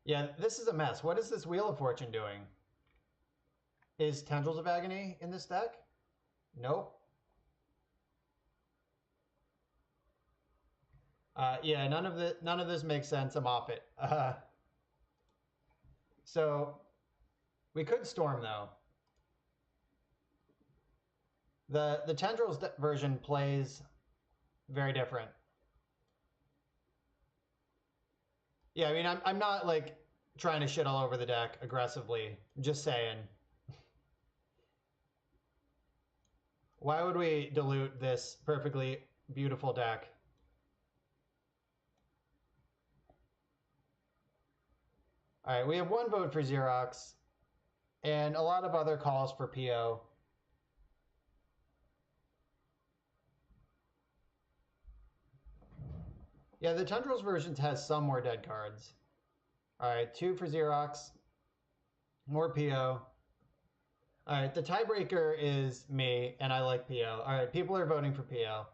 Yeah, this is a mess. What is this Wheel of Fortune doing? Is Tendrils of Agony in this deck? Nope. Yeah, none of this makes sense. I'm off it. So we could storm though. The Tendrils version plays very different. Yeah, I mean, I'm not like trying to shit all over the deck aggressively. Just saying. Why would we dilute this perfectly beautiful deck? All right, we have one vote for Xerox and a lot of other calls for PO. Yeah, the Tendrils version has some more dead cards. All right, 2 for Xerox. More PO. All right, the tiebreaker is me, and I like PO. All right, people are voting for PO.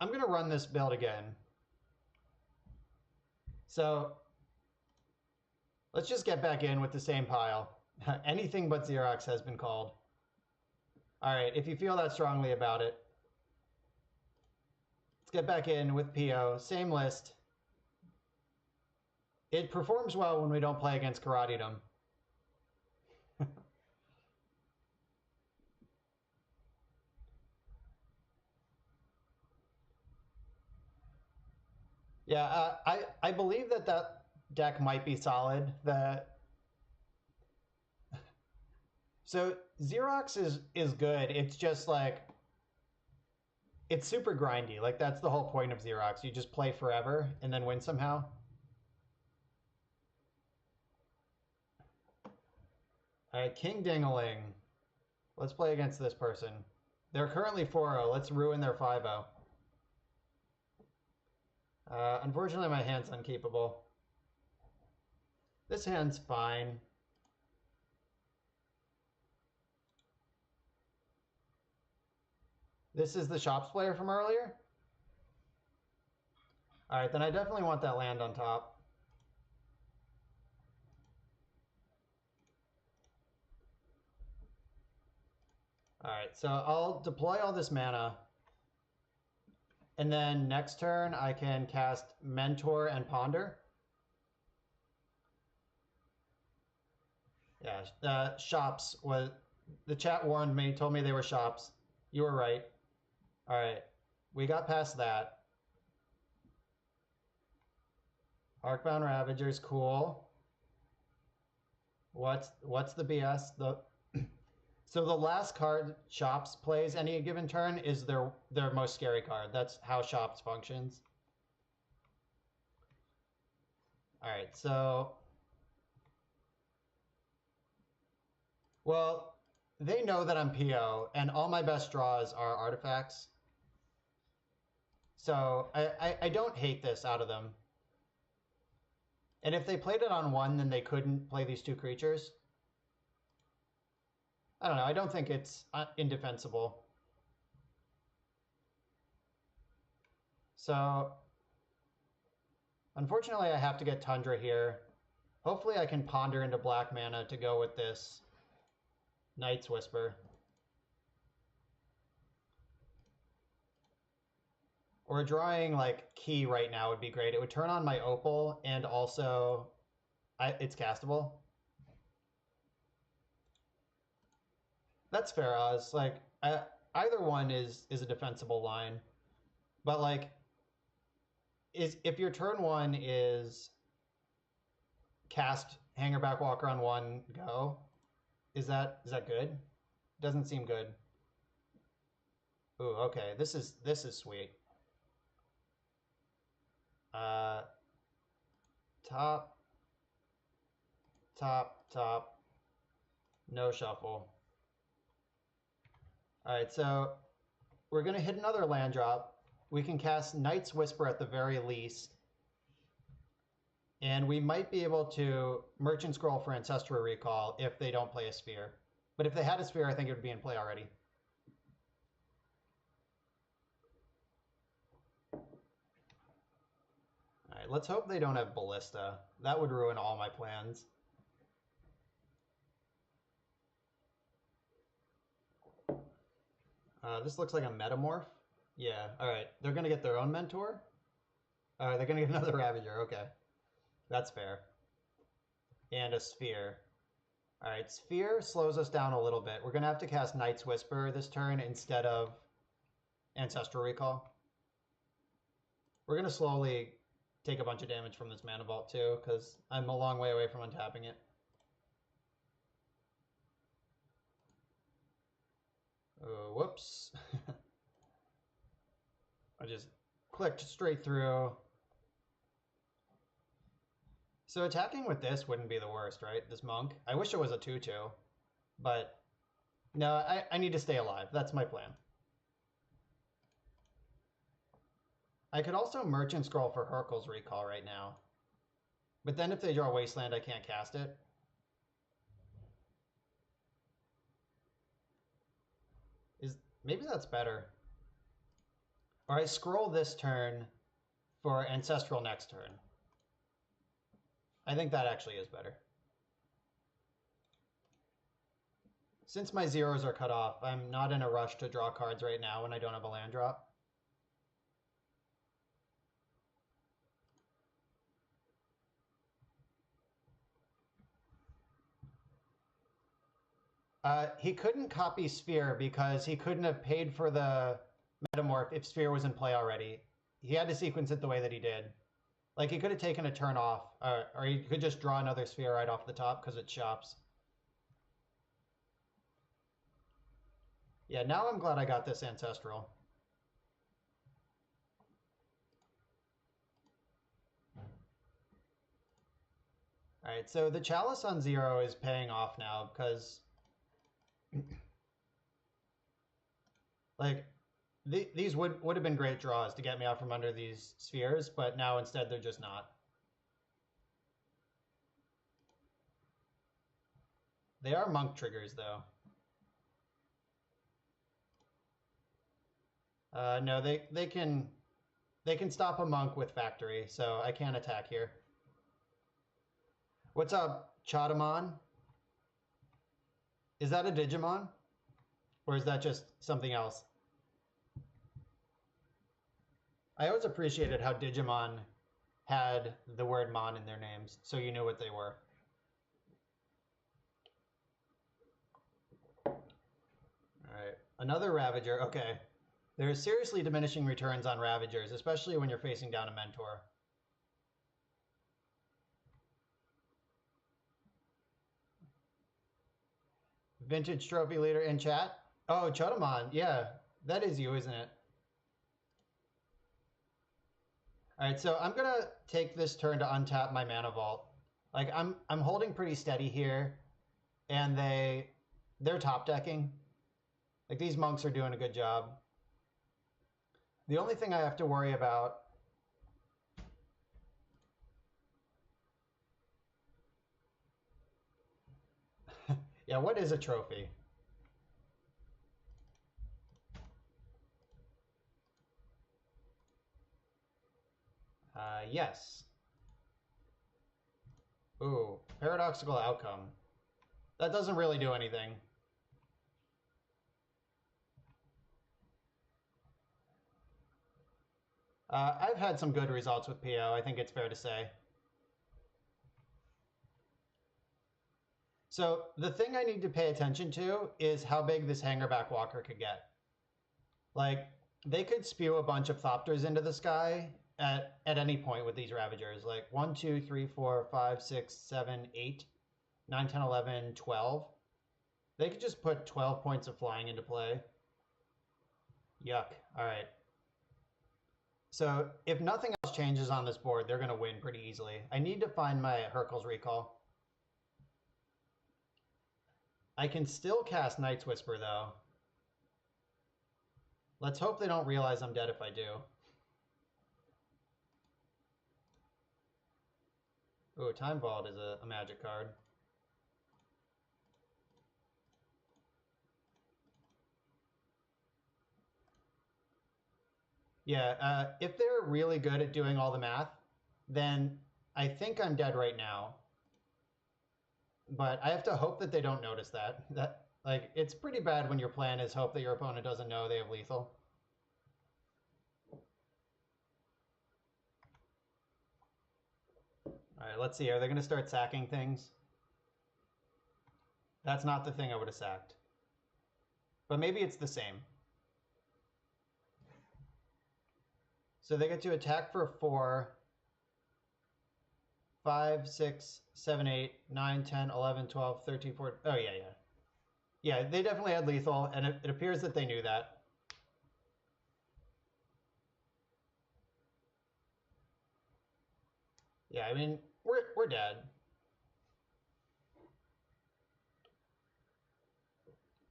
I'm gonna run this build again. So let's just get back in with the same pile. Anything but Xerox has been called. All right, if you feel that strongly about it, let's get back in with PO, same list. It performs well when we don't play against Karatidom. Yeah, I believe that deck might be solid. So Xerox is good. It's just like it's super grindy. Like that's the whole point of Xerox. You just play forever and then win somehow. All right, King Dingaling. Let's play against this person. They're currently 4-0. Let's ruin their 5-0. Unfortunately, my hand's unkeepable. This hand's fine. This is the Shops player from earlier? All right, then I definitely want that land on top. All right, so I'll deploy all this mana. And then next turn, I can cast Mentor and Ponder. Yeah, Shops was... The chat warned me, told me they were Shops. You were right. All right, we got past that. Arcbound Ravagers, cool. What's the BS? So the last card Shops plays any given turn is their most scary card. That's how Shops functions. All right, so well, they know that I'm PO, and all my best draws are artifacts. So I don't hate this out of them. And if they played it on one, then they couldn't play these two creatures. I don't know. I don't think it's indefensible. So, unfortunately, I have to get Tundra here. Hopefully, I can ponder into black mana to go with this Night's Whisper. Or drawing like Key right now would be great. It would turn on my Opal, and also it's castable. That's fair, Oz. Like either one is a defensible line, but like if your turn one is cast Hangerback Walker on one go, is that good? Doesn't seem good. Ooh, okay. This is sweet. Top, top. No shuffle. All right, so we're going to hit another land drop. We can cast Night's Whisper at the very least. And we might be able to Merchant Scroll for Ancestral Recall if they don't play a Sphere. But if they had a Sphere, I think it would be in play already. All right, let's hope they don't have Ballista. That would ruin all my plans. This looks like a Metamorph. Yeah, all right. They're going to get their own Mentor? All right, they're going to get another Ravager. Okay. That's fair. And a Sphere. All right, Sphere slows us down a little bit. We're going to have to cast Night's Whisper this turn instead of Ancestral Recall. We're going to slowly take a bunch of damage from this Mana Vault too, because I'm a long way away from untapping it. Oh, whoops. I just clicked straight through. So attacking with this wouldn't be the worst, right? This Monk. I wish it was a 2-2, but no, I need to stay alive. That's my plan. I could also Merchant Scroll for Hurkyl's Recall right now. But then if they draw Wasteland, I can't cast it. Maybe that's better. Or I scroll this turn for Ancestral next turn. I think that actually is better. Since my zeros are cut off, I'm not in a rush to draw cards right now when I don't have a land drop. He couldn't copy Sphere because he couldn't have paid for the Metamorph if Sphere was in play already. He had to sequence it the way that he did. Like, he could have taken a turn off, or he could just draw another Sphere right off the top because it shops. Yeah, now I'm glad I got this Ancestral. All right, so the Chalice on 0 is paying off now because like these would have been great draws to get me out from under these spheres, but now instead they're just not. They are Monk triggers though. No, they can stop a Monk with Factory, so I can't attack here. What's up, Chadamon? Is that a Digimon? Or is that just something else? I always appreciated how Digimon had the word Mon in their names, so you knew what they were. Alright, another Ravager. Okay. There's seriously diminishing returns on Ravagers, especially when you're facing down a Mentor. Vintage trophy leader in chat. Oh, Chotamon. Yeah, that is you, isn't it? All right, so I'm gonna take this turn to untap my mana vault. Like I'm holding pretty steady here, and they're top decking. Like these monks are doing a good job. The only thing I have to worry about yeah, what is a trophy? Yes. Ooh, paradoxical outcome. That doesn't really do anything. I've had some good results with PO, I think it's fair to say. So the thing I need to pay attention to is how big this hangerback walker could get. Like, they could spew a bunch of Thopters into the sky at any point with these Ravagers. Like 1, 2, 3, 4, 5, 6, 7, 8, 9, 10, 11, 12. They could just put 12 points of flying into play. Yuck. All right. So if nothing else changes on this board, they're going to win pretty easily. I need to find my Hercules recall. I can still cast Night's Whisper, though. Let's hope they don't realize I'm dead if I do. Ooh, Time Vault is a magic card. Yeah, if they're really good at doing all the math, then I think I'm dead right now. But I have to hope that they don't notice that. Like, it's pretty bad when your plan is hope that your opponent doesn't know they have lethal. All right, let's see. Are they going to start sacking things? That's not the thing I would have sacked. But maybe it's the same. So they get to attack for 4, 5, 6, 7, 8, 9, 10, 11, 12, 13, 14. Oh, yeah. Yeah, they definitely had lethal, and it appears that they knew that. Yeah, I mean, we're dead.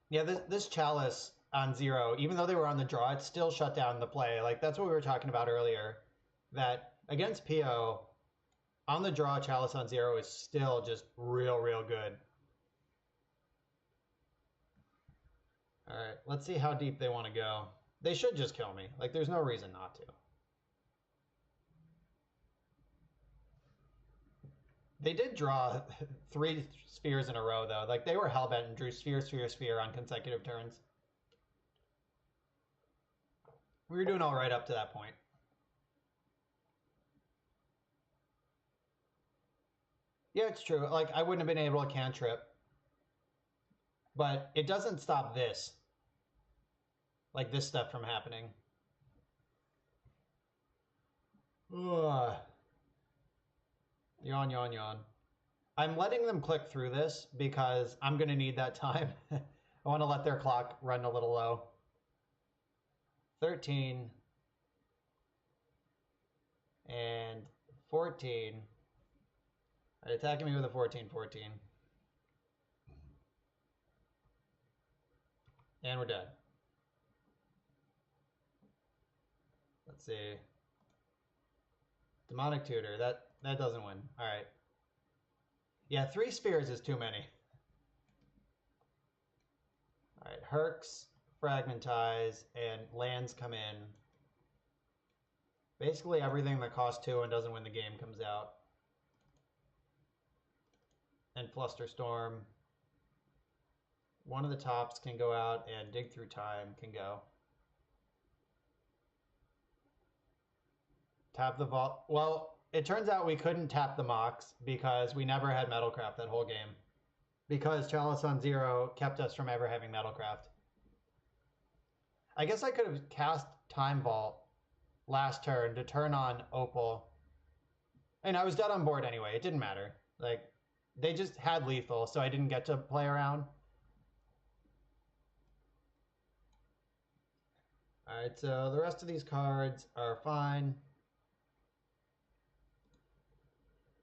Yeah, this Chalice on 0, even though they were on the draw, it still shut down the play. Like, that's what we were talking about earlier, that against PO, on the draw, Chalice on 0 is still just real good. All right, let's see how deep they want to go. They should just kill me. Like, there's no reason not to. They did draw 3 spheres in a row, though. Like, they were hellbent and drew sphere on consecutive turns. We were doing all right up to that point. Yeah, it's true. Like, I wouldn't have been able to cantrip. But it doesn't stop this. Like, this stuff from happening. Ugh. Yawn. I'm letting them click through this because I'm going to need that time. I want to let their clock run a little low. 13 and 14. All right, attacking me with a 14. And we're dead. Let's see. Demonic Tutor. That doesn't win. All right. Yeah, 3 spheres is too many. All right, Hercs, Fragmentize, and lands come in. Basically everything that costs 2 and doesn't win the game comes out. And Flusterstorm. One of the tops can go out, and Dig Through Time can go. Tap the vault. Well, it turns out we couldn't tap the Mox because we never had Metalcraft that whole game. Because Chalice on 0 kept us from ever having Metalcraft. I guess I could have cast Time Vault last turn to turn on Opal. And I was dead on board anyway. It didn't matter. Like, they just had lethal, so I didn't get to play around. Alright, so the rest of these cards are fine.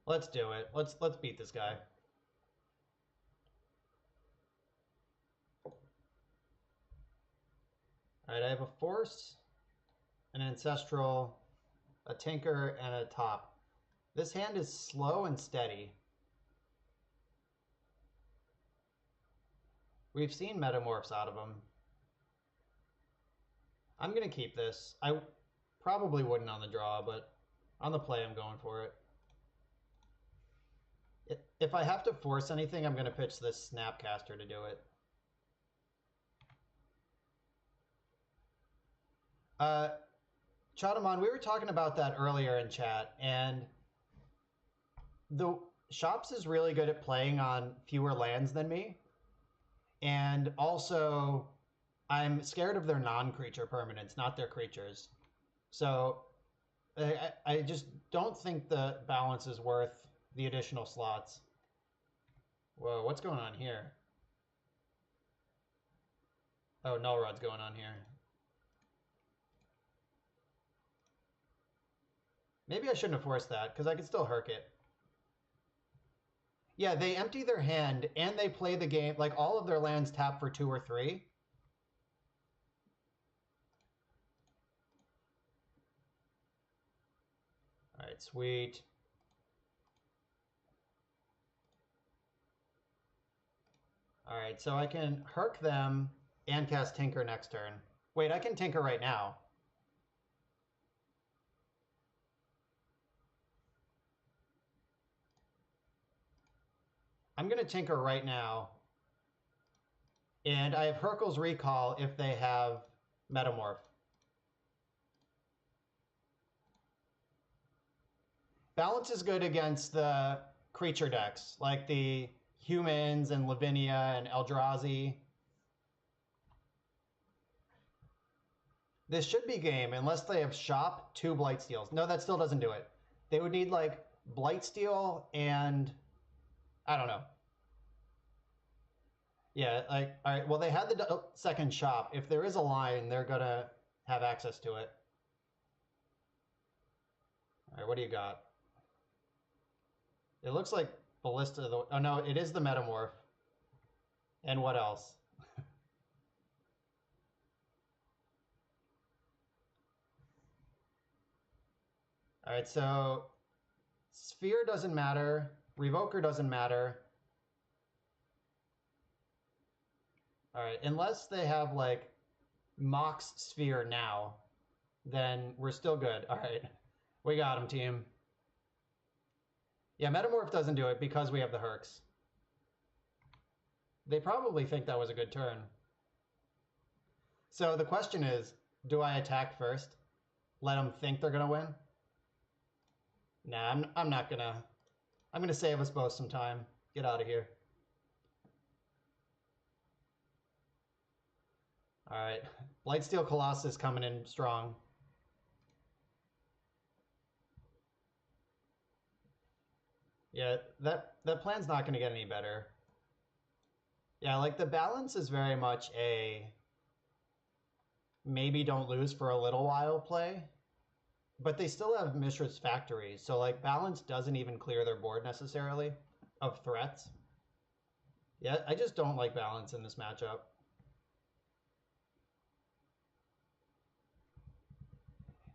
Let's do it. Let's beat this guy. Alright, I have a Force, an Ancestral, a Tinker, and a Top. This hand is slow and steady. We've seen Metamorphs out of him. I'm going to keep this. I probably wouldn't on the draw, but on the play I'm going for it. If I have to force anything, I'm going to pitch this Snapcaster to do it. Chadaman, we were talking about that earlier in chat, and the Shops is really good at playing on fewer lands than me. And also, I'm scared of their non-creature permanents, not their creatures. So I just don't think the balance is worth the additional slots. Whoa, what's going on here? Oh, Null Rod's going on here. Maybe I shouldn't have forced that, because I could still Herc it. Yeah, they empty their hand, and they play the game, like all of their lands tap for 2 or 3. Alright, sweet. Alright, so I can Herc them and cast Tinker next turn. Wait, I can Tinker right now. I'm going to Tinker right now. And I have Hercle's Recall if they have Metamorph. Balance is good against the creature decks, like the Humans and Lavinia and Eldrazi. This should be game, unless they have Shop, 2 Blightsteals. No, that still doesn't do it. They would need, like, Blightsteel and... I don't know. Yeah, like, all right, well, they had the second Shop. If there is a line, they're going to have access to it. All right, what do you got? It looks like Ballista. Oh, no, it is the Metamorph. And what else? All right, so Sphere doesn't matter. Revoker doesn't matter. All right, unless they have, like, Mox Sphere now, then we're still good. All right, we got him, team. Yeah, Metamorph doesn't do it because we have the Hercs. They probably think that was a good turn. So the question is, do I attack first? Let them think they're going to win? Nah, I'm not going to. I'm going to save us both some time. Get out of here. All right. Blightsteel Colossus coming in strong. Yeah, that plan's not going to get any better. Yeah, like the balance is very much a maybe don't lose for a little while play. But they still have Mishra's Factory, so like balance doesn't even clear their board necessarily of threats. Yeah, I just don't like balance in this matchup.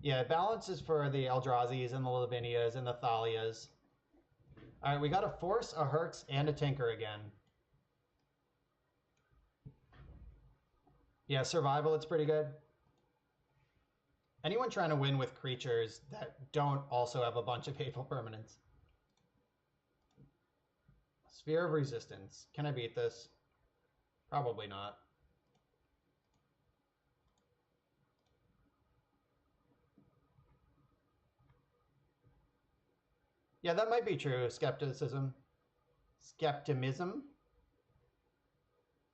Yeah, balance is for the Eldrazi's and the Lavinias and the Thalias. All right, we got a Force, a Herx, and a Tinker again. Yeah, survival, it's pretty good. Anyone trying to win with creatures that don't also have a bunch of hateful permanents? Sphere of Resistance. Can I beat this? Probably not. Yeah, that might be true. Skepticism. Skeptimism?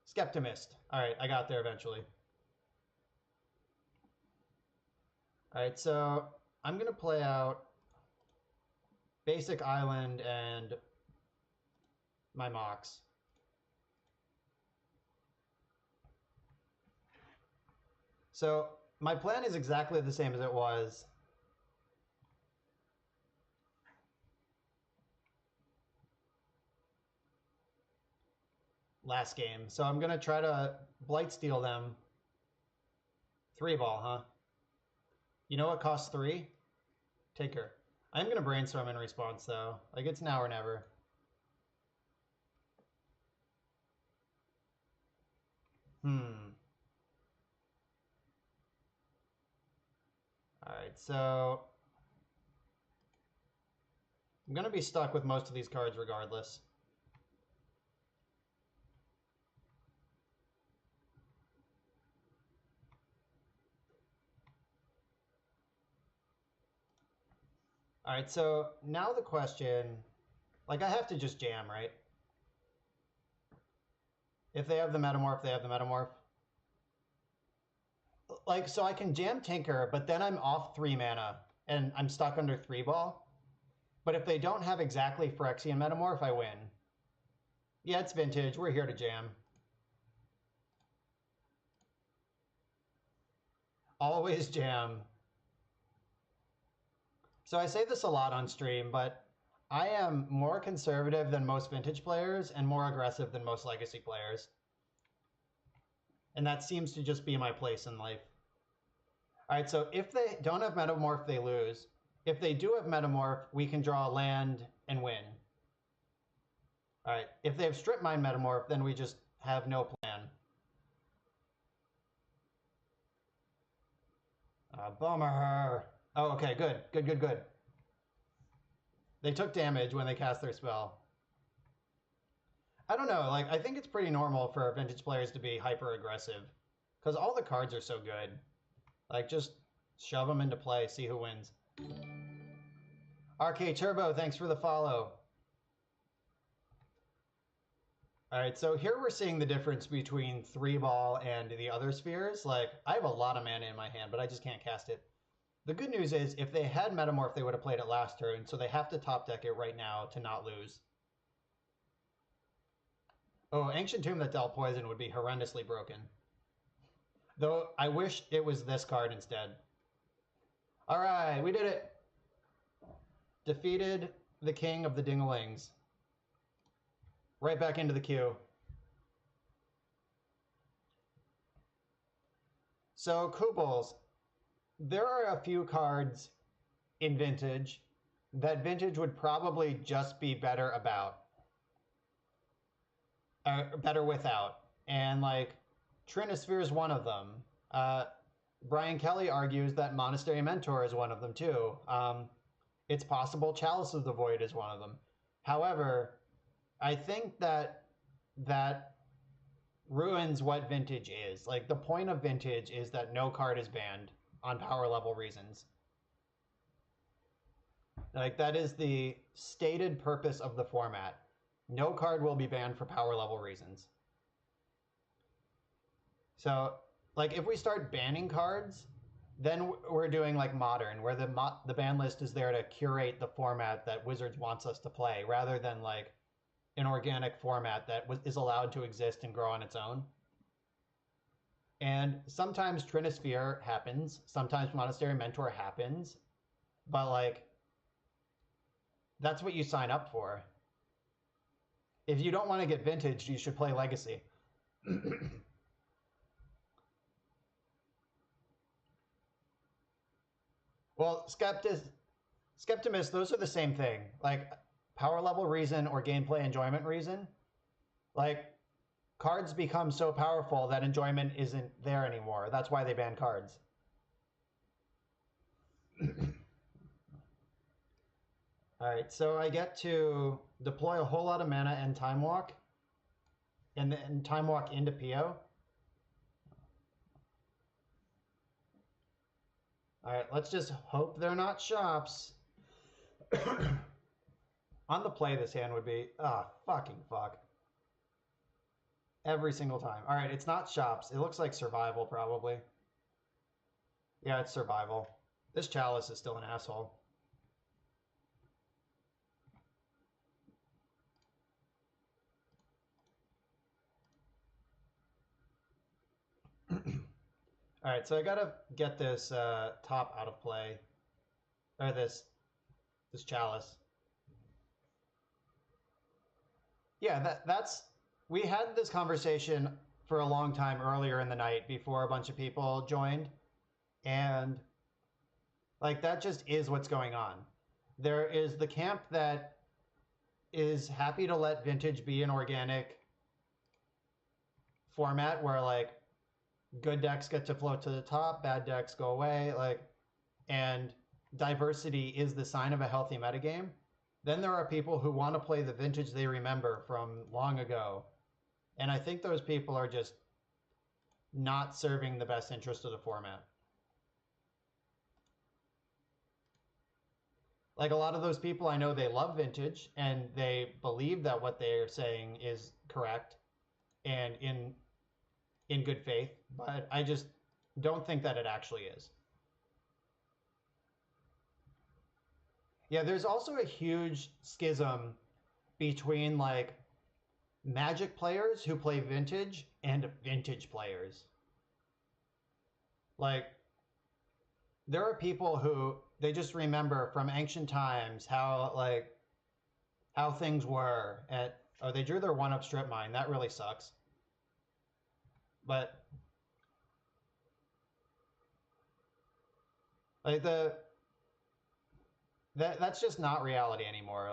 Skeptimist. All right, I got there eventually. All right, so I'm going to play out Basic Island and my Mox. So My plan is exactly the same as it was. Last game. So I'm going to try to blight steal them. 3-ball, huh? You know what costs 3? Take her. I'm going to brainstorm in response, though. Like, it's now or never. Alright, so I'm going to be stuck with most of these cards regardless. Alright, so now the question, like I have to just jam, right? If they have the Metamorph, they have the Metamorph. Like, so I can jam Tinker, but then I'm off 3 mana, and I'm stuck under 3-ball. But if they don't have exactly Phyrexian Metamorph, I win. Yeah, it's vintage. We're here to jam. Always jam. So I say this a lot on stream, but I am more conservative than most vintage players and more aggressive than most legacy players. And that seems to just be my place in life. All right, so if they don't have Metamorph, they lose. If they do have Metamorph, we can draw a land and win. All right, if they have Strip Mine Metamorph, then we just have no plan. Bummer. Oh, okay, good, good, good, good. They took damage when they cast their spell. I don't know, like, I think it's pretty normal for vintage players to be hyper aggressive because all the cards are so good. Like, just shove them into play, see who wins. RK Turbo, thanks for the follow. All right, so here we're seeing the difference between 3-ball and the other spheres. Like, I have a lot of mana in my hand, but I just can't cast it. The good news is, if they had Metamorph, they would have played it last turn, so they have to top deck it right now to not lose. Oh, Ancient Tomb that dealt poison would be horrendously broken. Though, I wish it was this card instead. All right, we did it. Defeated the king of the Dingalings. Right back into the queue. So, Kubals, there are a few cards in Vintage that Vintage would probably just be better about. Better without. And, like, Trinisphere is one of them. Brian Kelly argues that Monastery Mentor is one of them, too. It's possible Chalice of the Void is one of them. However, I think that ruins what Vintage is. Like, the point of Vintage is that no card is banned on power level reasons. Like, that is the stated purpose of the format. No card will be banned for power level reasons. So, like, if we start banning cards, then we're doing like Modern, where the ban list is there to curate the format that Wizards wants us to play, rather than like an organic format that is allowed to exist and grow on its own. And sometimes Trinisphere happens, sometimes Monastery Mentor happens, but like, that's what you sign up for. If you don't want to get Vintage, you should play Legacy. Well, Skeptimus, those are the same thing. Like, power level reason or gameplay enjoyment reason. Like, cards become so powerful that enjoyment isn't there anymore. That's why they ban cards. All right, so I get to deploy a whole lot of mana and Time Walk, and then Time Walk into PO. All right, let's just hope they're not shops. On the play, this hand would be, fucking fuck. Every single time. All right, it's not shops. It looks like survival, probably. Yeah, it's survival. This Chalice is still an asshole. All All right, so I gotta get this top out of play, or this chalice. Yeah, that's we had this conversation for a long time earlier in the night before a bunch of people joined, and like that just is what's going on. There is the camp that is happy to let vintage be an organic format where like good decks get to float to the top, bad decks go away, like, and diversity is the sign of a healthy metagame. Then there are people who want to play the vintage they remember from long ago. And I think those people are just not serving the best interest of the format. Like a lot of those people, I know they love vintage and they believe that what they're saying is correct and in good faith, but I just don't think that it actually is. Yeah, there's also a huge schism between like Magic players who play vintage and vintage players. Like there are people who they just remember from ancient times how like how things were at oh they drew their one up strip mine. That really sucks. But like that's just not reality anymore.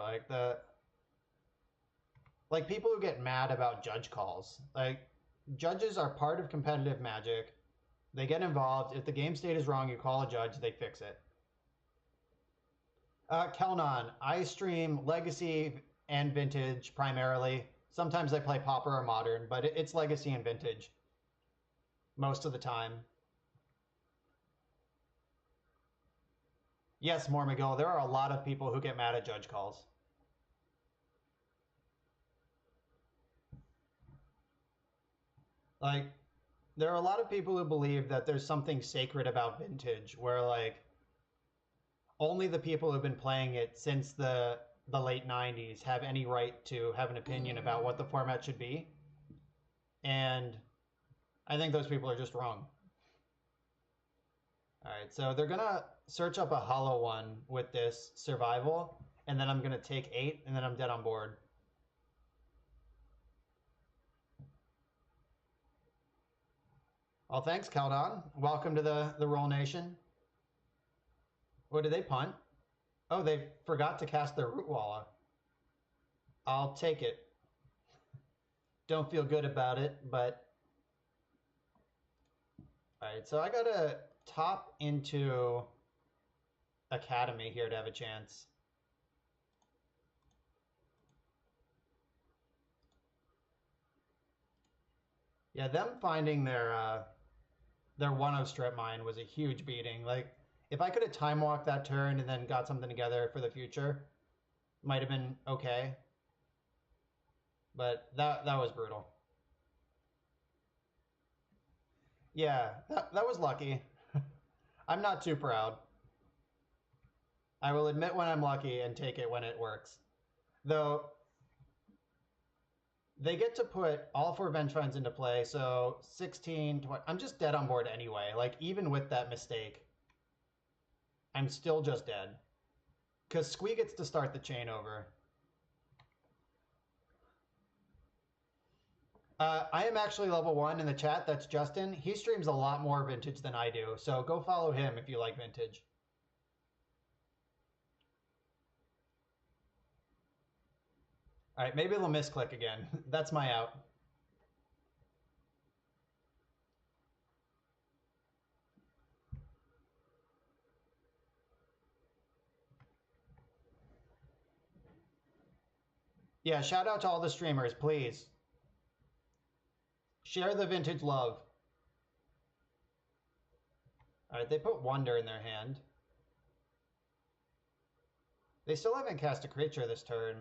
Like people who get mad about judge calls. Like judges are part of competitive Magic. They get involved. If the game state is wrong, you call a judge, they fix it. Kelnon, I stream Legacy and Vintage primarily. Sometimes I play Pauper or Modern, but it's Legacy and Vintage most of the time. Yes, Mormigil, there are a lot of people who get mad at judge calls. Like, there are a lot of people who believe that there's something sacred about Vintage, where like only the people who've been playing it since the late 90s have any right to have an opinion about what the format should be. And I think those people are just wrong. All right, so they're gonna search up a hollow one with this survival, and then I'm gonna take 8, and then I'm dead on board. Well, thanks, Caldon. Welcome to the Roll Nation. What did they punt? Oh, they forgot to cast their Root Walla. I'll take it. Don't feel good about it, but... Alright, so I gotta top into Academy here to have a chance. Yeah, them finding their 1-0 strip mine was a huge beating. Like, if I could have time walked that turn and then got something together for the future, might have been okay. But that was brutal. Yeah, that was lucky. I'm not too proud. I will admit when I'm lucky and take it when it works. Though, they get to put all 4 Vengefines into play, so 16, 20... I'm just dead on board anyway. Like, even with that mistake, I'm still just dead. Because Squee gets to start the chain over. I am actually level 1 in the chat. That's Justin. He streams a lot more Vintage than I do, so go follow him if you like Vintage. All right, maybe they'll misclick again. That's my out. Yeah, shout out to all the streamers, please. Share the Vintage love. All right, they put Wonder in their hand. They still haven't cast a creature this turn.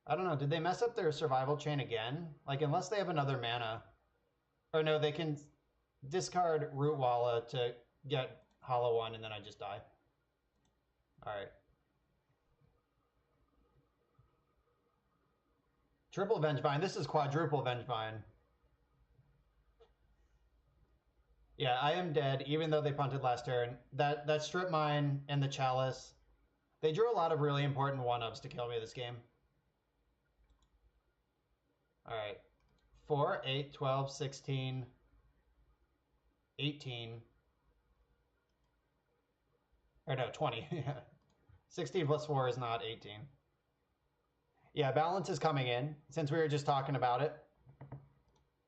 I don't know, did they mess up their survival chain again? Like, unless they have another mana. Or no, they can discard Root Walla to get Hollow One, and then I just die. Alright. Triple Vengevine. This is quadruple Vengevine. Yeah, I am dead, even though they punted last turn. That strip mine and the chalice, they drew a lot of really important one-ups to kill me this game. All right. 4, 8, 12, 16, 18. Or no, 20. 16 plus 4 is not 18. Yeah, balance is coming in. Since we were just talking about it,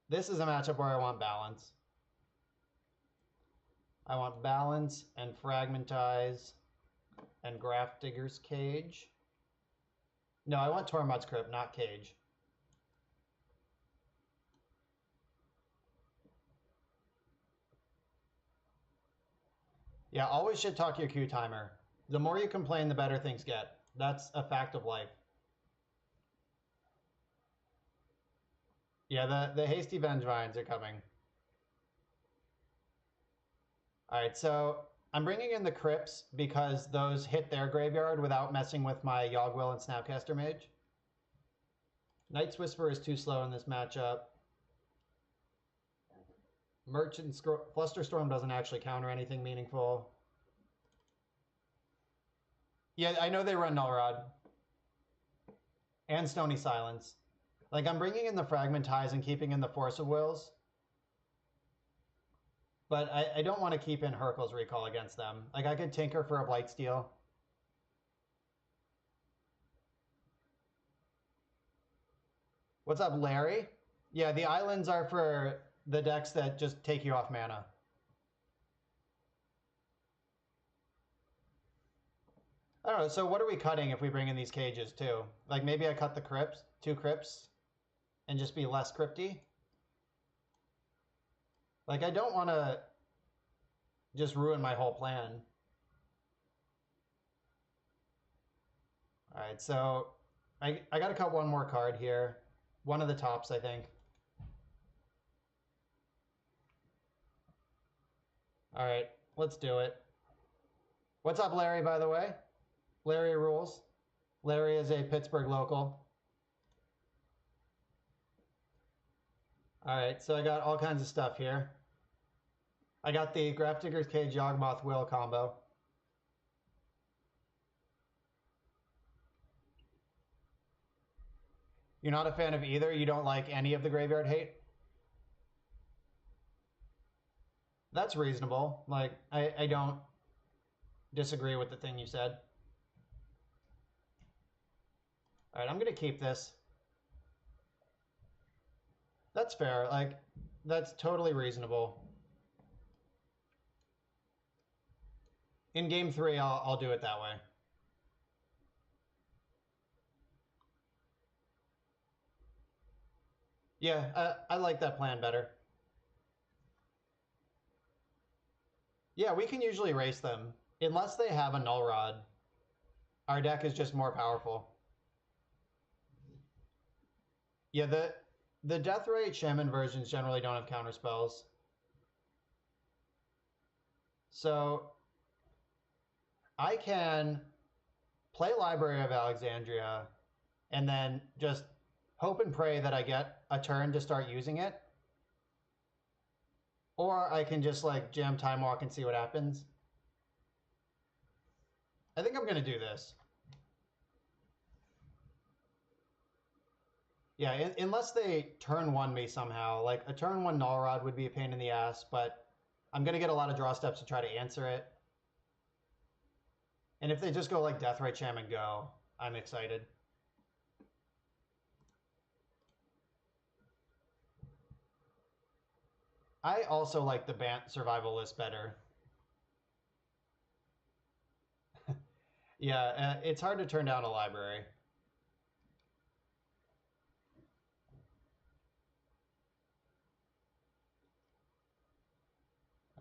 this is a matchup where I want balance. I want balance and fragmentize and Grafdigger's Cage. No, I want Tormod's Crypt, not Cage. Yeah, always shit talk your queue timer. The more you complain, the better things get. That's a fact of life. Yeah, the hasty Vengevines are coming. All right, so I'm bringing in the Crypts because those hit their graveyard without messing with my Yogwill and Snapcaster Mage. Night's Whisper is too slow in this matchup. Merchant Flusterstorm doesn't actually counter anything meaningful. Yeah, I know they run Null Rod. And Stony Silence. Like, I'm bringing in the Fragmentize and keeping in the Force of Wills. But I don't want to keep in Hurkyl's Recall against them. Like, I could Tinker for a Blightsteel. What's up, Larry? Yeah, the islands are for the decks that just take you off mana. I don't know, so what are we cutting if we bring in these cages too? Like maybe I cut the crypts, 2 crypts, and just be less crypty? Like I don't want to just ruin my whole plan. Alright, so I gotta cut one more card here. One of the tops, I think. Alright, let's do it. What's up, Larry, by the way? Larry rules. Larry is a Pittsburgh local. Alright, so I got all kinds of stuff here. I got the Grafdigger's Cage Yawgmoth Will combo. You're not a fan of either? You don't like any of the graveyard hate? That's reasonable. Like, I don't disagree with the thing you said. All right, I'm going to keep this. That's fair. Like, that's totally reasonable. In game 3, I'll do it that way. Yeah, I like that plan better. Yeah, we can usually race them. Unless they have a Null Rod, our deck is just more powerful. Yeah, the Deathrite Shaman versions generally don't have counter spells. So I can play Library of Alexandria and then just hope and pray that I get a turn to start using it. Or I can just like jam Time Walk and see what happens. I think I'm going to do this. Yeah, unless they turn 1 me somehow. Like a turn 1 Null Rod would be a pain in the ass, but I'm going to get a lot of draw steps to try to answer it. And if they just go like Deathrite Shaman go, I'm excited. I also like the Bant survival list better. Yeah, it's hard to turn down a library.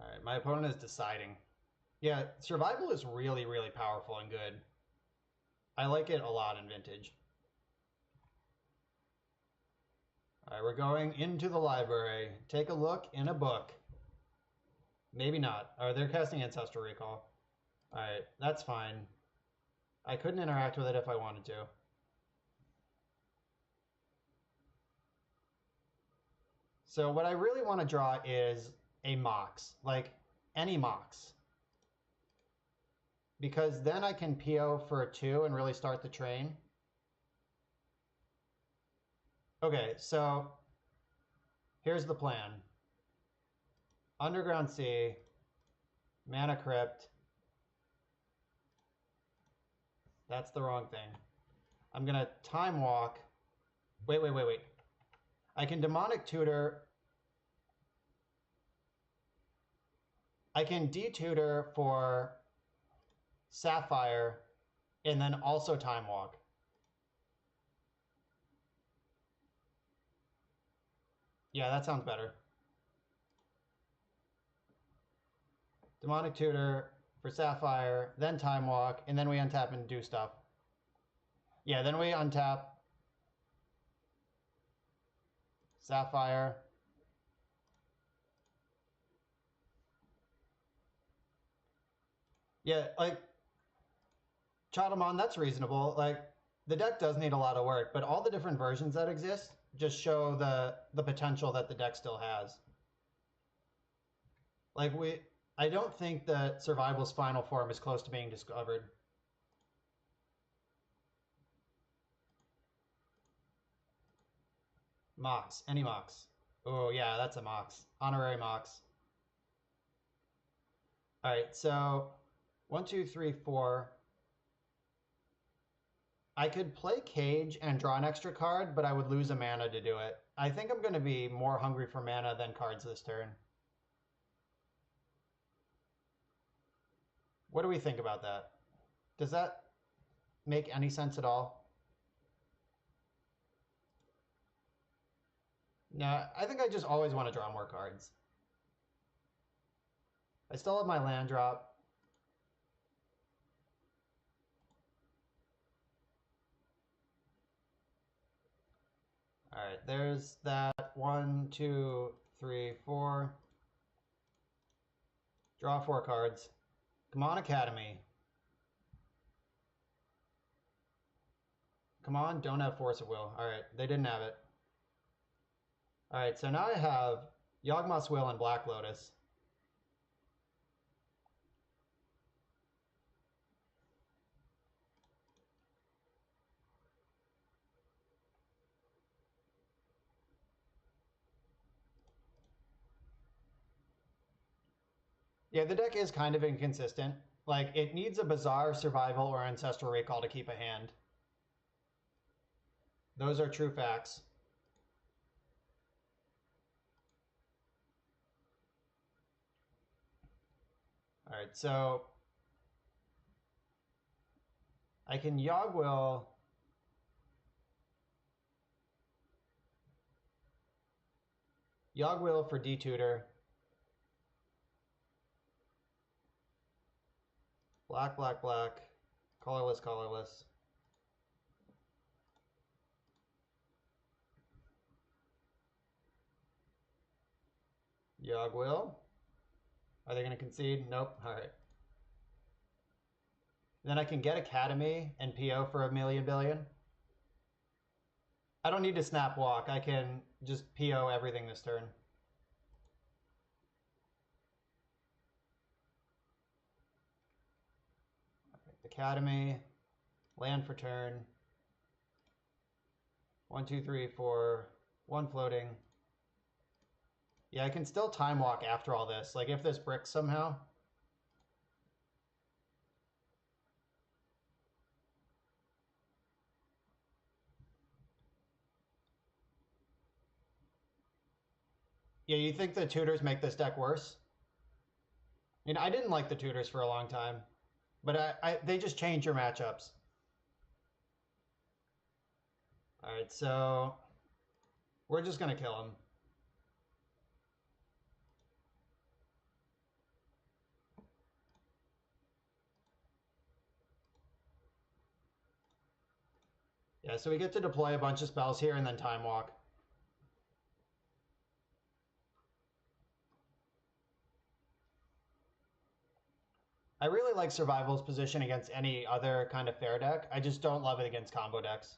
All right, my opponent is deciding. Yeah, survival is really, really powerful and good. I like it a lot in Vintage. All right, we're going into the library. Take a look in a book. Maybe not. Oh, they're casting Ancestral Recall. All right, that's fine. I couldn't interact with it if I wanted to. So what I really want to draw is a Mox, like any Mox. Because then I can PO for a 2 and really start the train. Okay, so here's the plan. Underground Sea, Mana Crypt. That's the wrong thing. I'm going to Time Walk. Wait. I can Demonic Tutor. I can detutor for Sapphire and then also Time Walk. Yeah, that sounds better. Demonic Tutor for Sapphire, then Time Walk, and then we untap and do stuff. Yeah, then we untap Sapphire. Yeah, like Chadamon, that's reasonable. Like the deck does need a lot of work, but all the different versions that exist just show the potential that the deck still has. Like I don't think that Survival's final form is close to being discovered. Mox, any Mox. Oh yeah, that's a Mox. Honorary Mox. All right, so 1, 2, 3, 4. I could play Cage and draw an extra card, but I would lose a mana to do it. I think I'm going to be more hungry for mana than cards this turn. What do we think about that? Does that make any sense at all? No, I think I just always want to draw more cards. I still have my land drop. All right, there's that 1, 2, 3, 4. Draw 4 cards. Come on, Academy. Come on, don't have Force of Will. All right, they didn't have it. All right, so now I have Yawgmoth's Will and Black Lotus. Yeah, the deck is kind of inconsistent. Like, it needs a Bizarre, Survival, or Ancestral Recall to keep a hand. Those are true facts. All right, so I can Yawgwill. Yawgwill for detutor. Black, black, black. Colorless, colorless. Yawgwill. Are they going to concede? Nope. All right. Then I can get Academy and PO for a million billion. I don't need to snap walk. I can just PO everything this turn. Academy, land for turn. 1, 2, 3, 4, 1 floating. Yeah, I can still time walk after all this. Like if this bricks somehow. Yeah, you think the tutors make this deck worse? I mean, I didn't like the tutors for a long time, but they just change your matchups. All right, so we're just going to kill him. Yeah, so we get to deploy a bunch of spells here and then time walk. I really like Survival's position against any other kind of fair deck. I just don't love it against combo decks.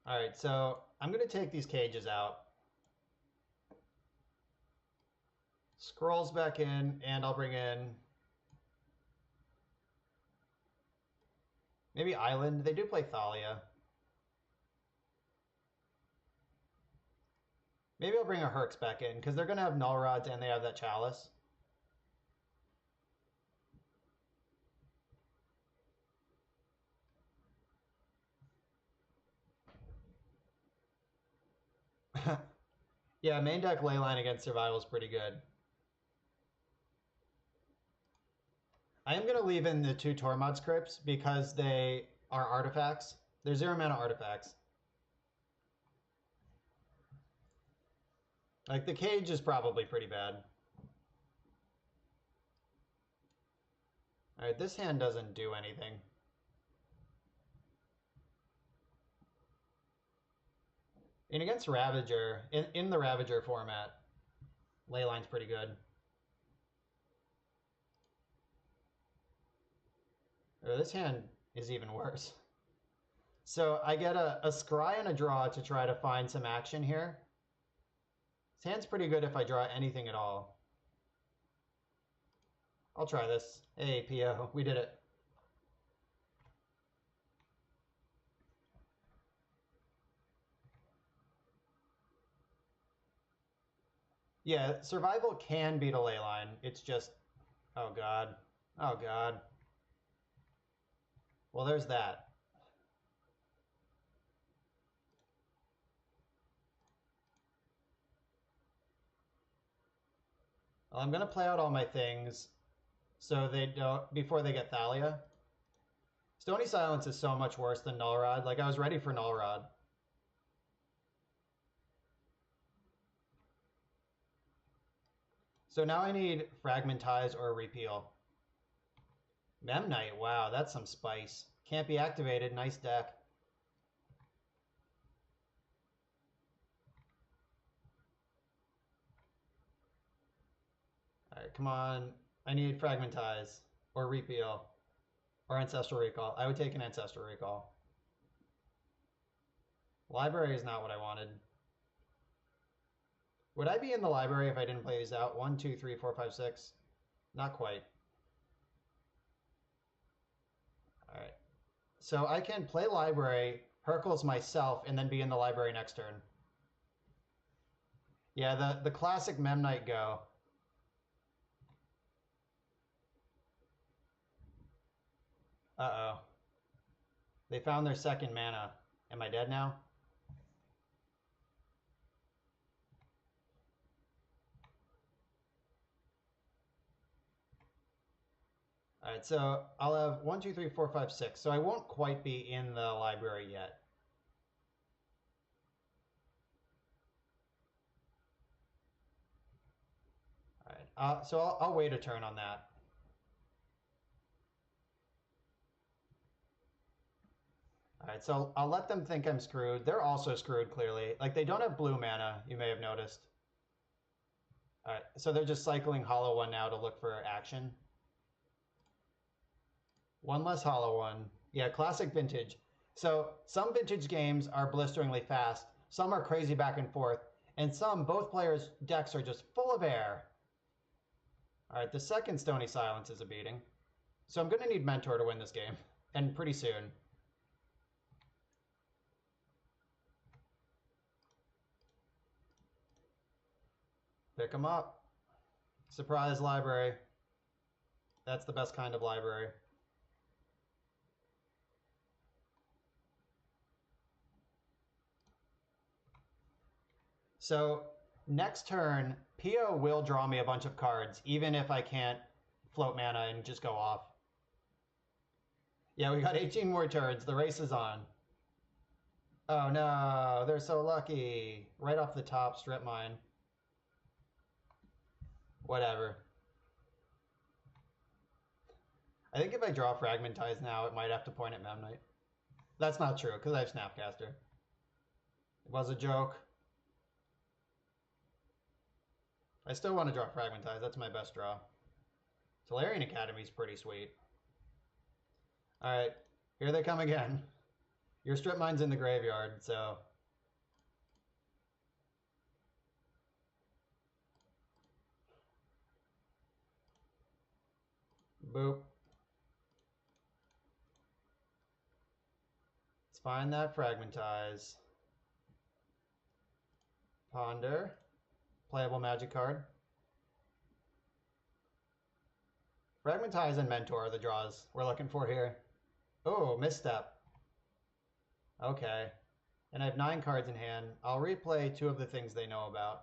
All right, so I'm going to take these cages out. Scrolls back in, and I'll bring in maybe Island. They do play Thalia. Maybe I'll bring a Herx back in, because they're going to have Null Rods and they have that Chalice. Yeah, main deck Leyline against Survival is pretty good. I am going to leave in the 2 Tormod scripts because they are artifacts. They're 0 mana artifacts. Like, the cage is probably pretty bad. Alright, this hand doesn't do anything. And against Ravager, in the Ravager format, Leyline's pretty good. Or this hand is even worse. So I get a scry and a draw to try to find some action here. This hand's pretty good if I draw anything at all. I'll try this. Hey, PO, we did it. Yeah, Survival can beat a Leyline. It's just, oh god. Oh god. Well, there's that. Well, I'm gonna play out all my things so they don't, before they get Thalia. Stony Silence is so much worse than Null Rod. Like, I was ready for Null Rod. So now I need Fragmentize or Repeal. Memnite, wow, that's some spice. Can't be activated, nice deck. Alright, come on. I need Fragmentize or Repeal or Ancestral Recall. I would take an Ancestral Recall. Library is not what I wanted. Would I be in the library if I didn't play these out? 1, 2, 3, 4, 5, 6. Not quite. Alright. So I can play library, Hercules myself, and then be in the library next turn. Yeah, the classic Memnite go. Uh-oh. They found their second mana. Am I dead now? All right, so I'll have 1, 2, 3, 4, 5, 6. So I won't quite be in the library yet. All right, so I'll wait a turn on that. All right, so I'll let them think I'm screwed. They're also screwed, clearly. Like, they don't have blue mana, you may have noticed. All right, so they're just cycling Hollow One now to look for action. One less Hollow One. Yeah, classic Vintage. So some Vintage games are blisteringly fast, some are crazy back and forth, and some, both players' decks are just full of air. All right, the second Stony Silence is a beating. So I'm going to need Mentor to win this game, and pretty soon. Pick them up. Surprise library. That's the best kind of library. So next turn, PO will draw me a bunch of cards, even if I can't float mana and just go off. Yeah, we got 18 more turns. The race is on. Oh no, they're so lucky. Right off the top, strip mine. Whatever. I think if I draw Fragmentize now, it might have to point at Memnite. That's not true, because I have Snapcaster. It was a joke. I still want to draw Fragmentize. That's my best draw. Solarian Academy is pretty sweet. Alright, here they come again. Your strip mine's in the graveyard, so boop. Let's find that Fragmentize. Ponder. Playable magic card. Fragmentize and Mentor are the draws we're looking for here. Oh, misstep. Okay. And I have 9 cards in hand. I'll replay 2 of the things they know about.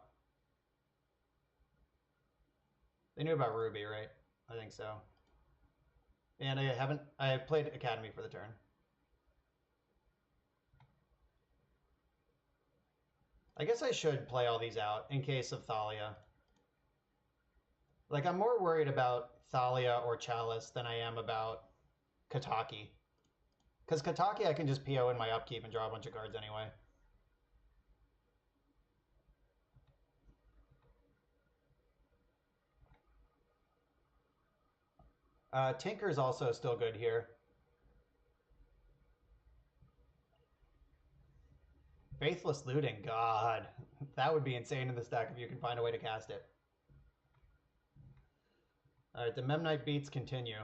They knew about Ruby, right? I think so. And I have played Academy for the turn. I guess I should play all these out in case of Thalia. Like, I'm more worried about Thalia or Chalice than I am about Kataki. Because Kataki I can just PO in my upkeep and draw a bunch of cards anyway. Tinker's also still good here. Faithless Looting, God. That would be insane in this deck if you can find a way to cast it. Alright, the Memnite beats continue.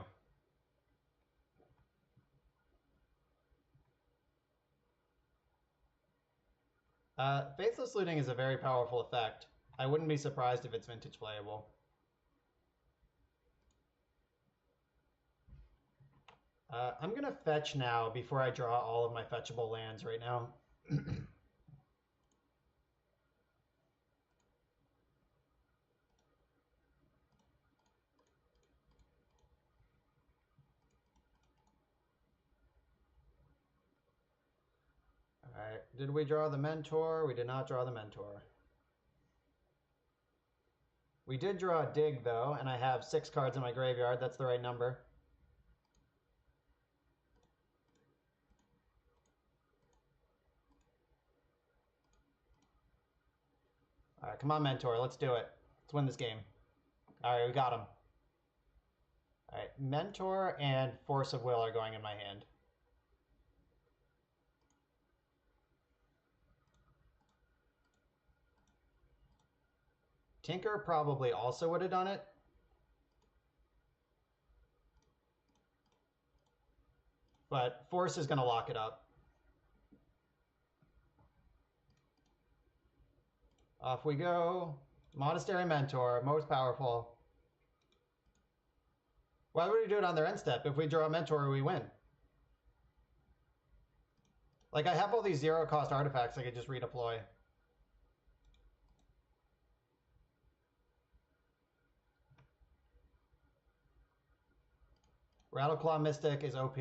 Faithless Looting is a very powerful effect. I wouldn't be surprised if it's vintage playable. I'm going to fetch now before I draw all of my fetchable lands right now. Alright, did we draw the Mentor? We did not draw the Mentor. We did draw a Dig, though, and I have 6 cards in my graveyard. That's the right number. Alright, come on, Mentor. Let's do it. Let's win this game. Alright, we got him. Alright, Mentor and Force of Will are going in my hand. Tinker probably also would have done it. But Force is going to lock it up. Off we go. Monastery Mentor, most powerful. Why would we do it on their end step? If we draw a Mentor, we win. Like, I have all these 0-cost artifacts I could just redeploy. Rattleclaw Mystic is OP.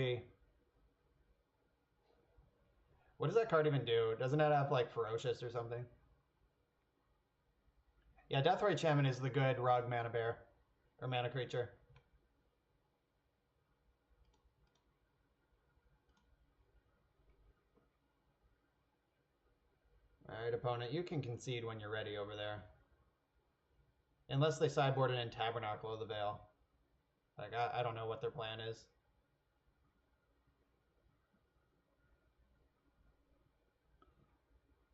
What does that card even do? Doesn't it have, like, Ferocious or something? Yeah, Deathrite Shaman is the good Rug mana bear. Or mana creature. Alright, opponent, you can concede when you're ready over there. Unless they sideboard it in Tabernacle of the Veil. Like, I don't know what their plan is.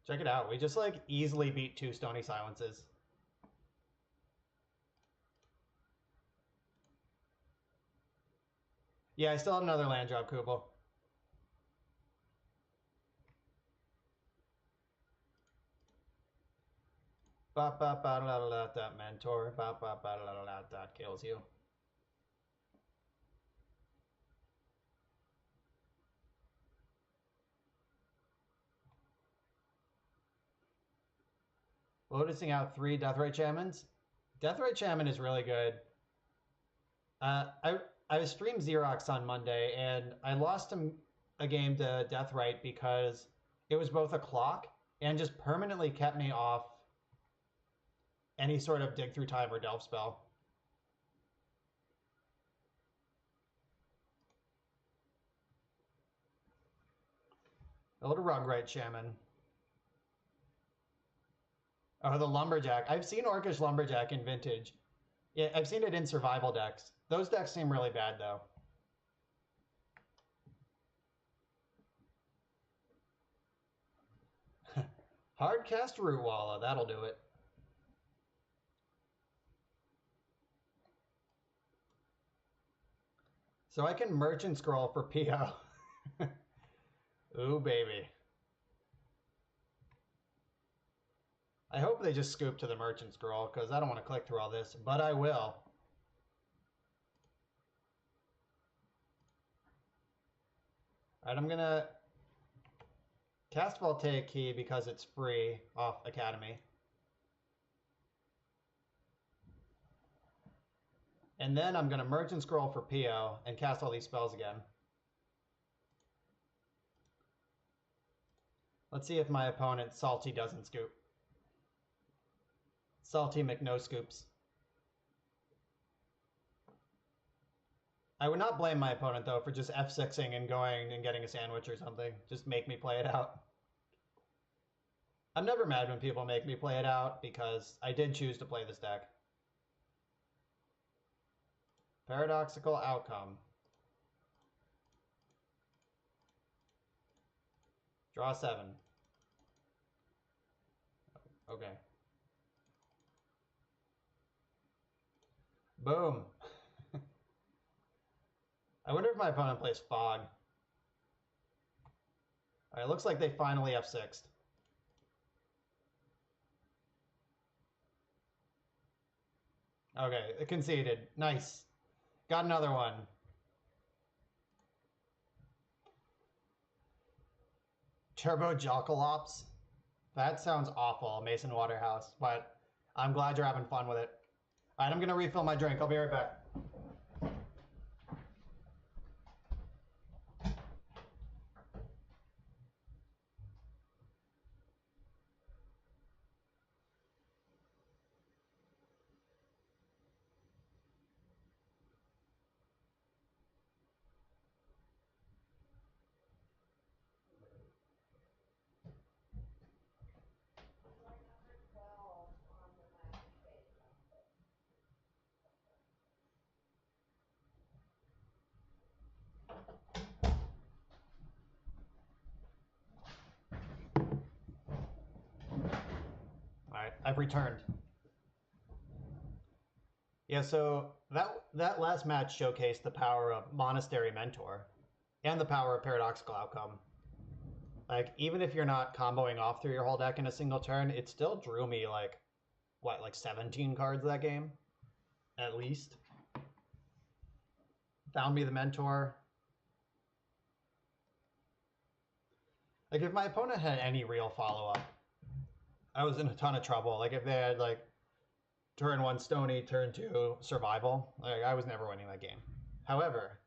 Check it out. We just, like, easily beat 2 Stony Silences. Yeah, I still have another land drop, Kubel. Ba ba ba la la la, that Mentor. Ba ba ba la la la, that kills you. Lotusing out 3 Deathrite Shamans. Deathrite Shaman is really good. I streamed Xerox on Monday, and I lost him a game to Deathrite because it was both a clock and just permanently kept me off any sort of Dig Through Time or Delve spell. A little Rugrite Shaman. Oh, the Lumberjack. I've seen Orcish Lumberjack in Vintage. Yeah, I've seen it in survival decks. Those decks seem really bad, though. Hardcast Rootwalla. That'll do it. So I can merchant scroll for PO. Ooh, baby. I hope they just scoop to the merchant scroll, because I don't want to click through all this, but I will. Alright, I'm gonna cast Voltaic Key because it's free off Academy. And then I'm gonna merchant scroll for PO and cast all these spells again. Let's see if my opponent Salty doesn't scoop. Salty McNo scoops. I would not blame my opponent, though, for just F6ing and going and getting a sandwich or something. Just make me play it out. I'm never mad when people make me play it out, because I did choose to play this deck. Paradoxical outcome. Draw 7. Okay. Boom. I wonder if my opponent plays Fog. Alright, looks like they finally F6'd. Okay, it conceded. Nice. Got another one. Turbo Jockalops. That sounds awful, Mason Waterhouse, but I'm glad you're having fun with it. Alright, I'm gonna refill my drink. I'll be right back. Alright, I've returned. Yeah, so that last match showcased the power of Monastery Mentor and the power of Paradoxical Outcome. Like, even if you're not comboing off through your whole deck in a single turn, it still drew me like, what, like 17 cards that game? At least. Found me the Mentor. Like, if my opponent had any real follow-up, I was in a ton of trouble. Like, if they had, like, turn 1 Stony, turn 2 Survival, like, I was never winning that game. However,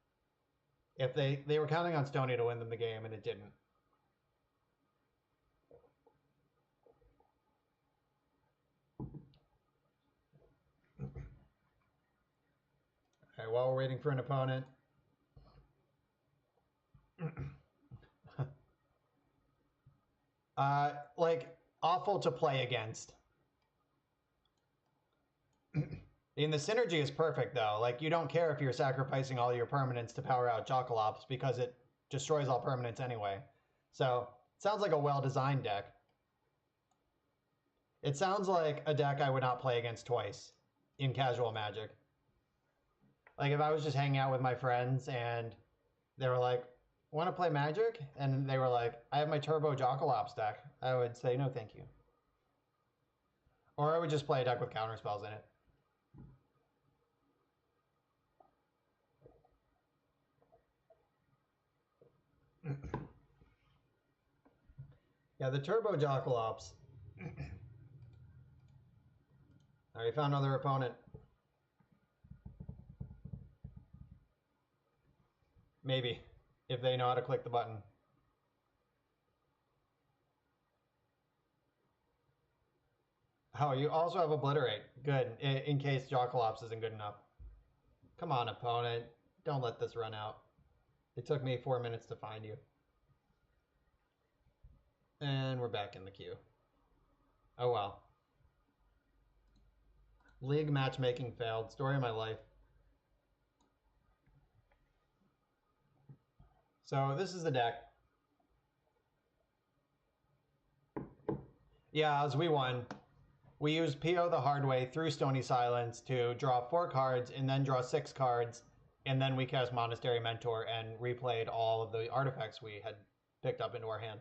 if they were counting on Stony to win them the game, and it didn't. Okay, while we're waiting for an opponent. Like, awful to play against. And the synergy is perfect, though. Like, you don't care if you're sacrificing all your permanents to power out Jockalops, because it destroys all permanents anyway. So, it sounds like a well-designed deck. It sounds like a deck I would not play against twice in casual Magic. Like, if I was just hanging out with my friends and they were like, want to play Magic? And they were like, I have my Turbo Jockalops deck. I would say, no, thank you. Or I would just play a deck with counterspells in it. Yeah, the Turbo Jockalops. I already found another opponent. Maybe, if they know how to click the button. Oh, you also have Obliterate. Good, in case Jockalops isn't good enough. Come on, opponent. Don't let this run out. It took me 4 minutes to find you. And we're back in the queue. Oh well. League matchmaking failed. Story of my life. So this is the deck. Yeah, as we won. We used PO the hard way through Stony Silence to draw 4 cards and then draw 6 cards And then we cast Monastery Mentor and replayed all of the artifacts we had picked up into our hand.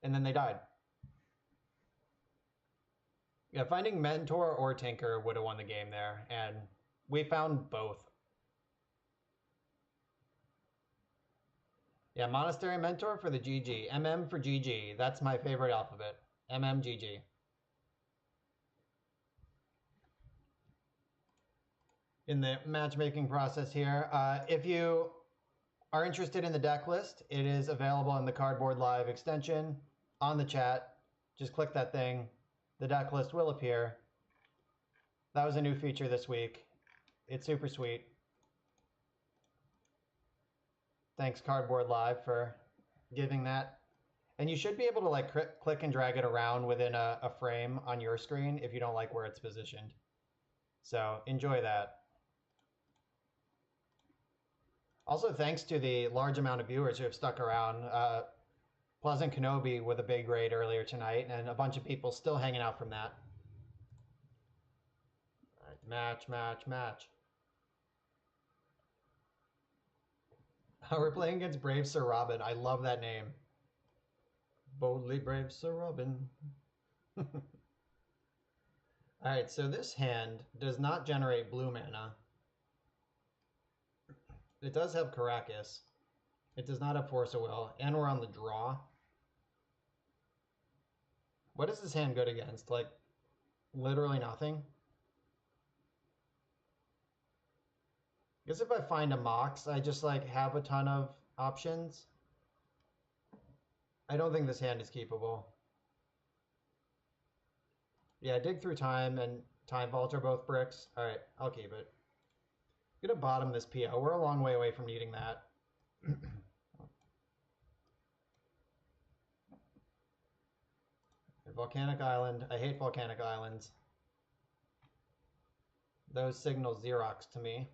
And then they died. Yeah, finding Mentor or Tinker would have won the game there, and we found both. Yeah, Monastery Mentor for the GG. MM for GG. That's my favorite alphabet. MMGG. In the matchmaking process here, if you are interested in the deck list, it is available in the Cardboard Live extension on the chat. Just click that thing. The deck list will appear. That was a new feature this week. It's super sweet. Thanks Cardboard Live for giving that. And you should be able to like click and drag it around within a frame on your screen if you don't like where it's positioned. So enjoy that. Also, thanks to the large amount of viewers who have stuck around. Pleasant Kenobi with a big raid earlier tonight, and a bunch of people still hanging out from that. All right, match, match, match. We're playing against Brave Sir Robin. I love that name. Boldly Brave Sir Robin. All right, so this hand does not generate blue mana. It does have Caracas. It does not have Force of Will, and we're on the draw. What is this hand good against? Like, literally nothing? I guess if I find a Mox, I just, like, have a ton of options. I don't think this hand is keepable. Yeah, Dig Through Time and Time Vault are both bricks. Alright, I'll keep it. I'm gonna bottom this PO. We're a long way away from needing that. Volcanic Island. I hate volcanic islands. Those signal Xerox to me.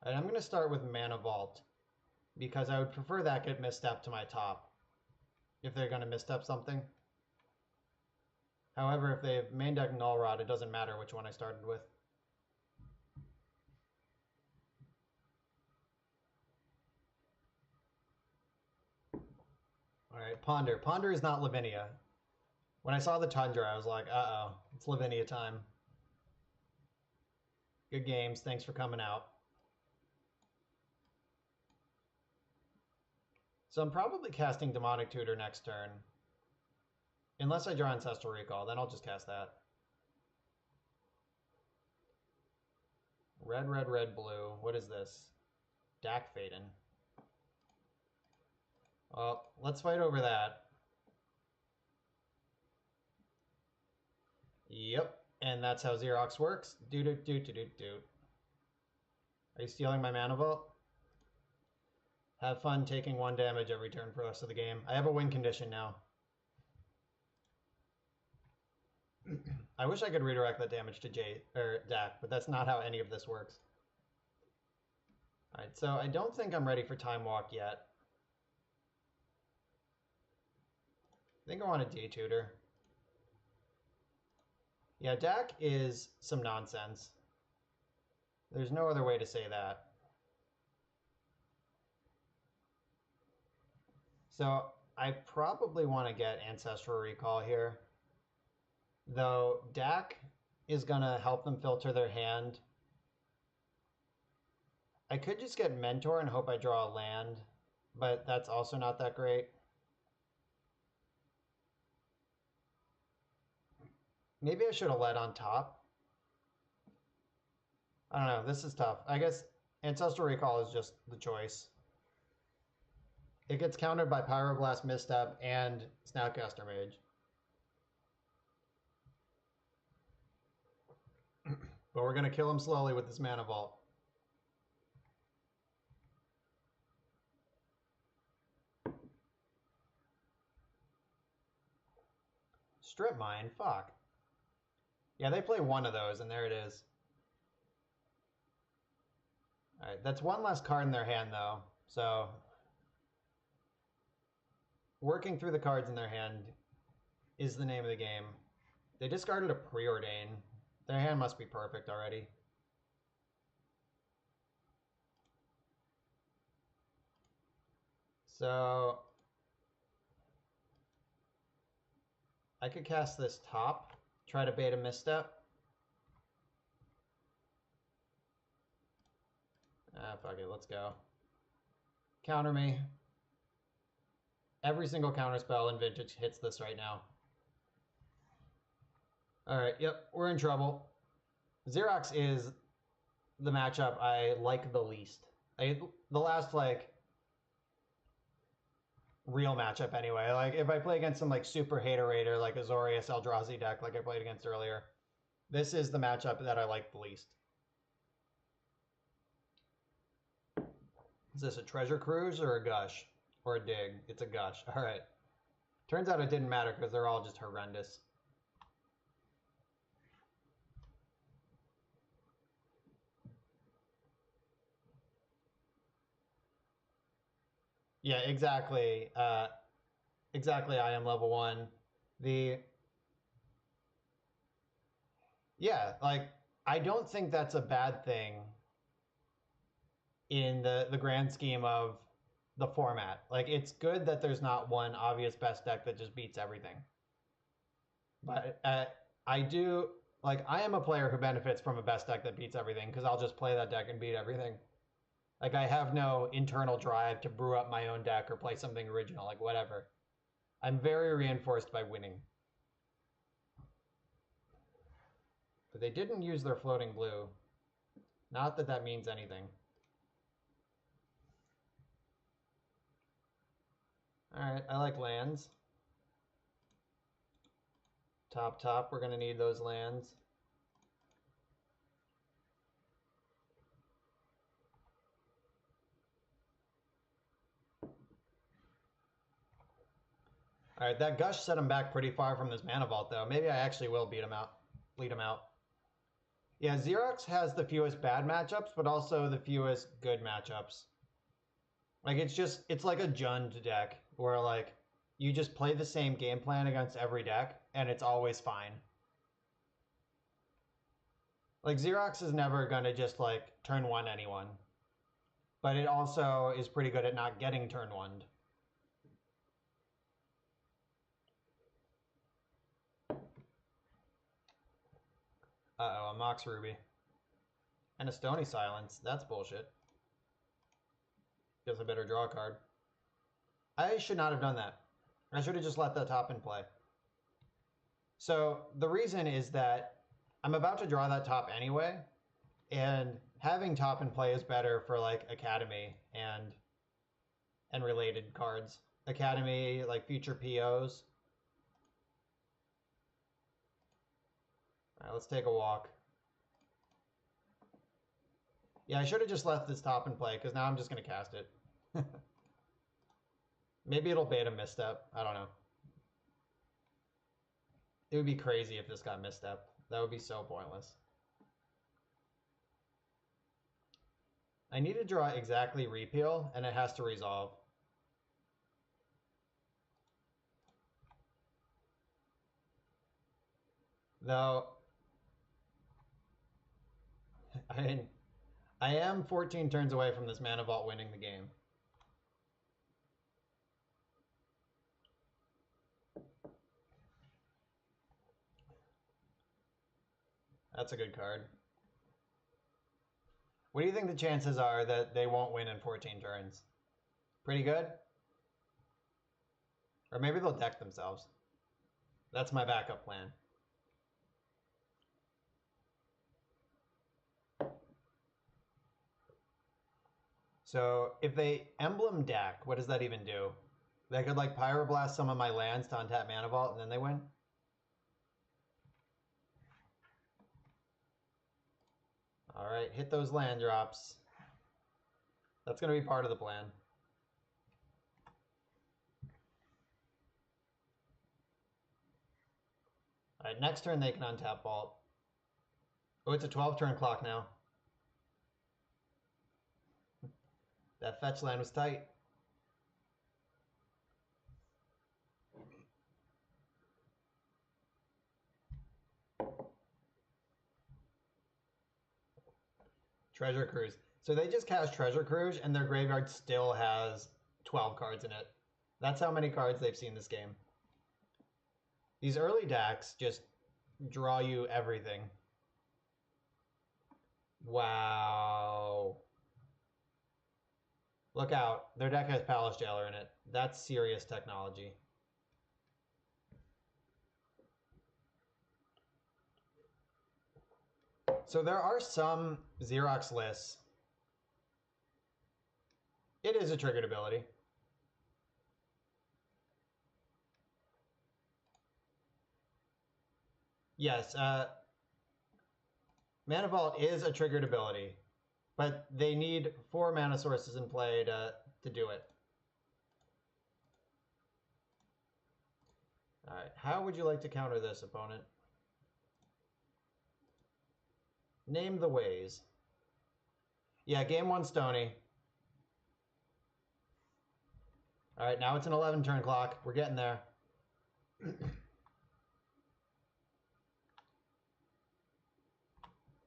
Alright, I'm going to start with Mana Vault, because I would prefer that get misstep to my top, if they're going to misstep something. However, if they have main deck Null Rod, it doesn't matter which one I started with. Alright, Ponder. Ponder is not Lavinia. When I saw the Tundra, I was like, uh-oh, it's Lavinia time. Good games, thanks for coming out. So I'm probably casting Demonic Tutor next turn. Unless I draw Ancestral Recall, then I'll just cast that. Red, red, red, blue. What is this? Dak Faden. Well, let's fight over that. Yep, and that's how Xerox works. Do-do-do-do-do-do. Are you stealing my Mana Vault? Have fun taking 1 damage every turn for the rest of the game. I have a win condition now. I wish I could redirect that damage to Dak, but that's not how any of this works. Alright, so I don't think I'm ready for Time Walk yet. I think I want a D-Tutor. Yeah, Dak is some nonsense. There's no other way to say that. So I probably want to get Ancestral Recall here. Though Dak is going to help them filter their hand. I could just get Mentor and hope I draw a land, but that's also not that great. Maybe I should have led on top. I don't know, this is tough. I guess Ancestral Recall is just the choice. It gets countered by Pyroblast, Misstep, and Snapcaster Mage. But we're going to kill him slowly with this Mana Vault. Strip Mine? Fuck. Yeah, they play one of those, and there it is. Alright, that's one less card in their hand, though. So, working through the cards in their hand is the name of the game. They discarded a Preordain. Their hand must be perfect already. So I could cast this top, try to bait a misstep. Ah, fuck it, let's go. Counter me. Every single counter spell in Vintage hits this right now. Alright, yep, we're in trouble. Xerox is the matchup I like the least. The last, like, real matchup anyway. Like, if I play against some, like, super hater-rater, like Azorius Eldrazi deck like I played against earlier, this is the matchup that I like the least. Is this a treasure cruise or a gush? Or a dig? It's a gush. Alright. Turns out it didn't matter because they're all just horrendous. Yeah, exactly. Exactly, I am level 1. Yeah, like, I don't think that's a bad thing in the grand scheme of the format. Like, it's good that there's not one obvious best deck that just beats everything. But I do, like, I am a player who benefits from a best deck that beats everything because I'll just play that deck and beat everything. Like, I have no internal drive to brew up my own deck or play something original, like, whatever. I'm very reinforced by winning. But they didn't use their floating blue. Not that that means anything. Alright, I like lands. Top, we're going to need those lands. Alright, that Gush set him back pretty far from this Mana Vault, though. Maybe I actually will beat him out. Lead him out. Yeah, Xerox has the fewest bad matchups, but also the fewest good matchups. Like, it's like a Jund deck, where, like, you just play the same game plan against every deck, and it's always fine. Like, Xerox is never gonna just, like, turn 1 anyone. But it also is pretty good at not getting turn 1'd. Uh-oh, a Mox Ruby. And a Stony Silence. That's bullshit. Guess I better draw a card. I should not have done that. I should have just let the top in play. So the reason is that I'm about to draw that top anyway, and having top in play is better for like Academy and related cards. Academy, like future POs. All right, let's take a walk. Yeah, I should have just left this top in play because now I'm just going to cast it. Maybe it'll bait a misstep. I don't know. It would be crazy if this got misstep. That would be so pointless. I need to draw exactly repeal, and it has to resolve. Though, I am 14 turns away from this Mana Vault winning the game. That's a good card. What do you think the chances are that they won't win in 14 turns? Pretty good? Or maybe they'll deck themselves. That's my backup plan. So if they emblem deck, what does that even do? They could like Pyroblast some of my lands to untap Mana Vault and then they win? Alright, hit those land drops. That's going to be part of the plan. Alright, next turn they can untap Vault. Oh, it's a 12-turn clock now. That fetch land was tight. Treasure Cruise. So they just cast Treasure Cruise, and their graveyard still has 12 cards in it. That's how many cards they've seen this game. These early decks just draw you everything. Wow. Look out. Their deck has Palace Jailer in it. That's serious technology. So there are some Xerox lists. It is a triggered ability. Yes, Mana Vault is a triggered ability, but they need 4 mana sources in play to do it. Alright, how would you like to counter this, opponent? Name the ways. Yeah, game 1 Stony. Alright, now it's an 11 turn clock. We're getting there.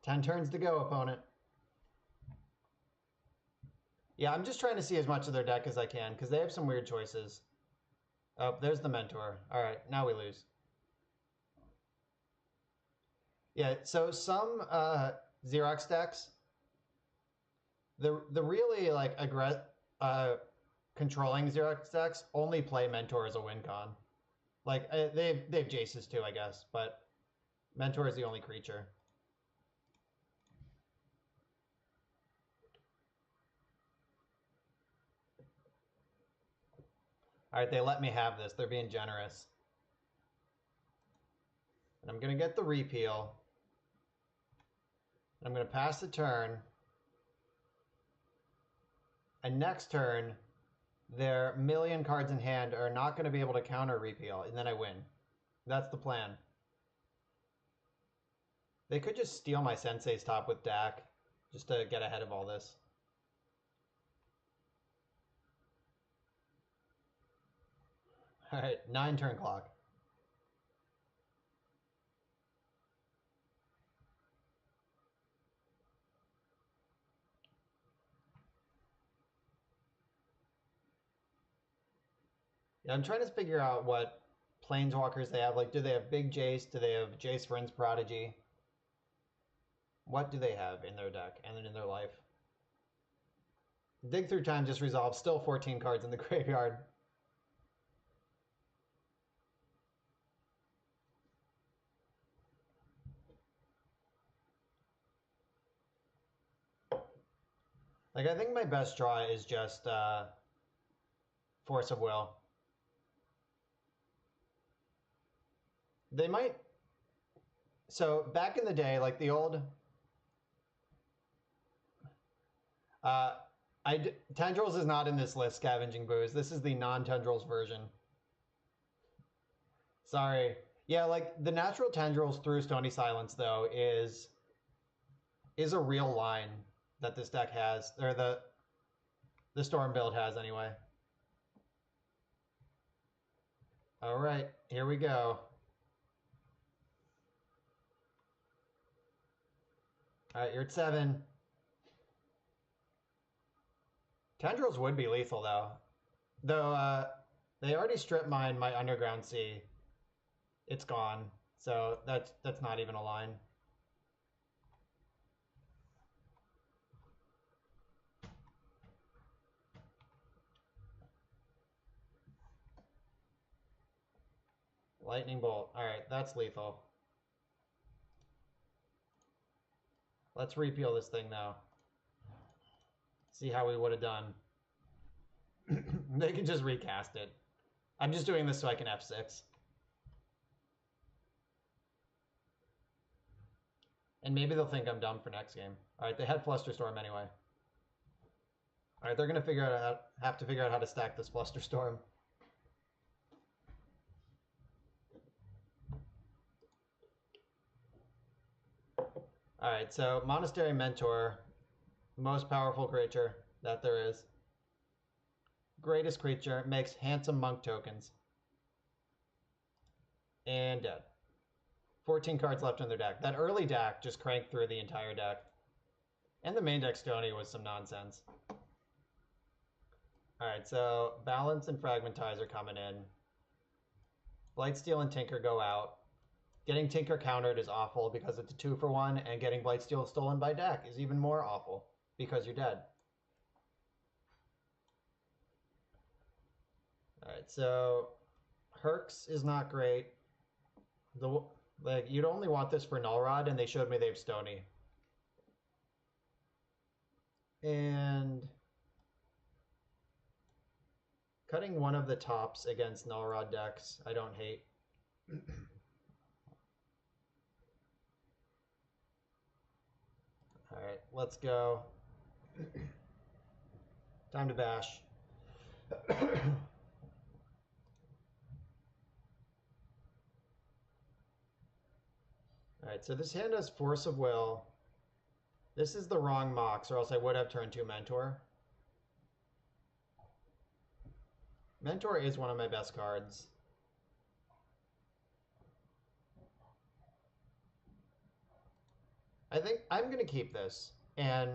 10 turns to go, opponent. Yeah, I'm just trying to see as much of their deck as I can, because they have some weird choices. Oh, there's the Mentor. Alright, now we lose. Yeah, so some Xerox decks, the really like controlling Xerox decks only play Mentor as a win con. Like they have Jaces too, I guess, but Mentor is the only creature. All right, they let me have this. They're being generous. And I'm gonna get the repeal. I'm gonna pass the turn. And next turn, their million cards in hand are not going to be able to counter repeal, and then I win. That's the plan. They could just steal my Sensei's top with Dak, just to get ahead of all this. Alright, 9 turn clock. Yeah, I'm trying to figure out what planeswalkers they have. Like, do they have Big Jace? Do they have Jace Vryn's Prodigy? What do they have in their deck and in their life? Dig Through Time just resolved. Still 14 cards in the graveyard. Like, I think my best draw is just Force of Will. They might... So, back in the day, like the old... Tendrils is not in this list, Scavenging Booze. This is the non-Tendrils version. Sorry. Yeah, like, the natural Tendrils through Stony Silence, though, is a real line that this deck has, or the Storm build has, anyway. All right, here we go. All right, you're at 7. Tendrils would be lethal, though. Though, they already strip mined my Underground Sea. It's gone, so that's not even a line. Lightning Bolt. All right, that's lethal. Let's repeal this thing now. See how we would have done. They can just recast it. I'm just doing this so I can F6. And maybe they'll think I'm dumb for next game. All right, they had Flusterstorm anyway. All right, they're gonna have to figure out how to stack this Flusterstorm. All right, so Monastery Mentor, most powerful creature that there is. Greatest creature, makes handsome monk tokens. And dead. 14 cards left in their deck. That early deck just cranked through the entire deck. And the main deck Stony was some nonsense. Alright, so Balance and Fragmentize are coming in. Blightsteel and Tinker go out. Getting Tinker countered is awful because it's a 2-for-1, and getting Blightsteel stolen by deck is even more awful because you're dead. Alright, so Herx is not great. You'd only want this for Null Rod, and they showed me they have Stony. And cutting one of the tops against Null Rod decks, I don't hate. Alright, let's go. Time to bash. Alright, so this hand has Force of Will. This is the wrong Mox, or else I would have turn 2 Mentor. Mentor is one of my best cards. I think I'm going to keep this. And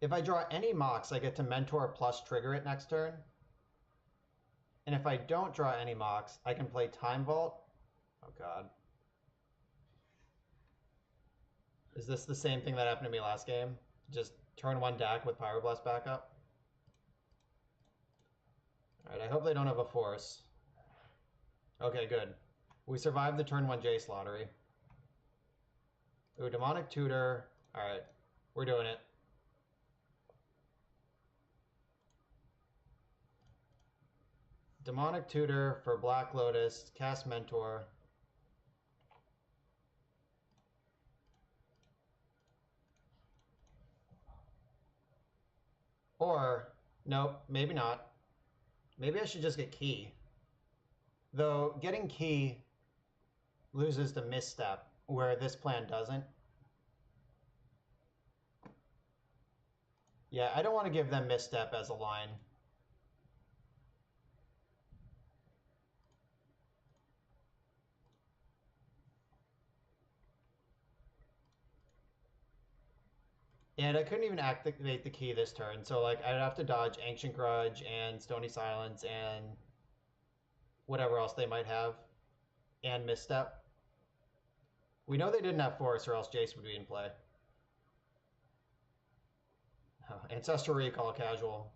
if I draw any Mox, I get to Mentor plus trigger it next turn. And if I don't draw any Mox, I can play Time Vault. Oh, God. Is this the same thing that happened to me last game? Just turn 1 deck with Pyroblast backup? Alright, I hope they don't have a Force. Okay, good. We survived the turn 1 Jace lottery. Ooh, Demonic Tutor. Alright, we're doing it. Demonic Tutor for Black Lotus, cast Mentor. Or, nope, maybe not. Maybe I should just get Key. Though, getting Key loses to Misstep, where this plan doesn't. Yeah, I don't want to give them Misstep as a line. And I couldn't even activate the Key this turn, so like I'd have to dodge Ancient Grudge and Stony Silence and whatever else they might have, and Misstep. We know they didn't have Force, or else Jace would be in play. Oh, Ancestral Recall casual.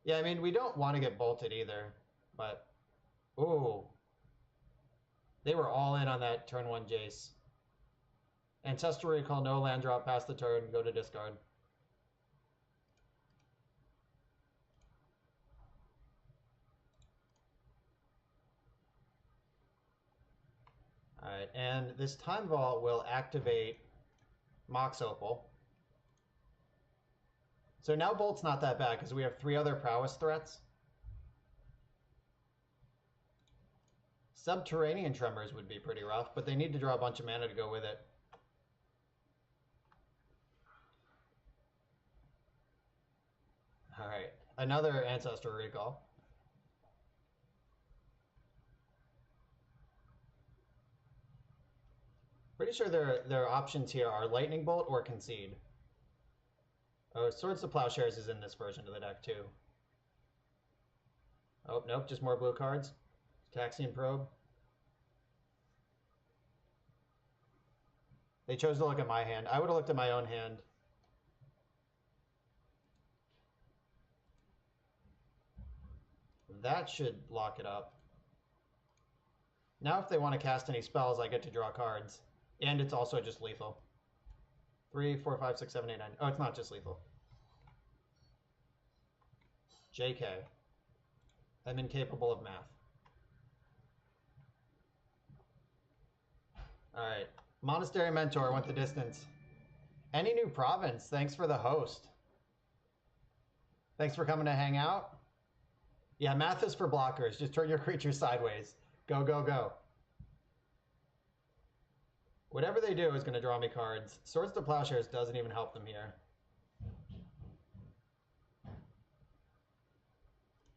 Yeah, I mean, we don't want to get bolted either, but... Ooh. They were all in on that turn 1 Jace. Ancestral Recall, no land drop past the turn, go to discard. Alright, and this Time Vault will activate Mox Opal. So now Bolt's not that bad, because we have 3 other prowess threats. Subterranean Tremors would be pretty rough, but they need to draw a bunch of mana to go with it. Alright, another Ancestral Recall. Pretty sure their options here are Lightning Bolt or Concede. Oh, Swords to Plowshares is in this version of the deck too. Oh, nope, just more blue cards. Taxian Probe. They chose to look at my hand. I would have looked at my own hand. That should lock it up. Now if they want to cast any spells, I get to draw cards. And it's also just lethal. 3, 4, 5, 6, 7, 8, 9. Oh, it's not just lethal. JK. I'm incapable of math. Alright. Monastery Mentor went the distance. Any new province? Thanks for the host. Thanks for coming to hang out. Yeah, math is for blockers. Just turn your creatures sideways. Go, go, go. Whatever they do is going to draw me cards. Swords to Plowshares doesn't even help them here.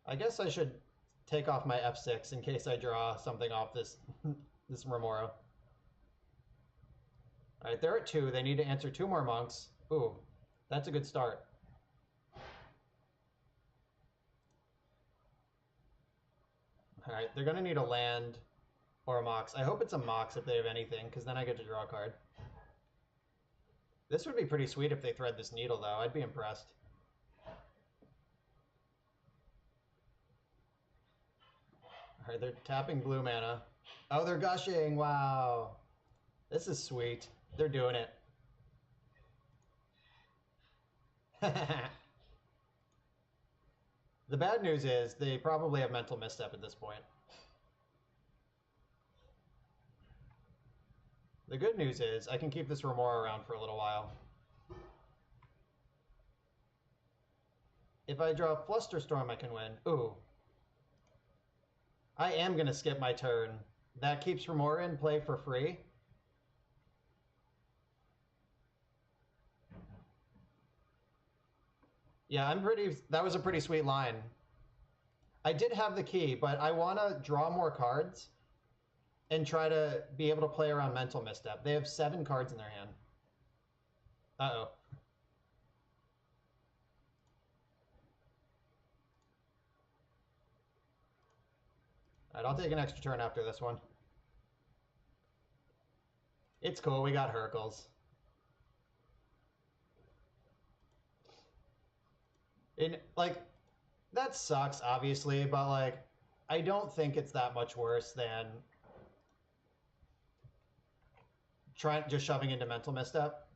I guess I should take off my F6 in case I draw something off this this Remora. All right, they're at 2. They need to answer 2 more monks. Ooh, that's a good start. All right, they're going to need a land or a mox. I hope it's a mox if they have anything, because then I get to draw a card. This would be pretty sweet if they thread this needle, though. I'd be impressed. All right, they're tapping blue mana. Oh, they're gushing. Wow. This is sweet. They're doing it. The bad news is they probably have mental misstep at this point. The good news is I can keep this Remora around for a little while. If I draw Flusterstorm, I can win. Ooh. I am going to skip my turn. That keeps Remora in play for free. Yeah, that was a pretty sweet line. I did have the key, but I want to draw more cards and try to be able to play around mental misstep. They have 7 cards in their hand. Uh-oh. All right, I'll take an extra turn after this one. It's cool, we got Hercules. That sucks, obviously, but, like, I don't think it's that much worse than just shoving into mental misstep.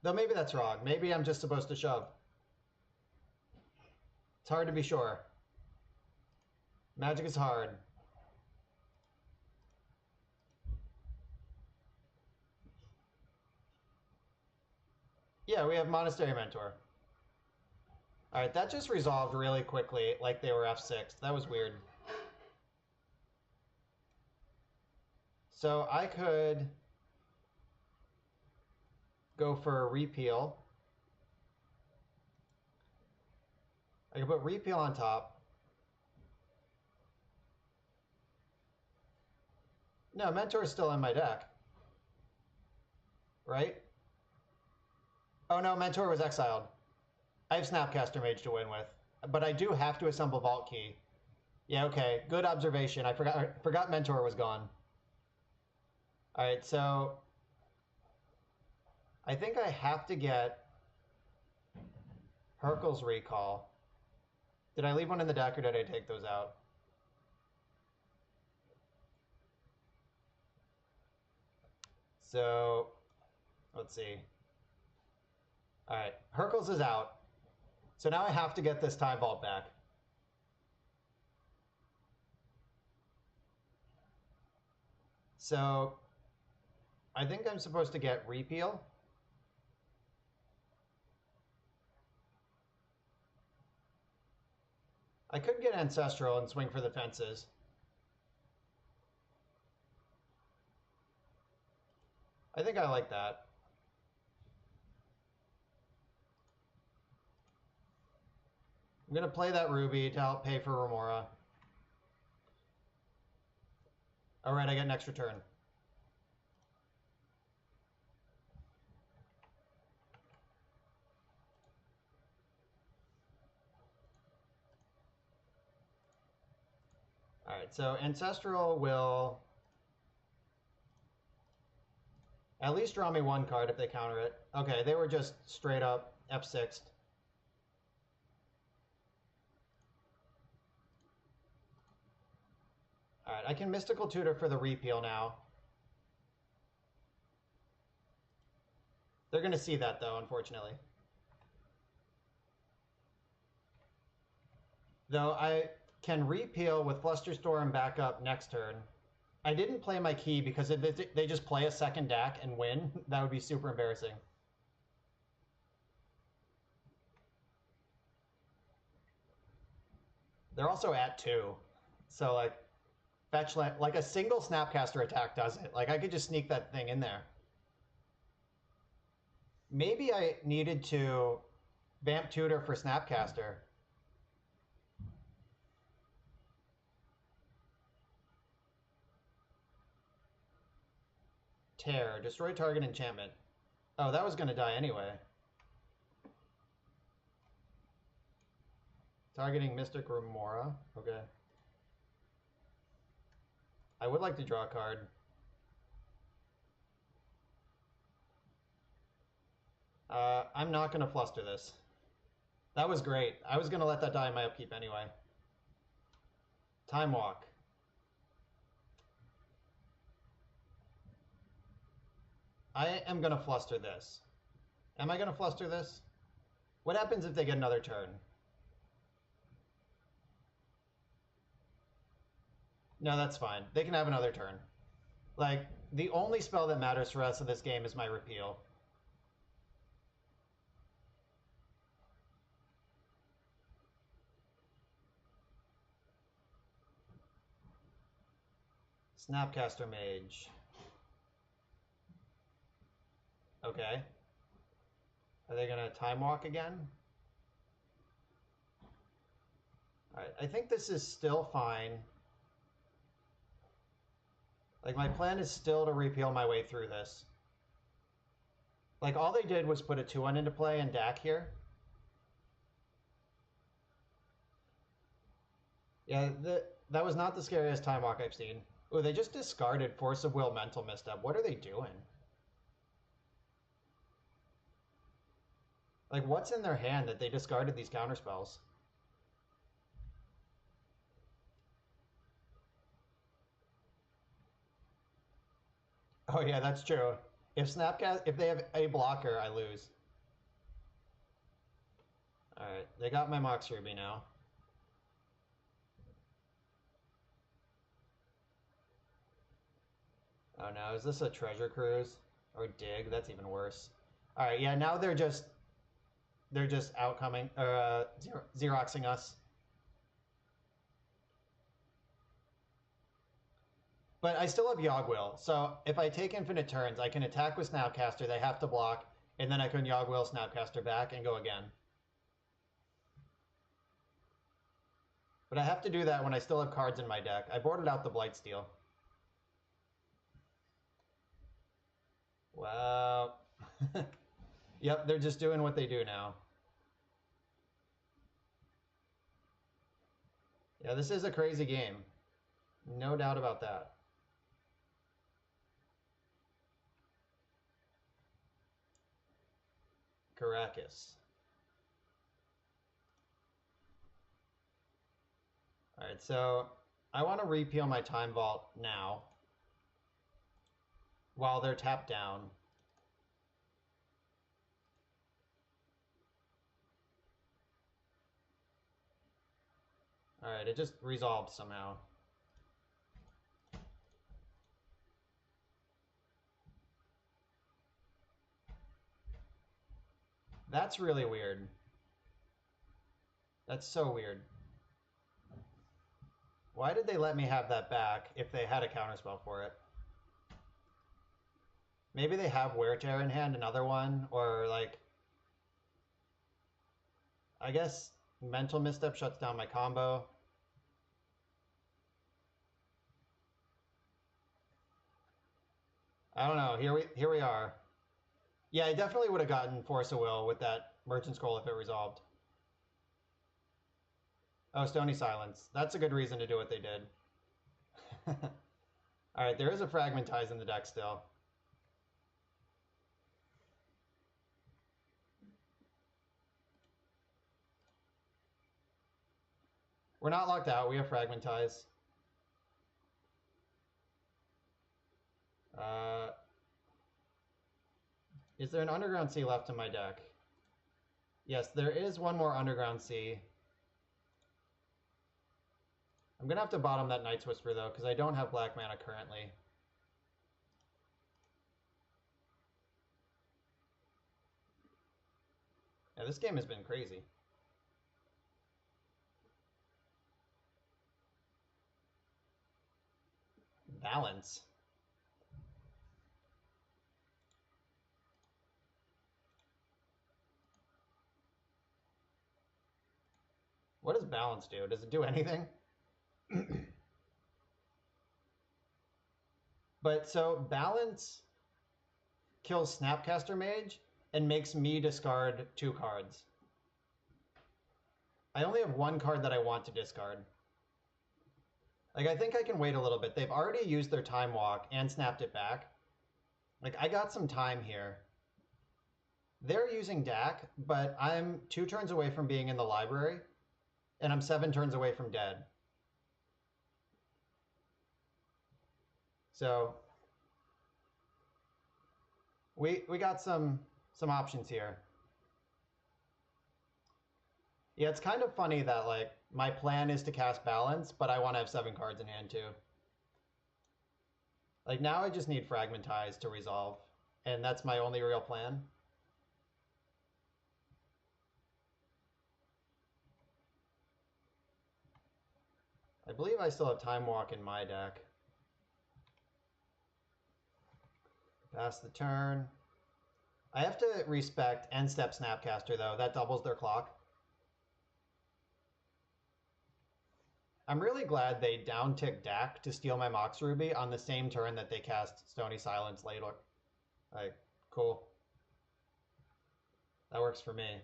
Though maybe that's wrong. Maybe I'm just supposed to shove. It's hard to be sure. Magic is hard. Yeah, we have Monastery Mentor. All right, that just resolved really quickly, like they were F6. That was weird. So I could go for a repeal. I can put repeal on top. No, Mentor is still in my deck. Right? Oh no, Mentor was exiled. I have Snapcaster Mage to win with. But I do have to assemble Vault Key. Yeah, okay. Good observation. I forgot Mentor was gone. Alright, so I think I have to get Hercules Recall. Did I leave one in the deck or did I take those out? So, let's see. All right, Hercules is out. So now I have to get this Time Vault back. So, I think I'm supposed to get Repeal. I could get Ancestral and swing for the fences. I think I like that. I'm going to play that Ruby to help pay for Remora. All right, I get an extra turn. All right, so Ancestral will at least draw me 1 card if they counter it. Okay, they were just straight up F6'd. All right, I can Mystical Tutor for the repeal now. They're going to see that, though, unfortunately. Though I can repeal with Flusterstorm back up next turn. I didn't play my key because if they just play a second deck and win, that would be super embarrassing. They're also at 2. So, like, fetch land, like a single Snapcaster attack does it. Like, I could just sneak that thing in there. Maybe I needed to Vamp Tutor for Snapcaster. Tear. Destroy target enchantment. Oh, that was going to die anyway. Targeting Mystic Remora. Okay. I would like to draw a card. I'm not going to fluster this. That was great. I was going to let that die in my upkeep anyway. Time Walk. I am going to fluster this. Am I going to fluster this? What happens if they get another turn? No, that's fine. They can have another turn. Like, the only spell that matters for us in this game is my repeal. Snapcaster Mage. Okay. Are they going to Time Walk again? Alright, I think this is still fine. Like, my plan is still to repeal my way through this. Like, all they did was put a 2-1 into play and DAC here. Yeah, that was not the scariest Time Walk I've seen. Oh, they just discarded Force of Will Mental Misstep. What are they doing? Like, what's in their hand that they discarded these counterspells? Oh yeah, that's true. If they have a blocker, I lose. Alright, they got my Mox Ruby now. Oh no, is this a Treasure Cruise? Or Dig? That's even worse. Alright, yeah, now they're just outcoming, or Xeroxing us. But I still have Yogg-Will, so if I take infinite turns, I can attack with Snapcaster, they have to block, and then I can Yogg-Will Snapcaster back and go again. But I have to do that when I still have cards in my deck. I boarded out the Blightsteel. Wow. Yep, they're just doing what they do now. Yeah, this is a crazy game. No doubt about that. Caracas. Alright, so I want to repeal my Time Vault now while they're tapped down. Alright, it just resolved somehow. That's really weird. That's so weird. Why did they let me have that back if they had a counterspell for it? Maybe they have Wear Tear in hand, another one, or like... I guess Mental Misstep shuts down my combo. I don't know. Here we are. Yeah, I definitely would have gotten Force of Will with that Merchant Scroll if it resolved. Oh, Stony Silence. That's a good reason to do what they did. Alright, there is a Fragmentize in the deck still. We're not locked out. We have Fragmentize. Is there an Underground Sea left in my deck? Yes, there is one more Underground Sea. I'm going to have to bottom that Night's Whisper, though, because I don't have black mana currently. Yeah, this game has been crazy. Balance. What does balance do? Does it do anything? But so balance, kills Snapcaster Mage and makes me discard 2 cards. I only have 1 card that I want to discard. Like, I think I can wait a little bit. They've already used their Time Walk and snapped it back. Like, I got some time here. They're using DAC, but I'm 2 turns away from being in the library, and I'm 7 turns away from dead. So we got some options here. Yeah, it's kind of funny that, like, my plan is to cast Balance, but I want to have 7 cards in hand too. Like, now I just need Fragmentize to resolve, and that's my only real plan. I believe I still have Time Walk in my deck. Pass the turn. I have to respect End Step Snapcaster, though. That doubles their clock. I'm really glad they down-tick DAC to steal my Mox Ruby on the same turn that they cast Stony Silence later. Like, cool. That works for me.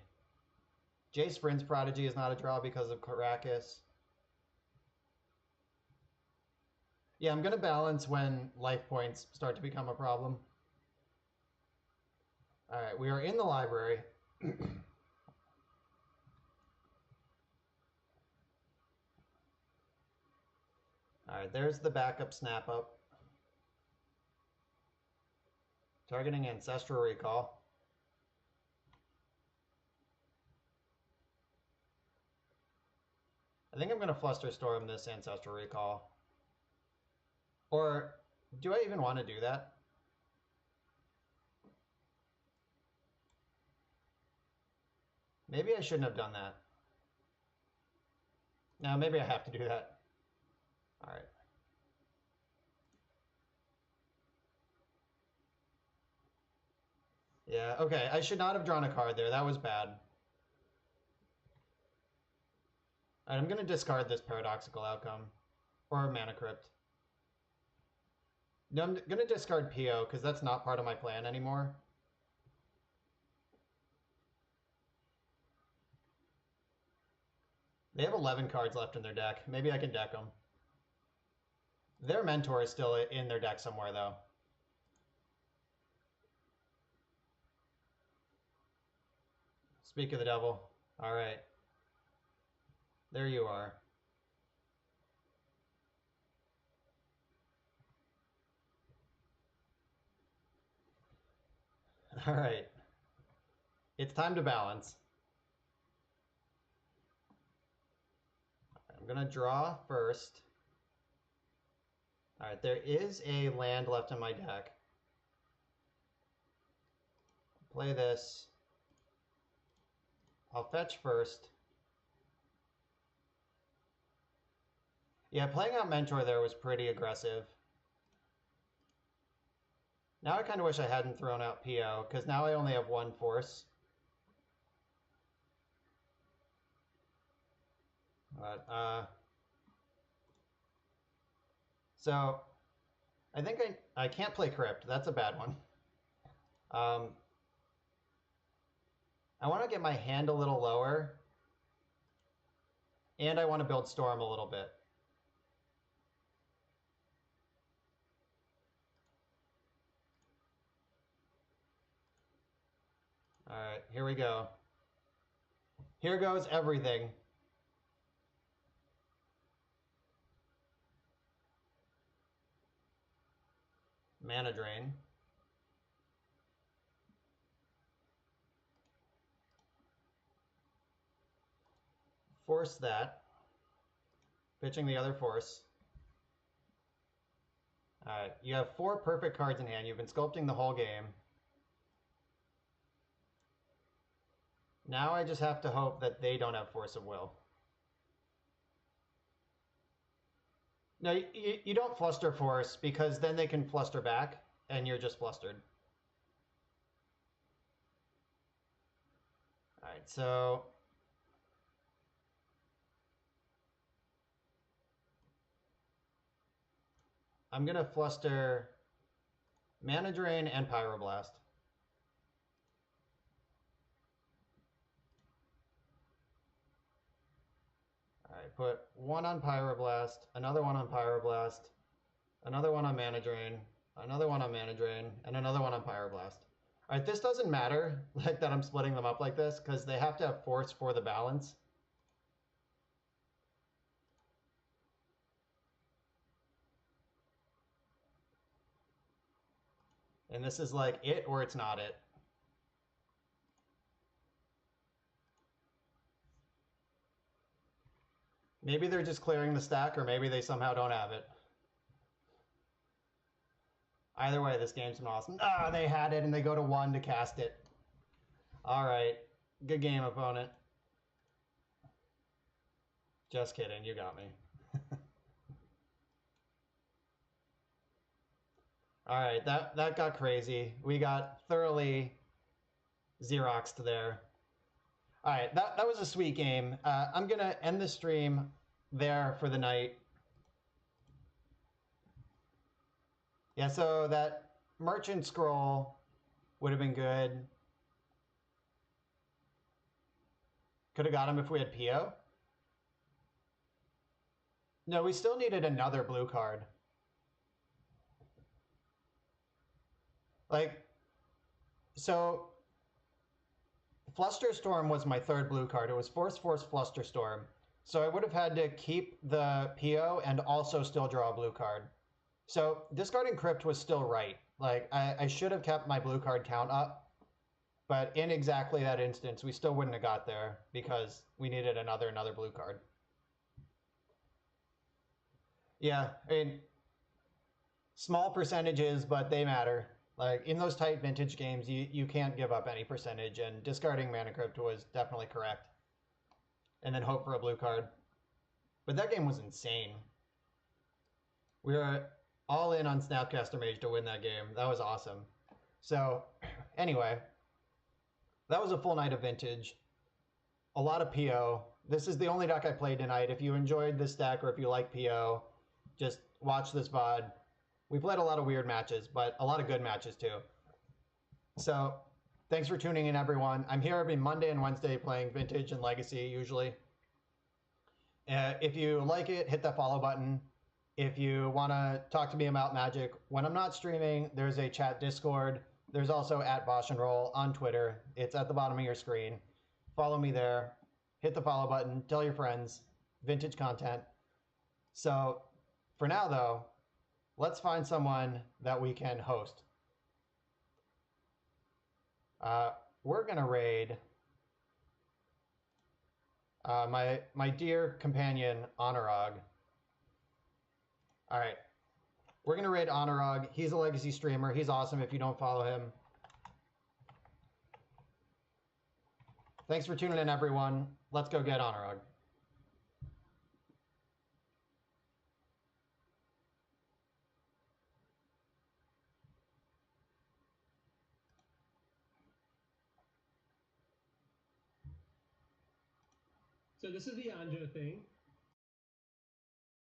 Jace Vryn's Prodigy is not a draw because of Karakas. Yeah, I'm going to balance when life points start to become a problem. All right, we are in the library. All right, there's the backup snap up. Targeting Ancestral Recall. I think I'm going to Flusterstorm this Ancestral Recall. Or do I even want to do that? Maybe I shouldn't have done that. No, maybe I have to do that. All right. Yeah, okay. I should not have drawn a card there. That was bad. All right, I'm going to discard this Paradoxical Outcome. Or Mana Crypt. No, I'm going to discard PO because that's not part of my plan anymore. They have 11 cards left in their deck. Maybe I can deck them. Their Mentor is still in their deck somewhere, though. Speak of the devil. All right. There you are. All right. It's time to balance. I'm going to draw first. All right, there is a land left in my deck. Play this. I'll fetch first. Yeah, playing out Mentor there was pretty aggressive. Now I kind of wish I hadn't thrown out PO, because now I only have 1 force. But, so, I think I can't play Crypt. That's a bad one. I want to get my hand a little lower. And I want to build Storm a little bit. All right, here we go. Here goes everything. Mana Drain. Force that. Pitching the other force. Alright, you have 4 perfect cards in hand. You've been sculpting the whole game. Now I just have to hope that they don't have Force of Will. No, you don't fluster Force, because then they can fluster back, and you're just flustered. Alright, so... I'm going to fluster Mana Drain and Pyroblast. right, put one on Pyroblast, another one on Pyroblast, another one on Mana Drain, another one on Mana Drain, and another one on Pyroblast. All right, this doesn't matter, like that I'm splitting them up like this, because they have to have force for the balance. And this is like it or it's not it. Maybe they're just clearing the stack, or maybe they somehow don't have it. Either way, this game's been awesome. Ah, they had it and they go to 1 to cast it. All right. Good game, opponent. Just kidding. You got me. All right. That got crazy. We got thoroughly Xeroxed there. All right. That was a sweet game. I'm going to end the stream there for the night. Yeah, so that merchant scroll would have been good. Could have got him if we had PO. No, we still needed another blue card. Like, so Flusterstorm was my third blue card. It was Force Flusterstorm. So I would have had to keep the PO and also still draw a blue card. So discarding Crypt was still right. Like, I should have kept my blue card count up. But in exactly that instance, we still wouldn't have got there because we needed another blue card. Yeah, I mean, small percentages, but they matter. Like, in those tight vintage games, you can't give up any percentage, and discarding Mana Crypt was definitely correct. And then hope for a blue card. But that game was insane. We were all in on Snapcaster Mage to win that game. That was awesome. So, anyway, that was a full night of vintage. A lot of PO. This is the only deck I played tonight. If you enjoyed this deck or if you like PO, just watch this VOD. We played a lot of weird matches, but a lot of good matches too. So, thanks for tuning in, everyone. I'm here every Monday and Wednesday playing Vintage and Legacy, usually. If you like it, hit that follow button. If you want to talk to me about Magic, when I'm not streaming, there's a chat Discord. There's also @BoschandRoll on Twitter. It's at the bottom of your screen. Follow me there. Hit the follow button. Tell your friends. Vintage content. So, for now, though, let's find someone that we can host. We're going to raid my dear companion, Honorog. All right. We're going to raid Honorog. He's a Legacy streamer. He's awesome if you don't follow him. Thanks for tuning in, everyone. Let's go get Honorog. So this is the Anjo thing.